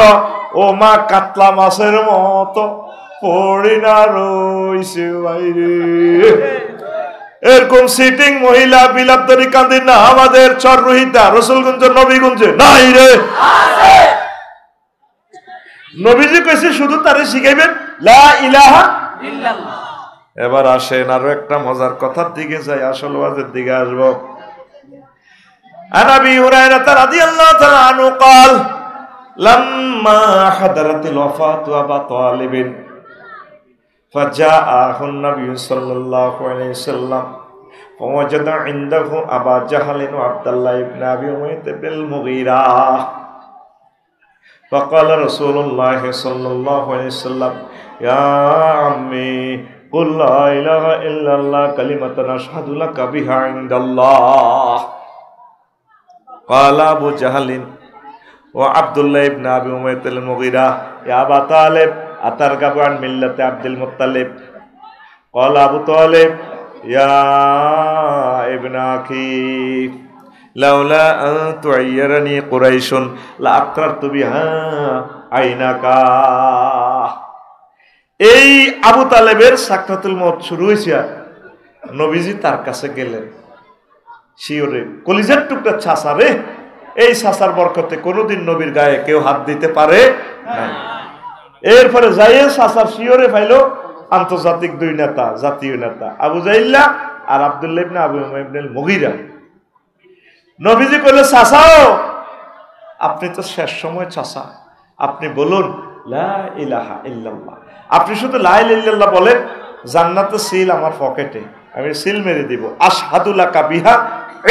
ও মা কাতলা মাছের মতো পড়ি না রইছে বাইরে। এরকম সিটিং মহিলা বিলাপদারি কান্দি না আমাদের চররোহিতা রসুলগঞ্জ নবীগঞ্জে নাই রে? নবীজি কইছে শুধু তারে শিখাইবেন লা ইলাহা ইল্লাল্লাহ। এবার আসেন আরো একটা মজার কথার দিকে যাই, আসল ওয়াজের দিকে আসবো। আন আবি হুরায়রা রাদিয়াল্লাহু তাআলা আনহু قال لما حضرت الوفاة أبا طالب فجاءه النبي صلى الله عليه وسلم فوجد عنده أبا جهل وعبد الله بن أبي أمية بن المغيرة فقال رسول الله صلى الله عليه وسلم يا عمي قل لا إله إلا الله كلمة أشهد لك بها عند الله قال أبو جهل وعبد الله بن أبي أمية المغيرة يا أبا طالب أترغب عن ملة عبد المطلب قال أبو طالب يا ابن أخي لولا أن تعيرني قريش لأقررت بها عينك। এই আবু তালেবের সাকরাতুল মউত শুরু হয়েছে, নবীজি তার কাছে গেলেন। শিওরে কলিজার টুকরা ছাসা রে, এই ছাসার বরকতে কোনোদিন নবীর গায়ে কেউ হাত দিতে পারে না। এরপরে যাইয়ে ছাসার শিওরে পাইলো আন্তর্জাতিক দুই নেতা, জাতীয় নেতা আবু জাইল্লা আর আব্দুল্লাহ ইবনে আবু উমাইয়া ইবনে মুগীরা। নবীজি কইলো ছাসাও, আপনি তো শেষ সময় ছাসা, আপনি বলুন লা ইলাহা ইল্লাল্লাহ। আপনি শুধু লা ইলাহা ইল্লাল্লাহ বলেন, জান্নাতের সিল আমার পকেটে, আমি সিল মেরে দিব। আশহাদু লাকা বিহা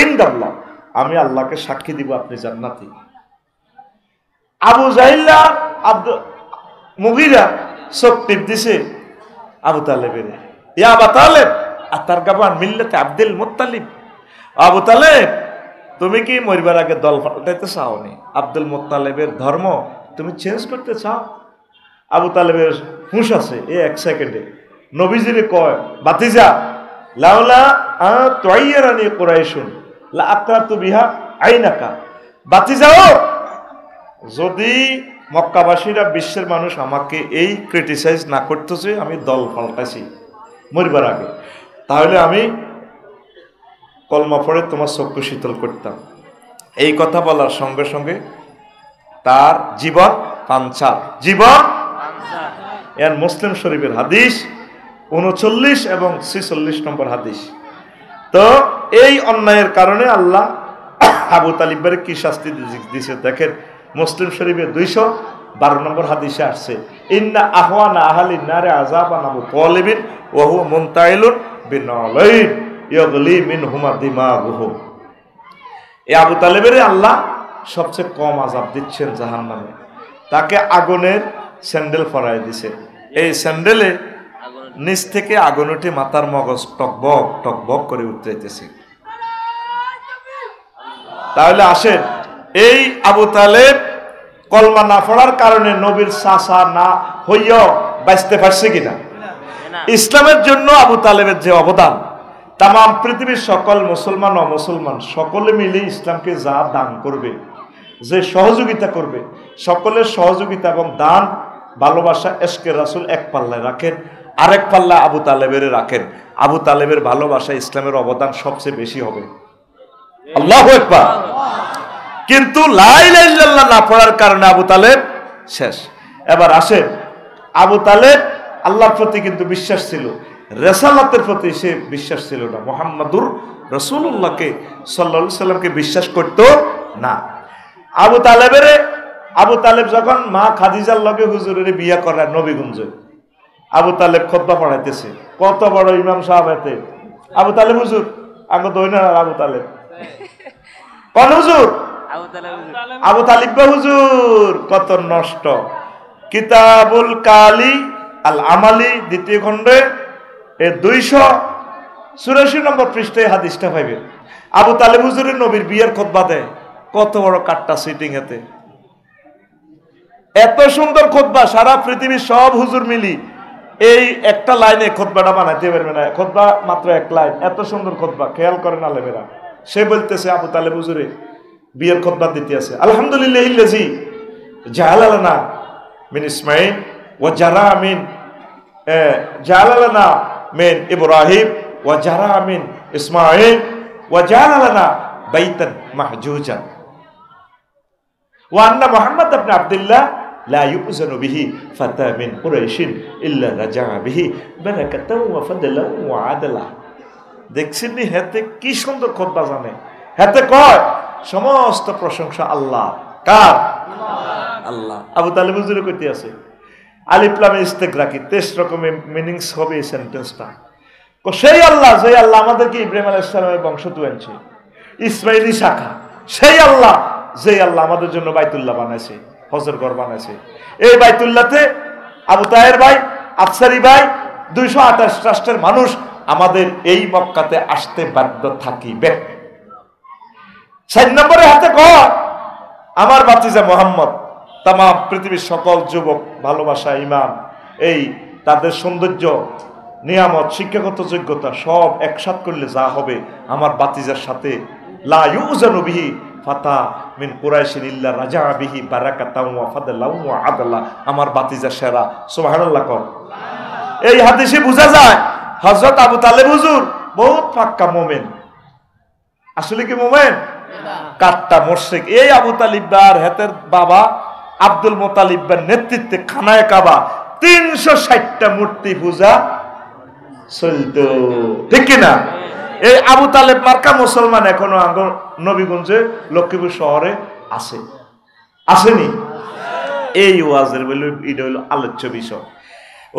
ইনদাল্লাহ, আমি আল্লাহকে সাক্ষী দিব আপনি জান্নাতি। আবু জাহিল্লা মুগীরা চোখ টিপ দিছে আবু তালেবের, ইয়া আবু তালেব আতারগাবু আন মিল্লাতি আব্দুল মুত্তালিব। আবু তালেব, তুমি কি মরবার আগে দল পাল্টাইতে চাওনি? আব্দুল মুত্তালিবের ধর্ম তুমি চেঞ্জ করতে চাও? আবু তালেবের হুঁশ আছে এই এক সেকেন্ডে নবীজিরে কয়, বাতিজা লাউলা তুয়াইয়ারানি কুরাইশুন লা আক্রাতু বিহা আইনাকা। বাতিজাও, যদি মক্কাবাসীরা বিশ্বের মানুষ আমাকে এই ক্রিটিসাইজ না করতেছে আমি দল পাল্টাছি মরবার আগে, তাহলে আমি কলমা পড়ে তোমার চক্ষু শীতল করতাম। এই কথা বলার সঙ্গে সঙ্গে তার জীবন পাঞ্চার, জীবন এর মুসলিম শরীফের হাদিস 39 এবং 46 নম্বর হাদিস। তো এই অন্যায়ের কারণে আল্লাহ আবু তালিবের কি শাস্তি দিয়েছে দেখেন, মুসলিম শরীফের 212 নম্বর হাদিসে আসছে, ইন্না আহওয়ানা আহলিন নারে আযাবান আবু তালিবিন ওয়া হুয়া মুনতাইলুন বিনালাইন ইয়াগলি মিনহুমা দিমাগুহু। এই আবু তালেবের আল্লাহ সবচেয়ে কম আযাব দিচ্ছেন জাহান্নামে। তাকে আগুনের স্যান্ডেল পরায় দিছে, এই স্যান্ডেলে নিচ থেকে আগুন উঠে মাথার মগজ টকবক টকবক করে উঠতেছে। তাহলে আসেন, এই আবু তালেব কলমা না পড়ার কারণে নবীর চাচা না হইয়াও বাঁচতে পারছে কিনা? ইসলামের জন্য আবু তালেবের যে অবদান, তাম পৃথিবীর সকল মুসলমান অমুসলমান সকলে মিলে ইসলামকে যা দান করবে, যে সহযোগিতা করবে, সকলের সহযোগিতা এবং দান ভালোবাসা এশকে রাসূল এক পাল্লায় রাখেন, আরেক পাল্লা আবু তালেবের রাখেন। আবু তালেবের ভালোবাসা ইসলামের অবদান সবচেয়ে বেশি হবে। আল্লাহু আকবার। কিন্তু লা ইলাহা ইল্লাল্লাহ না পড়ার কারণে আবু তালেব শেষ। এবার আসেন, আবু তালেব আল্লাহর প্রতি কিন্তু বিশ্বাস ছিল, রেসালাতের প্রতি সে বিশ্বাস ছিল না। মুহাম্মাদুর রাসূলুল্লাহকে সাল্লাল্লাহু আলাইহি সাল্লামকে বিশ্বাস করত না। আবু তালেব যখন মা খাদিজার লগে হুজুরের বিয়া করার নবীগঞ্জ, আবু তালেব খুতবা পড়াইতেছে, কত বড় ইমাম সাহেব এতে। আবু তালেব হুজুর, আমি দই না আবু তালেব কোন হুজুর? আবু তালিব হুজুর। কত নষ্ট। কিতাবুল কালি আল আমালি দ্বিতীয় খণ্ডে 284 নম্বর পৃষ্ঠায় হাদিসটা পাইবেন। আবু তালেব হুজুরের নবীর বিয়ের খুতবা দেয়, কত বড় কাটটা সিটিং এতে। এত সুন্দর খুতবা, সারা পৃথিবীর সব হুজুর মিলি এই একটা লাইনে খুতবাটা বানাইতে পারবে না। খুতবা মাত্র এক লাইন, এত সুন্দর খুতবা। খেয়াল করেন আলেমেরা, সে বলতেছে আবু তালেব হুজুরে বিয়ের খুতবা দিতে আছে। আলহামদুলিল্লাহিল্লাযী জাআলা লানা মিন ইসমাঈল ওয়া জারা মিন জাআলা লানা মিন ইব্রাহিম ওয়া জারা মিন ইসমাঈল ওয়া জাআলা লানা বাইতান মাহজুজান ওয়া আন্না মুহাম্মদ ইবনে আব্দুল্লাহ লা ইউযানু বিহি ফাতা মিন কুরাইশিন ইল্লা রাজা'a বিহি বারাকাতাও ওয়া ফাদলাও ওয়া আদলা। দেখছেন নি হেতে কি সুন্দর খুতবা জানে। হেতে কয় সমস্ত প্রশংসা আল্লাহ। কার? আল্লাহ। আবু তালেব হুজুরে কইতে আছে আলিফ লাম ইস্তিগরাকি 23 রকমের মিনিংস হবে এই সেন্টেন্সটা। সেই আল্লাহ, যে আল্লাহ আমাদেরকে ইব্রাহিম আলাইহিস সালামের বংশ তুলেছে, ইসমাইলি শাখা, সেই আল্লাহ যে আল্লাহ আমাদের জন্য বাইতুল্লাহ বানাইছে, হজের ঘর বানাইছে। এই বাইতুল্লাহতে আবু তাহের ভাই, আফসারি ভাই, 228 রাষ্ট্রের মানুষ আমাদের এই মক্কাতে আসতে বাধ্য থাকিবে। 4 নম্বরে হাতে কর আমার ভাতিজা মোহাম্মদ, তাম পৃথিবীর সকল যুবক ভালোবাসা, ইমান, এই তাদের সৌন্দর্য, নিয়ামত, শিক্ষাগত যোগ্যতা সব একসাথ করলে যা হবে আমার ভাতিজার সাথে লা ইউজানু বিহি ফাতা মিন কুরাইশিন ইল্লা রাজা'a বিহি বারাকাতাও ওয়া ফাদলাও ওয়া আদলা। আমার ভাতিজা সেরা। সুবহানাল্লাহ কর। এই হাদিসে বোঝা যায় হযরত আবু তালেব হুজুর বহুত পাক্কা মুমিন। আসলে কি মুমিন? কাট্টা মুশরিক। এই আবু তালিব আর হেতের বাবা আব্দুল মুতালিবের নেতৃত্বে খানায়ে কাবা 360টা মূর্তি পূজা চলতো, ঠিক কিনা? এই আবু তালেব মার্কা মুসলমান এখনো নবীগঞ্জে লক্ষ্মীপুর শহরে আছে, আসেনি? এই ওয়াজের বলে এটা হলো আলোচ্য বিষয়।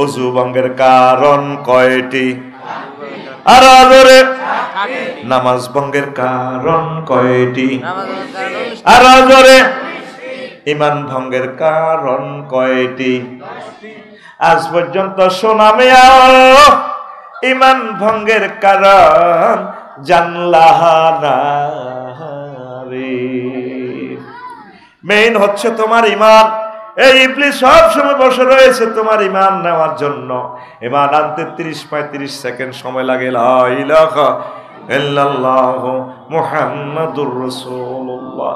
অজু ভঙ্গের কারণ কয়টি? আর আদরে নামাজ ভঙ্গের কারণ কয়টি? আর আদরে ঈমান ভঙ্গের কারণ কয়টি? আজ পর্যন্ত শোনামে ঈমান ভঙ্গের কারণ জানলাহ না রে। মেইন হচ্ছে তোমার ঈমান। এই ইবলিস সব সময় বসে রয়েছে তোমার ঈমান নেওয়ার জন্য। ঈমান আনতে 30-35 সেকেন্ড সময় লাগে। লা ইলাহা ইল্লাল্লাহু মুহাম্মাদুর রাসূলুল্লাহ।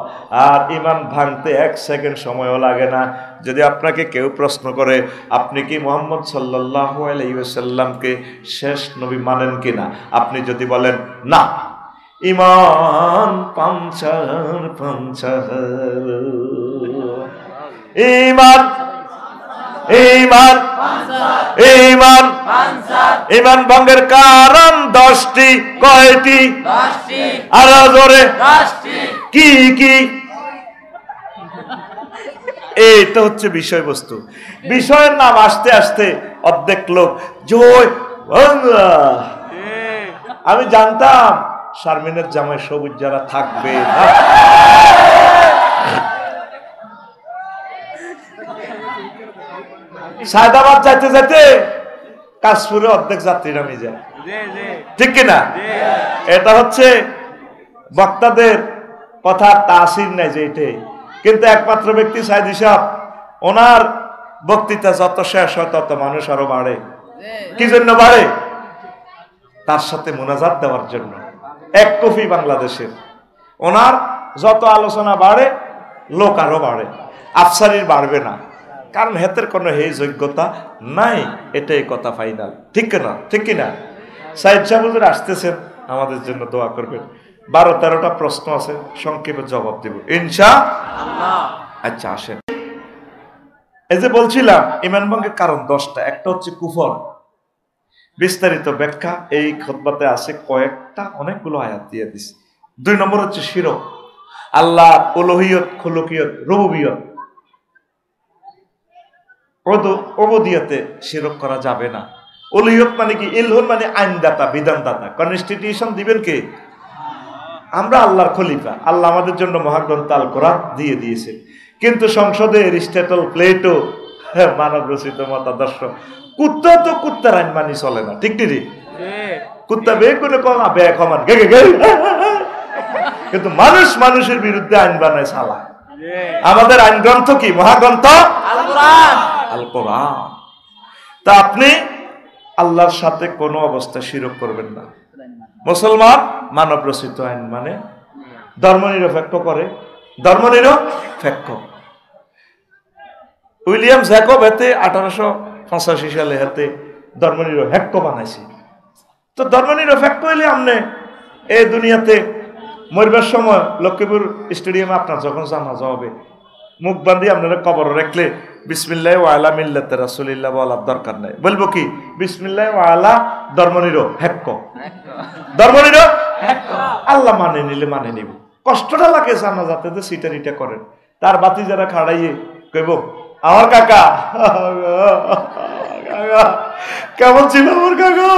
আর ঈমান ভাঙতে 1 সেকেন্ড সময়ও লাগে না। যদি আপনাকে কেউ প্রশ্ন করে আপনি কি মুহাম্মদ সাল্লাল্লাহু আলাইহি ওয়াসাল্লামকে শেষ নবী মানেন কিনা, আপনি যদি বলেন না, ঈমান পাঞ্চার ঈমান ঈমান ঈমান ঈমান ভঙ্গের কারণ 10টি। কয়টি? 10টি। আর জোরে 10টি। কি কি? এইটা হচ্ছে বিষয়বস্তু। বিষয়ের নাম আসতে আসতে অর্ধেক লোক জয় বাংলা। আমি জানতাম শারমিনের জামাই সবুজ যারা থাকবে না। সায়দাবাদ যাইতে যাইতে কাশপুরে অর্ধেক যাত্রী নামে যায়, ঠিক কিনা? এটা হচ্ছে বক্তাদের কথা তাসির নাই যে এটাই, কিন্তু একমাত্র ব্যক্তি সাইদি সাহেব, ওনার বক্তৃতা যত শেষ হয় তত মানুষ আরো বাড়ে। কি জন্য বাড়ে? তার সাথে মুনাজাত দেওয়ার জন্য। এক কফি বাংলাদেশের, ওনার যত আলোচনা বাড়ে লোক আরো বাড়ে, আফসারির বাড়বে না, কারণ হেতের কোনো এই যোগ্যতা নাই। এটাই কথা ফাইনাল, ঠিক কিনা? ঠিক কিনা? সাইদ সাহেব আসতেছেন, আমাদের জন্য দোয়া করবেন। 12-13টা প্রশ্ন আছে, সংক্ষেপে জবাব দেব ইনশাআল্লাহ। আচ্ছা আসেন। এই যে বলছিলাম ইমান ভঙ্গের কারণ 10টা। একটা হচ্ছে কুফর, বিস্তারিত ব্যাখ্যা এই খুতবাতে আছে কয়েকটা, অনেকগুলো আয়াত দিয়ে দিছি। 2 নম্বর হচ্ছে শিরক, আল্লাহ উলুহিয়ত, খুলুকিয়ত, রুবুবিয়ত, উবুদিয়তে শিরক করা যাবে না। উলুহিয়ত মানে কি? ইলহুন মানে আইনদাতা, বিধানদাতা। কনস্টিটিউশন দিবেন কে? আমরা আল্লাহর খলিফা। আল্লাহ আমাদের জন্য মহাগ্রন্থ আল কোরআন দিয়ে দিয়েছে, কিন্তু সংসদে এরিস্টটল, প্লেটো মানব রচিত মতাদর্শ। কুত্তা তো কুত্তার আইন মানি চলে না, ঠিক ঠিক? কুত্তা বে করে কমা বে কমান গে গে গে, কিন্তু মানুষ মানুষের বিরুদ্ধে আইন বানায় চালায়। আমাদের আইন গ্রন্থ কি? মহাগ্রন্থ আল কোরআন। তা আপনি আল্লাহর সাথে কোনো অবস্থায় শিরক করবেন না। মুসলমান মানব রচিত আইন মানে, ধর্মনিরপেক্ষ করে, ধর্মনিরপেক্ষ। উইলিয়াম জ্যাকব হেতে 1885 সালে হেতে ধর্মনিরপেক্ষ বানাইছে। তো ধর্মনিরপেক্ষ হইলে আপনি এই দুনিয়াতে মরবার সময় লক্ষ্মীপুর স্টেডিয়ামে আপনার যখন জানাজা হবে, মুখ বান্ধি আপনারা কবর রাখলে বিসমিল্লাহ ওয়া আলা মিল্লাতে রাসূলিল্লাহ বলার দরকার নাই। বলবো কি? বিসমিল্লাহ ওয়া আলা ধর্মনিরপেক্ষ, ধর্মনিরপেক্ষ। আল্লাহ মানে নিলে মানে নিব। কষ্টটা লাগে জানাজাতে যে সিটারিটা করেন, তার বাতি যারা খাড়াইয়ে কইব আমার কাকা কেমন ছিল আমার কাকা।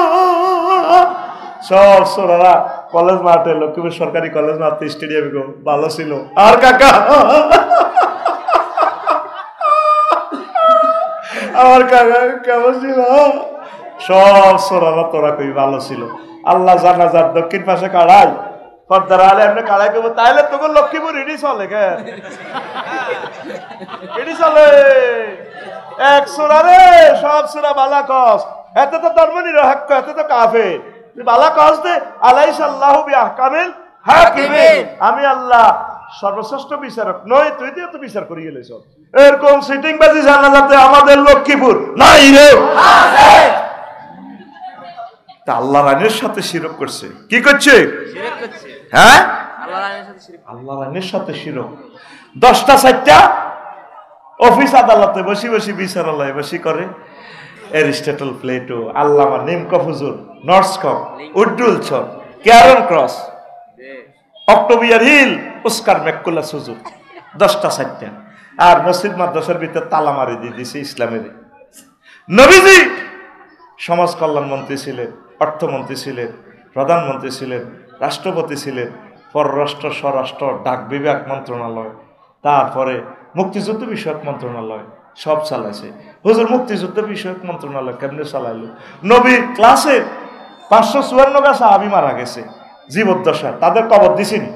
সব সোনারা কলেজ মাঠে, লক্ষ্মীপুর সরকারি কলেজ মাঠে স্টেডিয়ামে গো ভালো ছিল আর কাকা, আমার কাকা কেমন ছিল। সব সোনারা তোরা কই ভালো ছিল। আল্লাহ জানাজার দক্ষিণ পাশে কাড়াই, পর্দার আলে এমনি কাড়াই করবো, তাইলে তোকে লক্ষ্মীপুর ইডি চলে কে? ইডি চলে এক সোনা রে, সব সোনা বালা কস। এতে তো ধর্মনিরপেক্ষ, এতে তো কাফের। বালা কস দে আলাইসাল্লাহু বিআহকামিল হাকিমিন, আমি আল্লাহ সর্বশ্রেষ্ঠ বিচারক নই, তুই দিয়ে তো বিচার করিয়ে লইছ। এরকম সিটিং বাজি জানাজাতে আমাদের লক্ষ্মীপুর নাই রে। তা আল্লাহর আইনের সাথে শিরক করছে। কি করছে? হ্যাঁ, আল্লাহর আইনের সাথে শিরক। 10টা 4টা অফিস আদালতে বসি বসি বিচারালয়ে বসি করে এরিস্টটল, প্লেটো, আল্লামা নিমকফ হুজুর, নর্সকপ, উড্ডুল ছর, ক্যারন ক্রস, অক্টোবিয়ার হিল, ওস্কার ম্যাকুলাস হুজুর। 10টা 4টা। আর মসজিদ মাদ্রাসার ভিতরে তালা মারি দিয়ে দিছে ইসলামের। নবীজি সমাজ কল্যাণ মন্ত্রী ছিলেন, অর্থমন্ত্রী ছিলেন, প্রধানমন্ত্রী ছিলেন, রাষ্ট্রপতি ছিলেন, পররাষ্ট্র, স্বরাষ্ট্র, ডাক বিভাগ মন্ত্রণালয়, তারপরে মুক্তিযুদ্ধ বিষয়ক মন্ত্রণালয়, সব চালাইছে। হুজুর মুক্তিযুদ্ধ বিষয়ক মন্ত্রণালয় কেমনে চালাইলো? নবীর ক্লাসে 554 গা সাহাবী মারা গেছে জীবদ্দশা, তাদের কবর দিছেনি?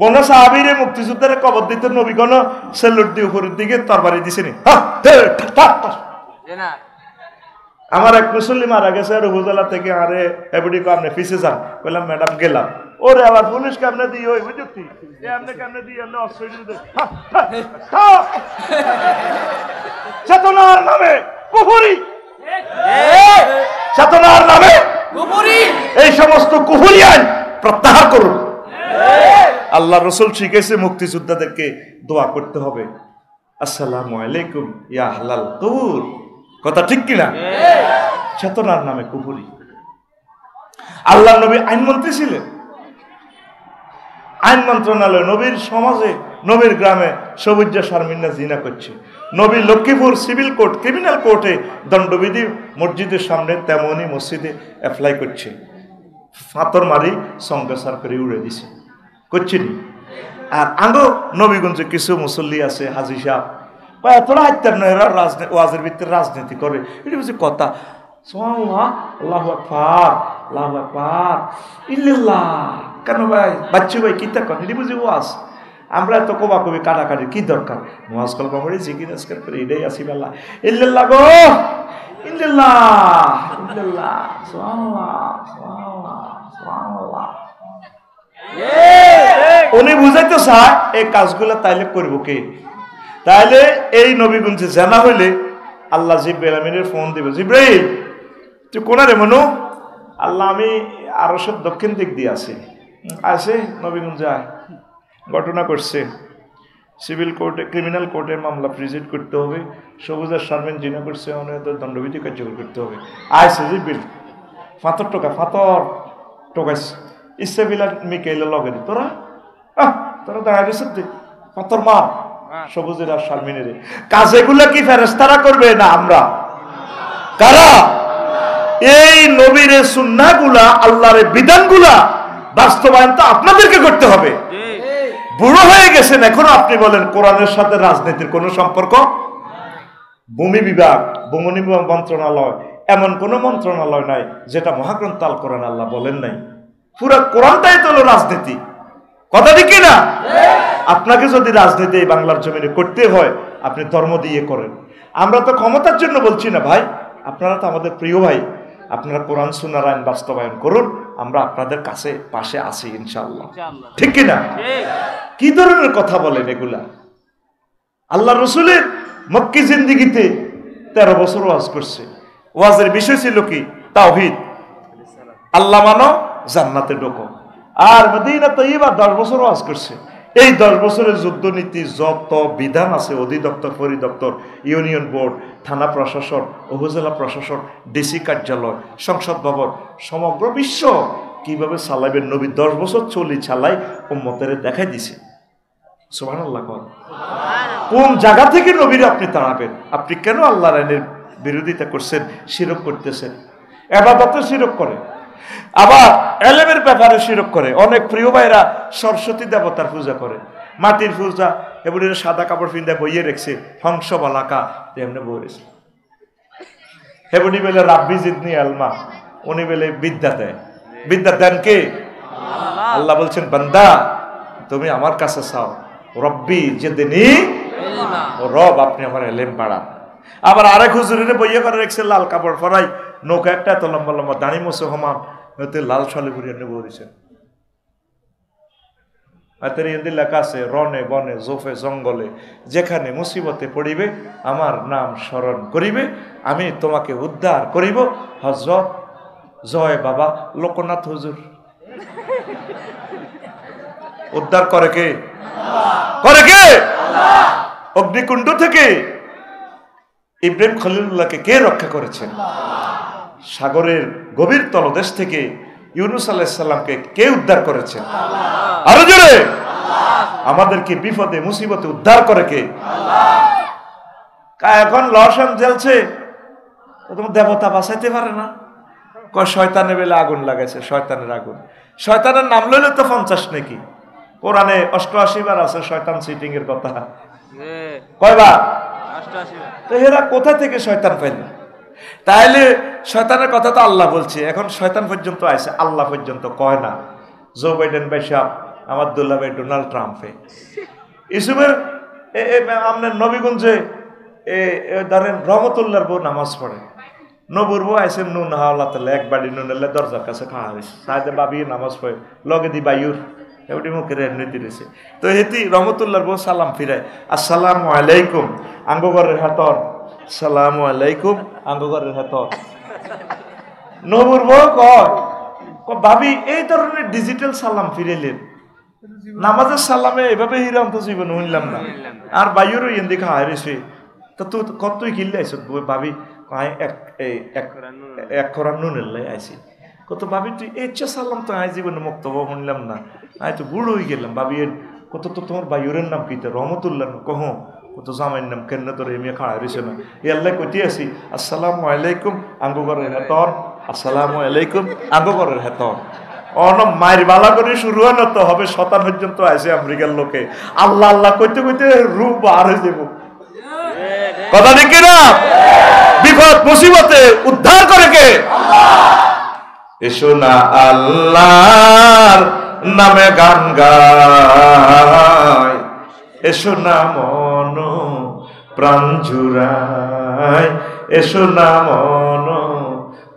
কোন সাহাবীরে মুক্তিযুদ্ধের কবর দিতে নবী কোন সেলুট দিয়ে উপরের দিকে তরবারি দিছেনি? আমার এক মুসল্লি মারা গেছে আর উপজেলা থেকে, আরে এবারে আপনি পিছিয়ে যান। বললাম ম্যাডাম গেলাম। ওরে আবার পুলিশ কেমনে দিয়ে ওই বুঝুক্তি এমনি কেমনে দিয়ে এমনি চেতনার নামে কুফরি, চেতনার নামে কুফরি, এই সমস্ত কুফরি আইন প্রত্যাহার করুন। আল্লাহ রসুল শিখেছে মুক্তিযোদ্ধাদেরকে দোয়া করতে হবে, আসসালামু আলাইকুম ইয়া আহলাল কবুর। কথা ঠিক কিনা? চেতনার নামে কুফরি। আল্লাহ নবী আইনমন্ত্রী ছিলেন, আইন মন্ত্রণালয়। নবীর সমাজে, নবীর গ্রামে সবুজা শারমিনা জিনা করছে। নবী লক্ষ্মীপুর সিভিল কোর্ট, ক্রিমিনাল কোর্টে দণ্ডবিধি মসজিদের সামনে তেমনই মসজিদে অ্যাপ্লাই করছে। ফাতর মারি সংসার করে উড়ে দিছে, করছেন। আর আঙ্গো নবীগঞ্জে কিছু মুসল্লি আছে, হাজি সাহেব এতটা হাইতার নয়, এরা ওয়াজের ভিতরে রাজনীতি করে। এটা বুঝি কথা। আল্লাহু আকবার, আল্লাহু আকবার, ইল্লাল্লাহ। কেন ভাই বাচ্চু ভাই কিতা কন? এটি বুঝি ওয়াজ। আমরা এত কবা কবি কাটাকাটি কি দরকার? নামাজ কলমা পড়ি, জিকির আজকার করে এটাই আসি বেলা। ইল্লাল্লাহ গো, ইল্লাল্লাহ, ইল্লাল্লাহ, সুবহানাল্লাহ, সুবহানাল্লাহ, সুবহানাল্লাহ। উনি বুঝাইতে চায় এই কাজগুলো তাইলে করবো কে? তাইলে এই নবীগঞ্জে জানা হইলে আল্লাহ জিব্রাইল আমিনের ফোন দিবে, জিব্রাইল তুই কোনারে মনু? আল্লাহ আমি আরো সব দক্ষিণ দিক দিয়ে আছি। আসে নবীগঞ্জে ঘটনা করছে, সিভিল কোর্টে ক্রিমিনাল কোর্টে মামলা প্রেজেন্ট করতে হবে, সবুজের শারমিন জিনা করছে অনেক দণ্ডবিধি কার্যকর করতে হবে। আইসে যে বিল ফাতর টোকাইছে ইচ্ছে বিলার মিকাইলে লগে তোরা তোরা দাঁড়ায় গেছে ফাতর মার সবুজের আর শারমিনের কাজেগুলো কি ফেরেশতারা করবে না আমরা? কারা? এই নবীর সুন্নাহগুলা আল্লাহর বিধানগুলা বাস্তবায়ন তো আপনাদেরকে করতে হবে। বুড়ো হয়ে গেছেন এখনো আপনি বলেন কোরআনের সাথে রাজনীতির কোনো সম্পর্ক? ভূমি বিভাগ, ভূমি মন্ত্রণালয় এমন কোন মন্ত্রণালয় নাই যেটা মহাগ্রন্থ আল কোরআন আল্লাহ বলেন নাই। পুরো কোরআনটাই তো হলো রাজনীতি, কথা ঠিক না? আপনাকে যদি রাজনীতি এই বাংলার জমিনে করতে হয় আপনি ধর্ম দিয়ে করেন। আমরা তো ক্ষমতার জন্য বলছি না ভাই, আপনারা তো আমাদের প্রিয় ভাই, আপনারা কোরআন সুন্নাহর আইন বাস্তবায়ন করুন, আমরা আপনাদের কাছে পাশে আছি ইনশাআল্লাহ, ঠিক কিনা? কি ধরনের কথা বলেন এগুলা? আল্লাহ রসুলের মক্কি জিন্দিগিতে 13 বছর ওয়াজ করছে। ওয়াজের বিষয় ছিল কি? তাওহীদ, আল্লাহ মানো, জান্নাতে ঢোকো। আর মদিনা তয়্যিবা 10 বছর ওয়াজ করছে। এই 10 বছরের যুদ্ধনীতি যত বিধান আছে, অধিদপ্তর, পরিদপ্তর, ইউনিয়ন বোর্ড, থানা প্রশাসন, উপজেলা প্রশাসন, ডিসি কার্যালয়, সংসদ ভবন, সমগ্র বিশ্ব কিভাবে চালাবেন নবী 10 বছর চলি চালাই উম্মতের দেখাই দিছে। সুবহানাল্লাহ। কোন জায়গা থেকে নবীর আপনি তাড়াবেন? আপনি কেন আল্লাহর আইনের বিরোধিতা করছেন, শিরক করতেছেন? ইবাদতে শিরক করে, আবার এলেমের ব্যাপারে শিরক করে। অনেক প্রিয় ভাইরা সরস্বতী দেবতার পূজা করে, মাটির পূজা, এগুলি সাদা কাপড় পিন্দা বইয়ে রেখেছে, হংস বালাকা এমনি বই রেখেছে। হেবুনি বেলে রাব্বি জিদনি আলমা, উনি বেলে বিদ্যা দেয়। বিদ্যা দেন কে? আল্লাহ বলছেন বান্দা তুমি আমার কাছে চাও, রব্বি জিদনি ও রব আপনি আমার এলেম বাড়ান। আবার আরেক হুজুরের বইয়ে করে রেখেছে লাল কাপড় পরাই, নৌকা একটা এত লম্বা লম্বা দাঁড়ি মোছে হমান লাল শালে ঘুরিয়ে নেবো বলেছেন। লেখা আছে রনে বনে জোফে জঙ্গলে যেখানে মুসিবতে পড়িবে আমার নাম স্মরণ করিবে আমি তোমাকে উদ্ধার করিব। হযরত জয় বাবা লোকনাথ হুজুর। উদ্ধার করে কে? করে কে? অগ্নিকুণ্ড থেকে ইব্রাহিম খলিলুল্লাহকে কে রক্ষা করেছেন? সাগরের গভীর তলদেশ থেকে ইউনূস আলাইহিস সালামকে কে উদ্ধার করেছেন? আরো জোরে। আমাদেরকে বিপদে মুসিবতে উদ্ধার করে কে? এখন লস জ্বলছে, তোমার দেবতা বাঁচাইতে পারে না। শয়তানের বেলা আগুন লাগাইছে, শয়তানের আগুন। শয়তানের নাম লইলে তো 50 নাকি? কোরআনে 88 বার আছে শয়তান সিটিং এর কথা। কয়বার? 88 বার। তো এরা কোথা থেকে শয়তান পাইল? তাইলে শয়তানের কথা তো আল্লাহ বলছে, এখন শয়তান পর্যন্ত আইছে, আল্লাহ পর্যন্ত কয় না। জো বাইডেন ভাই সাহেব, আব্দুল্লাহ ভাই, ডোনাল্ড ট্রাম্পে ইসুমের আপনার নবীগঞ্জে ধরেন রহমতুল্লাহর বউ নামাজ পড়ে, নবুর বউ আইসেন নুন হাওলা তাহলে এক বাড়ি নুন এলে দরজার কাছে খাওয়া হয়েছে, সাহেব বাবি নামাজ পড়ে লগে দি বায়ুর এমনি মুখের এমনি দিয়েছে। তো হেতি রহমতুল্লাহর বউ সালাম ফিরায়, আসসালামু আলাইকুম আঙ্গঘরের হাতর, সালামু আলাইকুম আঙ্গঘরের হাতর। নবুর বউ কয় ভাবি এই ধরনের ডিজিটাল সালাম ফিরেলেন, নামাজের সালামে এভাবে হিরাম তো জীবন শুনলাম না। আর বায়ুরও এন্দি খাওয়া হয়েছে, তো তুই কতই কিনলে আইস ভাবি এক খরা নুনের লাই আইসি। কত ভাবি তুই ইচ্ছা সালাম তো আই জীবনে মুক্তব শুনলাম না, আই তো বুড়ো হয়ে গেলাম। ভাবি কত তো তোমার বায়ুরের নাম কি? রহমতুল্লাহ কহ কত জামাইয়ের নাম কেন তোর এমনি খাওয়া হয়েছে না? এ আল্লাহ কইতে আসি আসসালামু আলাইকুম আঙ্গঘরের হেতর, আসসালামু আলাইকুম আঙ্গঘরের হেতর। অন মায়ের বালা করে শুরু হয় না তো হবে শতান পর্যন্ত আছে আমেরিকার লোকে। আল্লাহ আল্লাহ কইতে কইতে রূপ বার হয়ে যাব। কথা ঠিক না? বিপদ মুসিবতে উদ্ধার করে কে? এসো না আল্লাহর নামে গান গায়, এসো না মন প্রাণ জুড়ায়, এসো না মন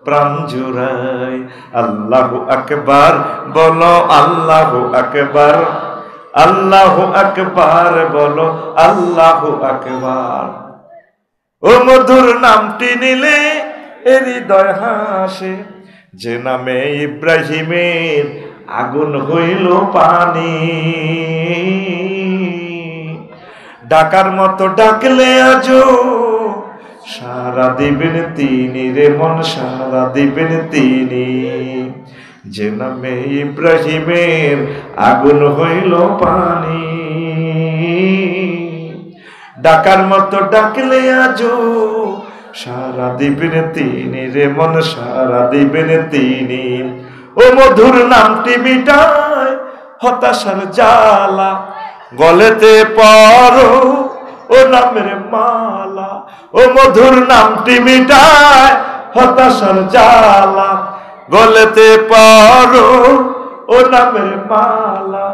প্রাণ জুড়ায়। আল্লাহু আকবার বলো, আল্লাহু আকবার, আল্লাহু আকবার বলো, আল্লাহু আকবার। ও মধুর নামটি নিলে হৃদয় হাসে, যে নামে ইব্রাহিমের আগুন হইল পানি। ডাকার মতো ডাকলে আজো সারা দিবেন তিনি রে মন, সারা দিবেন তিনি। যে নামে ইব্রাহিমের আগুন হইল পানি, ডাকার মতো ডাকলে আজো সারা দিবেন তিনি রে মন, সারা দিবেন তিনি। ও মধুর নামটি মিটায় হতাশার জ্বালা, গলেতে পরো ও নামের মালা। ও মধুর নামটি মিটায় হতাশার জ্বালা, গলেতে পরো ও নামের মালা।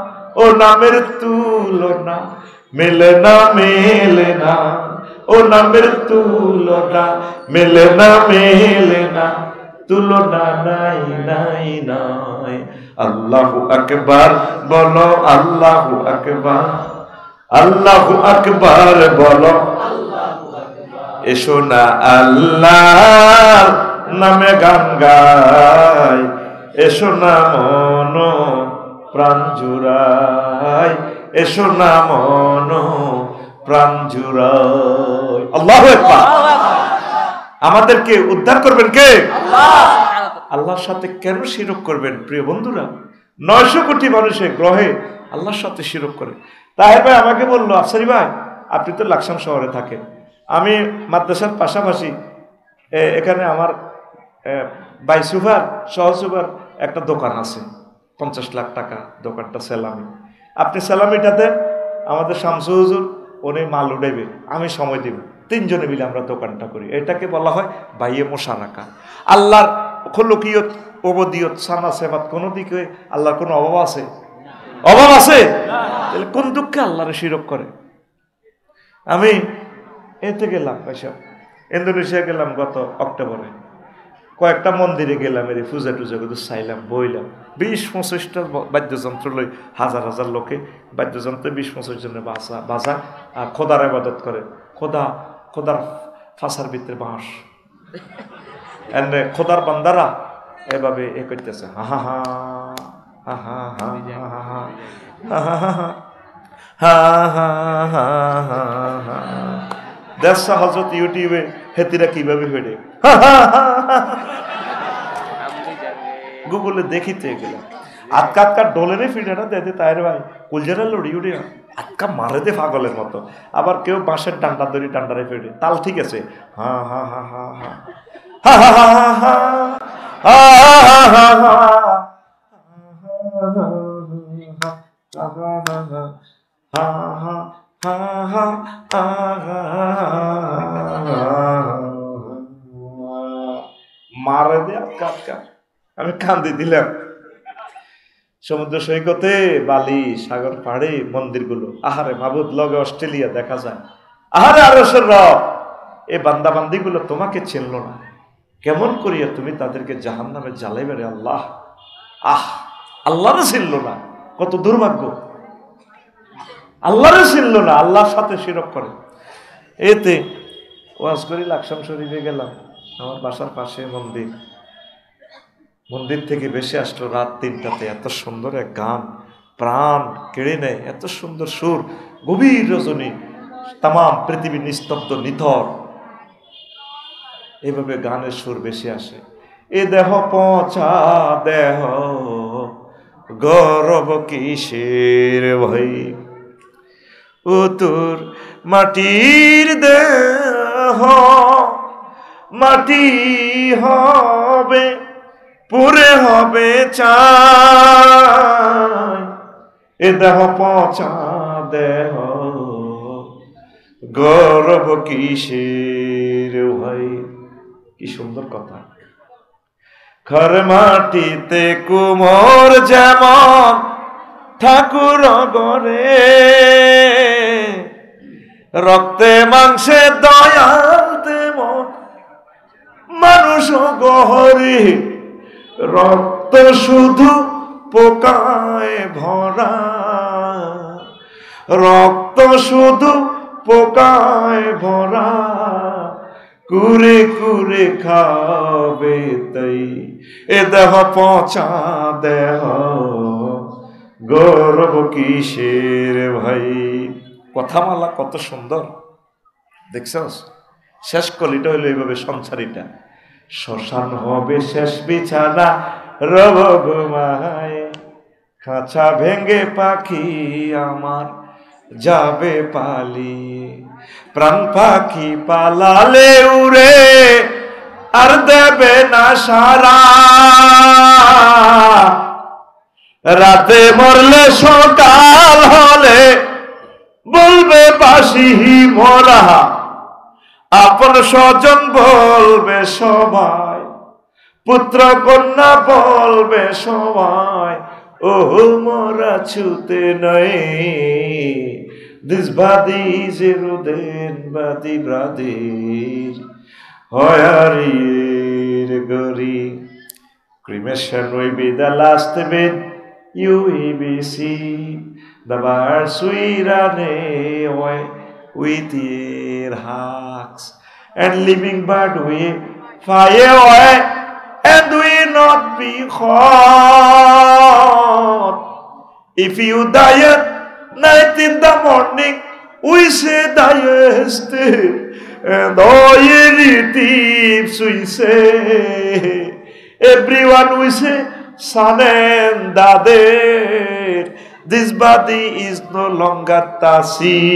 ও নামের তুলনা মেলে না, মেলে না। ও নামের তুলনা মেলে না, মেলে না। তুলনা নাই, নাই, নাই। আল্লাহু আকবার বলো, আল্লাহু আকবার, আল্লাহু আকবার বলো। এসো না আল্লাহর নামে গান গাই, এসো না মন প্রাণ জুড়াই, এসো না মন প্রাণ জুড়াই। আল্লাহু আকবার। আমাদেরকে উদ্ধার করবেন কে? আল্লাহর সাথে কেন শিরক করবেন প্রিয় বন্ধুরা? 900 কোটি মানুষের গ্রহে আল্লাহর সাথে শিরক করে। তাহের ভাই আমাকে বললো, আফসারি ভাই আপনি তো লাকসাম শহরে থাকেন, আমি মাদ্রাসার পাশাপাশি এখানে আমার বাইসুভার সহসুভার একটা দোকান আছে, 50 লাখ টাকা দোকানটা সেলামি। আপনি সেলামিটাতে আমাদের শামসু হুজুর উনি মাল উঠাইবে, আমি সময় দিব, 3 জনে মিলে আমরা দোকানটা করি। এটাকে বলা হয় বাইয়ে মোশারাকা। আল্লাহর খলুকিয়ত, ওবদিয়ত, সানা সেবাত কোনো দিকে আল্লাহর কোনো অভাব আছে? অভাব আছে? তাহলে কোন দুঃখে আল্লাহরে শিরক করে? আমি এতে গেলাম, ইন্দোনেশিয়া গেলাম গত অক্টোবরে, কয়েকটা মন্দিরে গেলাম, এর পূজা টুজা করে চাইলাম, বইলাম। 20-25টা বাদ্যযন্ত্র লই, হাজার হাজার লোকে বাদ্যযন্ত্রে 20-25 জনের বাজা আর খোদার ইবাদত করে। খোদার ফাঁসার ভিতরে বাঁশ, এনে খোদার বান্দারা এভাবে এ করতেছে, হা হা হা হা হা হা হা হা হা। দেড়শা হজরত ইউটিউবে হেতিরা কিভাবে ফেটে, গুগলে দেখিতে গেলাম। আটকা আটকা ডোলেরে ফিডাটা দেতে তাইর ভাই কুলজারা লড়ি উঠে আটকা মারে দে পাগলের মতো। আবার কেউ বাঁশের ডান্ডা ধরি ডান্ডারে ফেটে, তাল ঠিক আছে, হা হা হা হা হা হা হা হা হা মারে দে আটকা আটকা। আমি কান্দি দিলাম। সমুদ্র সৈকতে, বালি, সাগর পাড়ে মন্দিরগুলো, আহারে মাবুদ লগে অস্ট্রেলিয়া দেখা যায়, আহারে আরশের রব, এই বান্দা বান্দিগুলো তোমাকে চিনল না, কেমন করিয়া তুমি তাদেরকে জাহান্নামে জ্বালাইবে রে আল্লাহ। আল্লাহরে চিনল না, কত দুর্ভাগ্য। আল্লাহরে চিনল না, আল্লাহর সাথে শিরক করে। এতে ওয়াজ করি, লাকসাম শরীফে গেলাম, আমার বাসার পাশে মন্দির, মন্দির থেকে বেশি আসলো রাত 3টাতে, এত সুন্দর এক গান, প্রাণ কেড়ে নেয়, এত সুন্দর সুর, গভীর রজনী, তাম পৃথিবী নিস্তব্ধ নিথর, এইভাবে গানের সুর বেশি আসে। এ দেহ পচা দেহ গৌরব কিসের ভাই, ও তোর মাটির দেহ মাটি হবে, পুরে হবে চাই। এ দেহ পচা দেহ গৌরব কিসের ভাই। কি সুন্দর কথা। ঘর মাটিতে কুমোর যেমন ঠাকুর গড়ে, রক্তে মাংসে দয়াল তেমন মানুষ গহরে। রক্ত শুধু পোকায় ভরা, রক্ত শুধু পোকায় ভরা, কুরে কুরে খাবে তাই। এ দেহ পচা দেহ গৌরব কিসের ভাই। কথামালা কত সুন্দর দেখছস। শেষ কলিটা হইলো এইভাবে সংসারীটা, শ্মশান হবে শেষ বিছানা রব ঘুমায়, খাঁচা ভেঙ্গে পাখি আমার যাবে পালিয়ে, প্রাণ পাখি পালালে উড়ে আর দেবে না সারা, রাতে মরলে সকাল হলে বলবে বাসি মরা, আপন স্বজন বলবে সবাই, পুত্র কন্যা বলবে সবাই, ও মোরা ছুতে নয়। This body is eroded body brother hoyarir gori, cremation will be the last bit you will be see, the birds will run away with their hugs, and living bird will fly away and will not be caught. If you die at night in the morning, we say dieste, and all relatives we say, everyone we say son and daughter. This body is no longer taseen,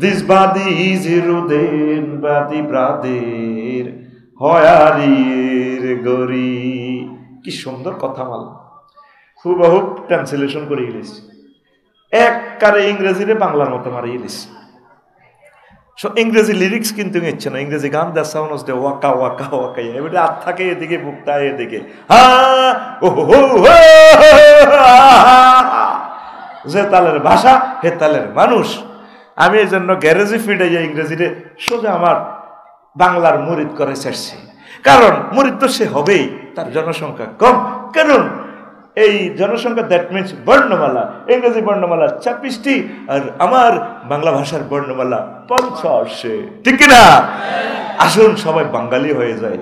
this body is eroded body brother hoyarir gori. কি সুন্দর কথা মালা, হুবহু translation করে গেছি, একবারে ইংরেজিরে বাংলার মতো মারিয়ে দিছি। ইংরেজি লিরিক্স কিন্তু ইচ্ছে না, ইংরেজি গান the sound of the Waka Waka Waka, এবারে হাত থাকে এদিকে বুকটা এদিকে, যে তালের ভাষা হে তালের মানুষ। আমি এই জন্য গ্যারেজে ফিরে যাই ইংরেজিতে সোজা আমার বাংলার মুরিদ করে চাইছি, কারণ মুরিদ তো সে হবেই, তার জনসংখ্যা কম, কারণ এই জনসংখ্যা দ্যাট মিনস বর্ণমালা, ইংরেজি বর্ণমালা 26টি আর আমার বাংলা ভাষার বর্ণমালা 50, ঠিক কিনা? আসুন সবাই বাঙালি হয়ে যায়।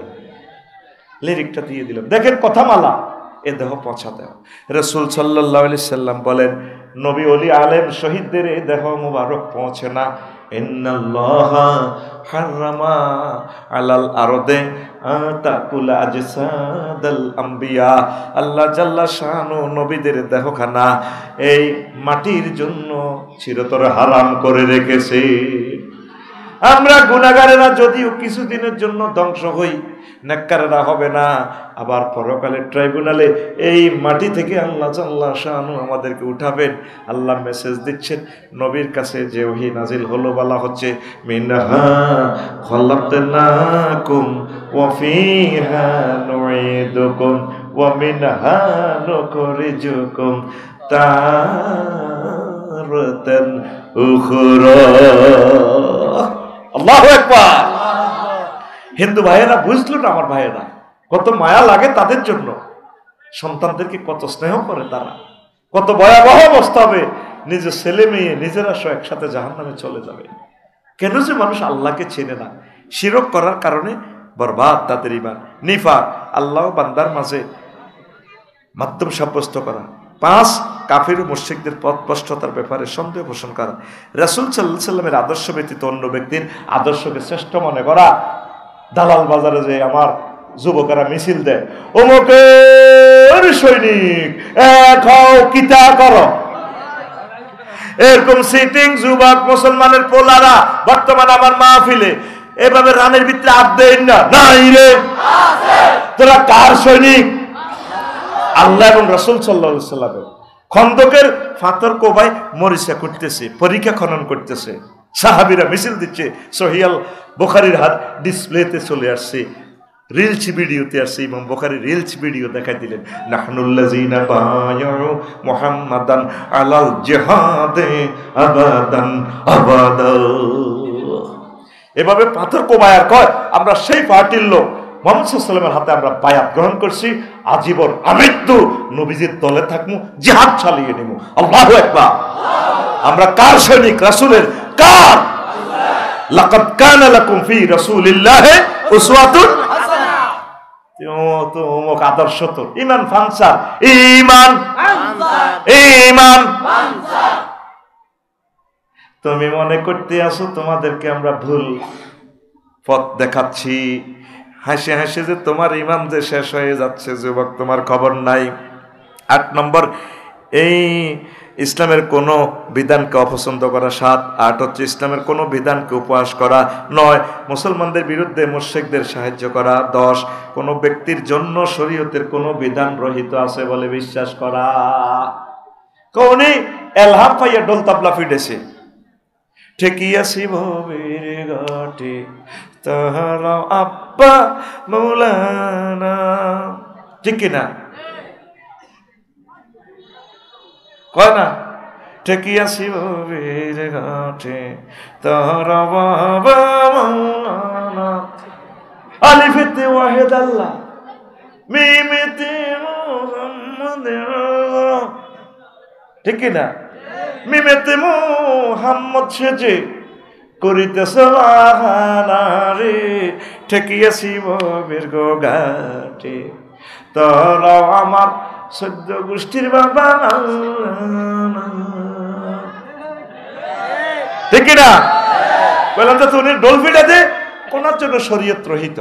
লিরিকটা দিয়ে দিলাম, দেখেন কথামালা এ দেহ পৌঁছাতে। রাসূল সাল্লাল্লাহু আলাইহি সাল্লাম বলেন, নবী ওলি আলেম শহীদদের এই দেহ মুবারক পৌঁছে না। ইন্নাল্লাহা হারামা আলাল আরদে আতাকুলা আজসাদাল আম্বিয়া, আল্লাহ জাল্লা শানু নবীদের দেহখানা এই মাটির জন্য চিরতর হারাম করে রেখেছে। আমরা গুনাহগারেরা যদিও কিছুদিনের জন্য ধ্বংস হই, নেককারেরা হবে না। আবার পরকালের ট্রাইব্যুনালে এই মাটি থেকে আল্লাহ জাল্লা শানু আমাদেরকে উঠাবেন। আল্লাহ মেসেজ দিচ্ছেন, নবীর কাছে যে ওহী নাজিল হলো বলা হচ্ছে, মিনহা খলাকনাকুম ওয়া ফিহা নুঈদুকুম ওয়া মিনহা নুখরিজুকুম তারাতান উখরা। আল্লাহু আকবার। হিন্দু ভাইয়েরা বুঝলো না, আমার ভাইয়েরা কত মায়া লাগে তাদের জন্য, সন্তানদেরকে কত স্নেহ করে তারা, কত ভয়াবহ অবস্থা হবে, নিজের ছেলে মেয়ে নিজেরা সব একসাথে জাহান্নামে চলে যাবে। কেন যে মানুষ আল্লাহকে চেনে না, শিরক করার কারণে বরবাদ তাদের ঈমান। নিফাক, আল্লাহ বান্দার মাঝে মাধ্যম সাব্যস্ত করা। 5, কাফির ও মুশরিকদের পথভ্রষ্টতার ব্যাপারে সন্দেহ পোষণ করা। রাসূল সাল্লাল্লাহু আলাইহি সাল্লামের আদর্শ ব্যতীত অন্য ব্যক্তির আদর্শকে শ্রেষ্ঠ মনে করা। দালাল বাজারে যে আমার যুবকেরা মিছিল দেয়, অমুকের সৈনিক খাও কিতা করো, এরকম সিটিং যুবক মুসলমানের পোলারা বর্তমানে আমার মাহফিলে এভাবে রানের ভিতরে হাত দেন না, নাই রে তোরা কার সৈনিক? আল্লাহ এবং রাসূল সাল্লাল্লাহু আলাইহি সাল্লাম খন্দকের ফাতর কোবায় মরিচা করতেছে, পরীক্ষা খনন করতেছে, সাহাবীরা মিছিল দিচ্ছে। সহিহ বুখারীর হাত ডিসপ্লেতে চলে আসছে, রিলস ভিডিওতে আসছে। ইমাম বুখারী রিলস ভিডিও দেখাই দিলেন, নাহনুল্লাযিনা বায়াউ মুহাম্মাদান আলাল জিহাদে আবাদান আবাদা। এভাবে পাথর কোবায়ার কয় আমরা সেই পার্টির লোক, মুহাম্মদ সাল্লাল্লাহু আলাইহি ওয়াসাল্লামের হাতে আমরা বায়াত গ্রহণ করছি, আজীবন আমৃত্যু নবীজির দলে থাকমু, জিহাদ চালিয়ে নেব। আল্লাহু আকবার। আমরা কার সৈনিক? রাসূলের। কার? লাকাদ কানা লাকুম ফি রাসূলিল্লাহি উসওয়াতুন হাসানাহ। তো অমুক আদর্শ তো ইমান ফানসার, ইমান ফানসার, ইমান ফানসার। তুমি মনে করতে আসো তোমাদেরকে আমরা ভুল পথ দেখাচ্ছি, হাসি হাসি যে তোমার ইমান যে শেষ হয়ে যাচ্ছে যুবক, তোমার খবর নাই। 8 নম্বর, এই ইসলামের কোনো বিধানকে অপছন্দ করা। 7, 8 হচ্ছে ইসলামের কোনো বিধানকে উপহাস করা। 9, মুসলমানদের বিরুদ্ধে মুশরিকদের সাহায্য করা। 10, কোনো ব্যক্তির জন্য শরীয়তের কোনো বিধান রহিত আছে বলে বিশ্বাস করা। কোনি এলহাম পাইয়া ডোল তাবলা ফিটেছে, ঠেকিয়াছি ভবের ঘাটে তাহারা আব্বা মৌলানা, ঠিক কিনা? কয় না, ঠেকিয়াছি ভবের ঘাটে তাহারা বাবা মৌলানা, আলিফেতে ওয়াহেদ আল্লাহ, মিমেতে মুহাম্মদ, ঠিক কিনা? মিমেতে মুহাম্মদ সেজে করিতেছ বাহানা রে, ঠেকিয়াছি ভবের ঘাটে তোরা আমার 14 গোষ্ঠীর বাবা, ঠিক কিনা? বললাম তো উনি ডলফিটা দে কোনার জন্য শরীয়ত রহিত।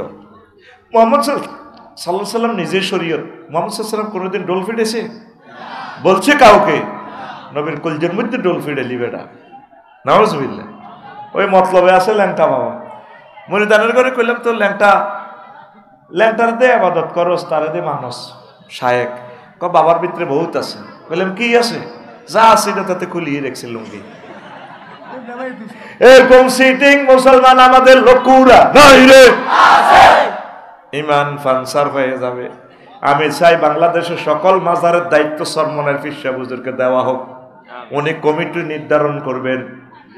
মুহাম্মদ সাল্লাল্লাহু আলাইহি সাল্লাম নিজে শরীয়ত। মুহাম্মদ সাল্লাল্লাহু আলাইহি সাল্লাম কোনোদিন ডলফিট এসে বলছে কাউকে? নবীর কলজের মধ্যে ডলফিট এলি বেটা, নাউজুবিল্লাহ। ওই মতলবে আছে ল্যাংটা বাবা, মুরিদানের করে কইলাম তো ল্যাংটার দে ইবাদত করস, তারে দে মানুষ শায়েক। বাবার ভিতরে বহুত আছে। বললাম কি আছে? যা আছে তাতে খুলিয়ে রেখেছে লুঙ্গি। এরকম সিটিং মুসলমান আমাদের লকুরা নাই রে, ইমান ফানসার হয়ে যাবে। আমি চাই বাংলাদেশের সকল মাজারের দায়িত্ব সরমনের পীর সাহেব হুজুরকে দেওয়া হোক। উনি কমিটি নির্ধারণ করবেন।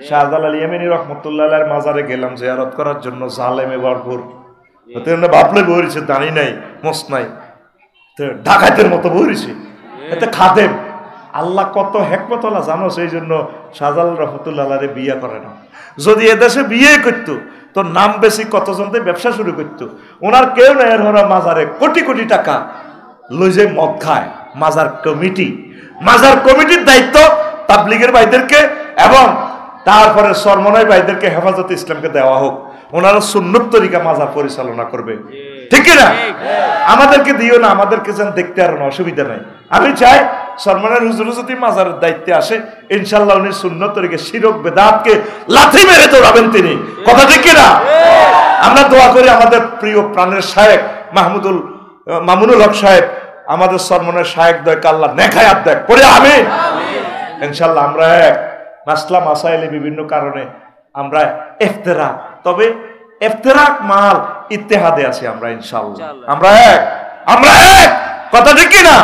শাহজালাল ইয়েমেনি রহমতুল্লাহ আলাইহির মাজারে গেলাম জিয়ারত করার জন্য, জালেমে ভরপুর। ভাবলে বইছে দাঁড়ি নাই, মোস নাই, ডাকাতের মতো বইছে। এতে খাদেম আল্লাহ কত হেকমতওয়ালা জানো, সেই জন্য শাহজালাল রহমতুল্লাহ আলাইহি বিয়ে করে না। যদি এদেশে বিয়ে করতো তো নাম বেশি কতজন ব্যবসা শুরু করতো। ওনার কেউ না, এর ওরা মাজারে কোটি কোটি টাকা লই যে মদ খায়। মাজার কমিটির দায়িত্ব তাবলীগের ভাইদেরকে এবং তারপরে সরমনাই ভাইদেরকে হেফাজতে ইসলামকে দেওয়া হোক। ওনারা সুন্নত তরিকা মাজার পরিচালনা করবে, ঠিক কিনা? আমাদেরকে দিও না, আমাদেরকে যেন দেখতে আর অসুবিধা নাই। আমি চাই সরমনের হুজুর যদি মাজারের দায়িত্বে আসে, ইনশাল্লাহ উনি সুন্নত তরিকা শিরক বেদাতকে লাথি মেরে দৌড়াবেন তিনি, কথা ঠিক কিনা? আমরা দোয়া করি আমাদের প্রিয় প্রাণের শায়েখ মামুনুল হক সাহেব, আমাদের সরমনের শায়েখ দয়কে আল্লাহ নেখায়াত দেখ পড়ে আমিন। ইনশাল্লাহ আমরা এক মাসলা মাসাইলে বিভিন্ন কারণে আমরা ইফতিরাক, তবে ইফতিরাক মাল ইত্তেহাদে আছি আমরা। ইনশাআল্লাহ আমরা এক, কথা ঠিক কিনা?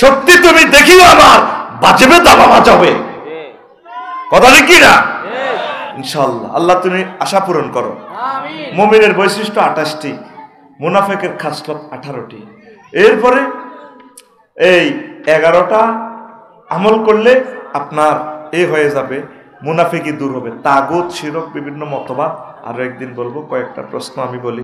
শক্তি তুমি দেখিও আমার, বাঁচবে দাবা বাঁচাবে, কথা ঠিক কিনা? ইনশাআল্লাহ আল্লাহ তুমি আশা পূরণ করো। মুমিনের বৈশিষ্ট্য 28টি, মুনাফিকের খাসলত 18টি। এরপরে এই 11টা আমল করলে আপনার হয়ে যাবে, মুনাফিকি দূর হবে, তাগুত শিরক বিভিন্ন মতবাদ। আরো একদিন বলবো, কয়েকটা প্রশ্ন আমি বলি।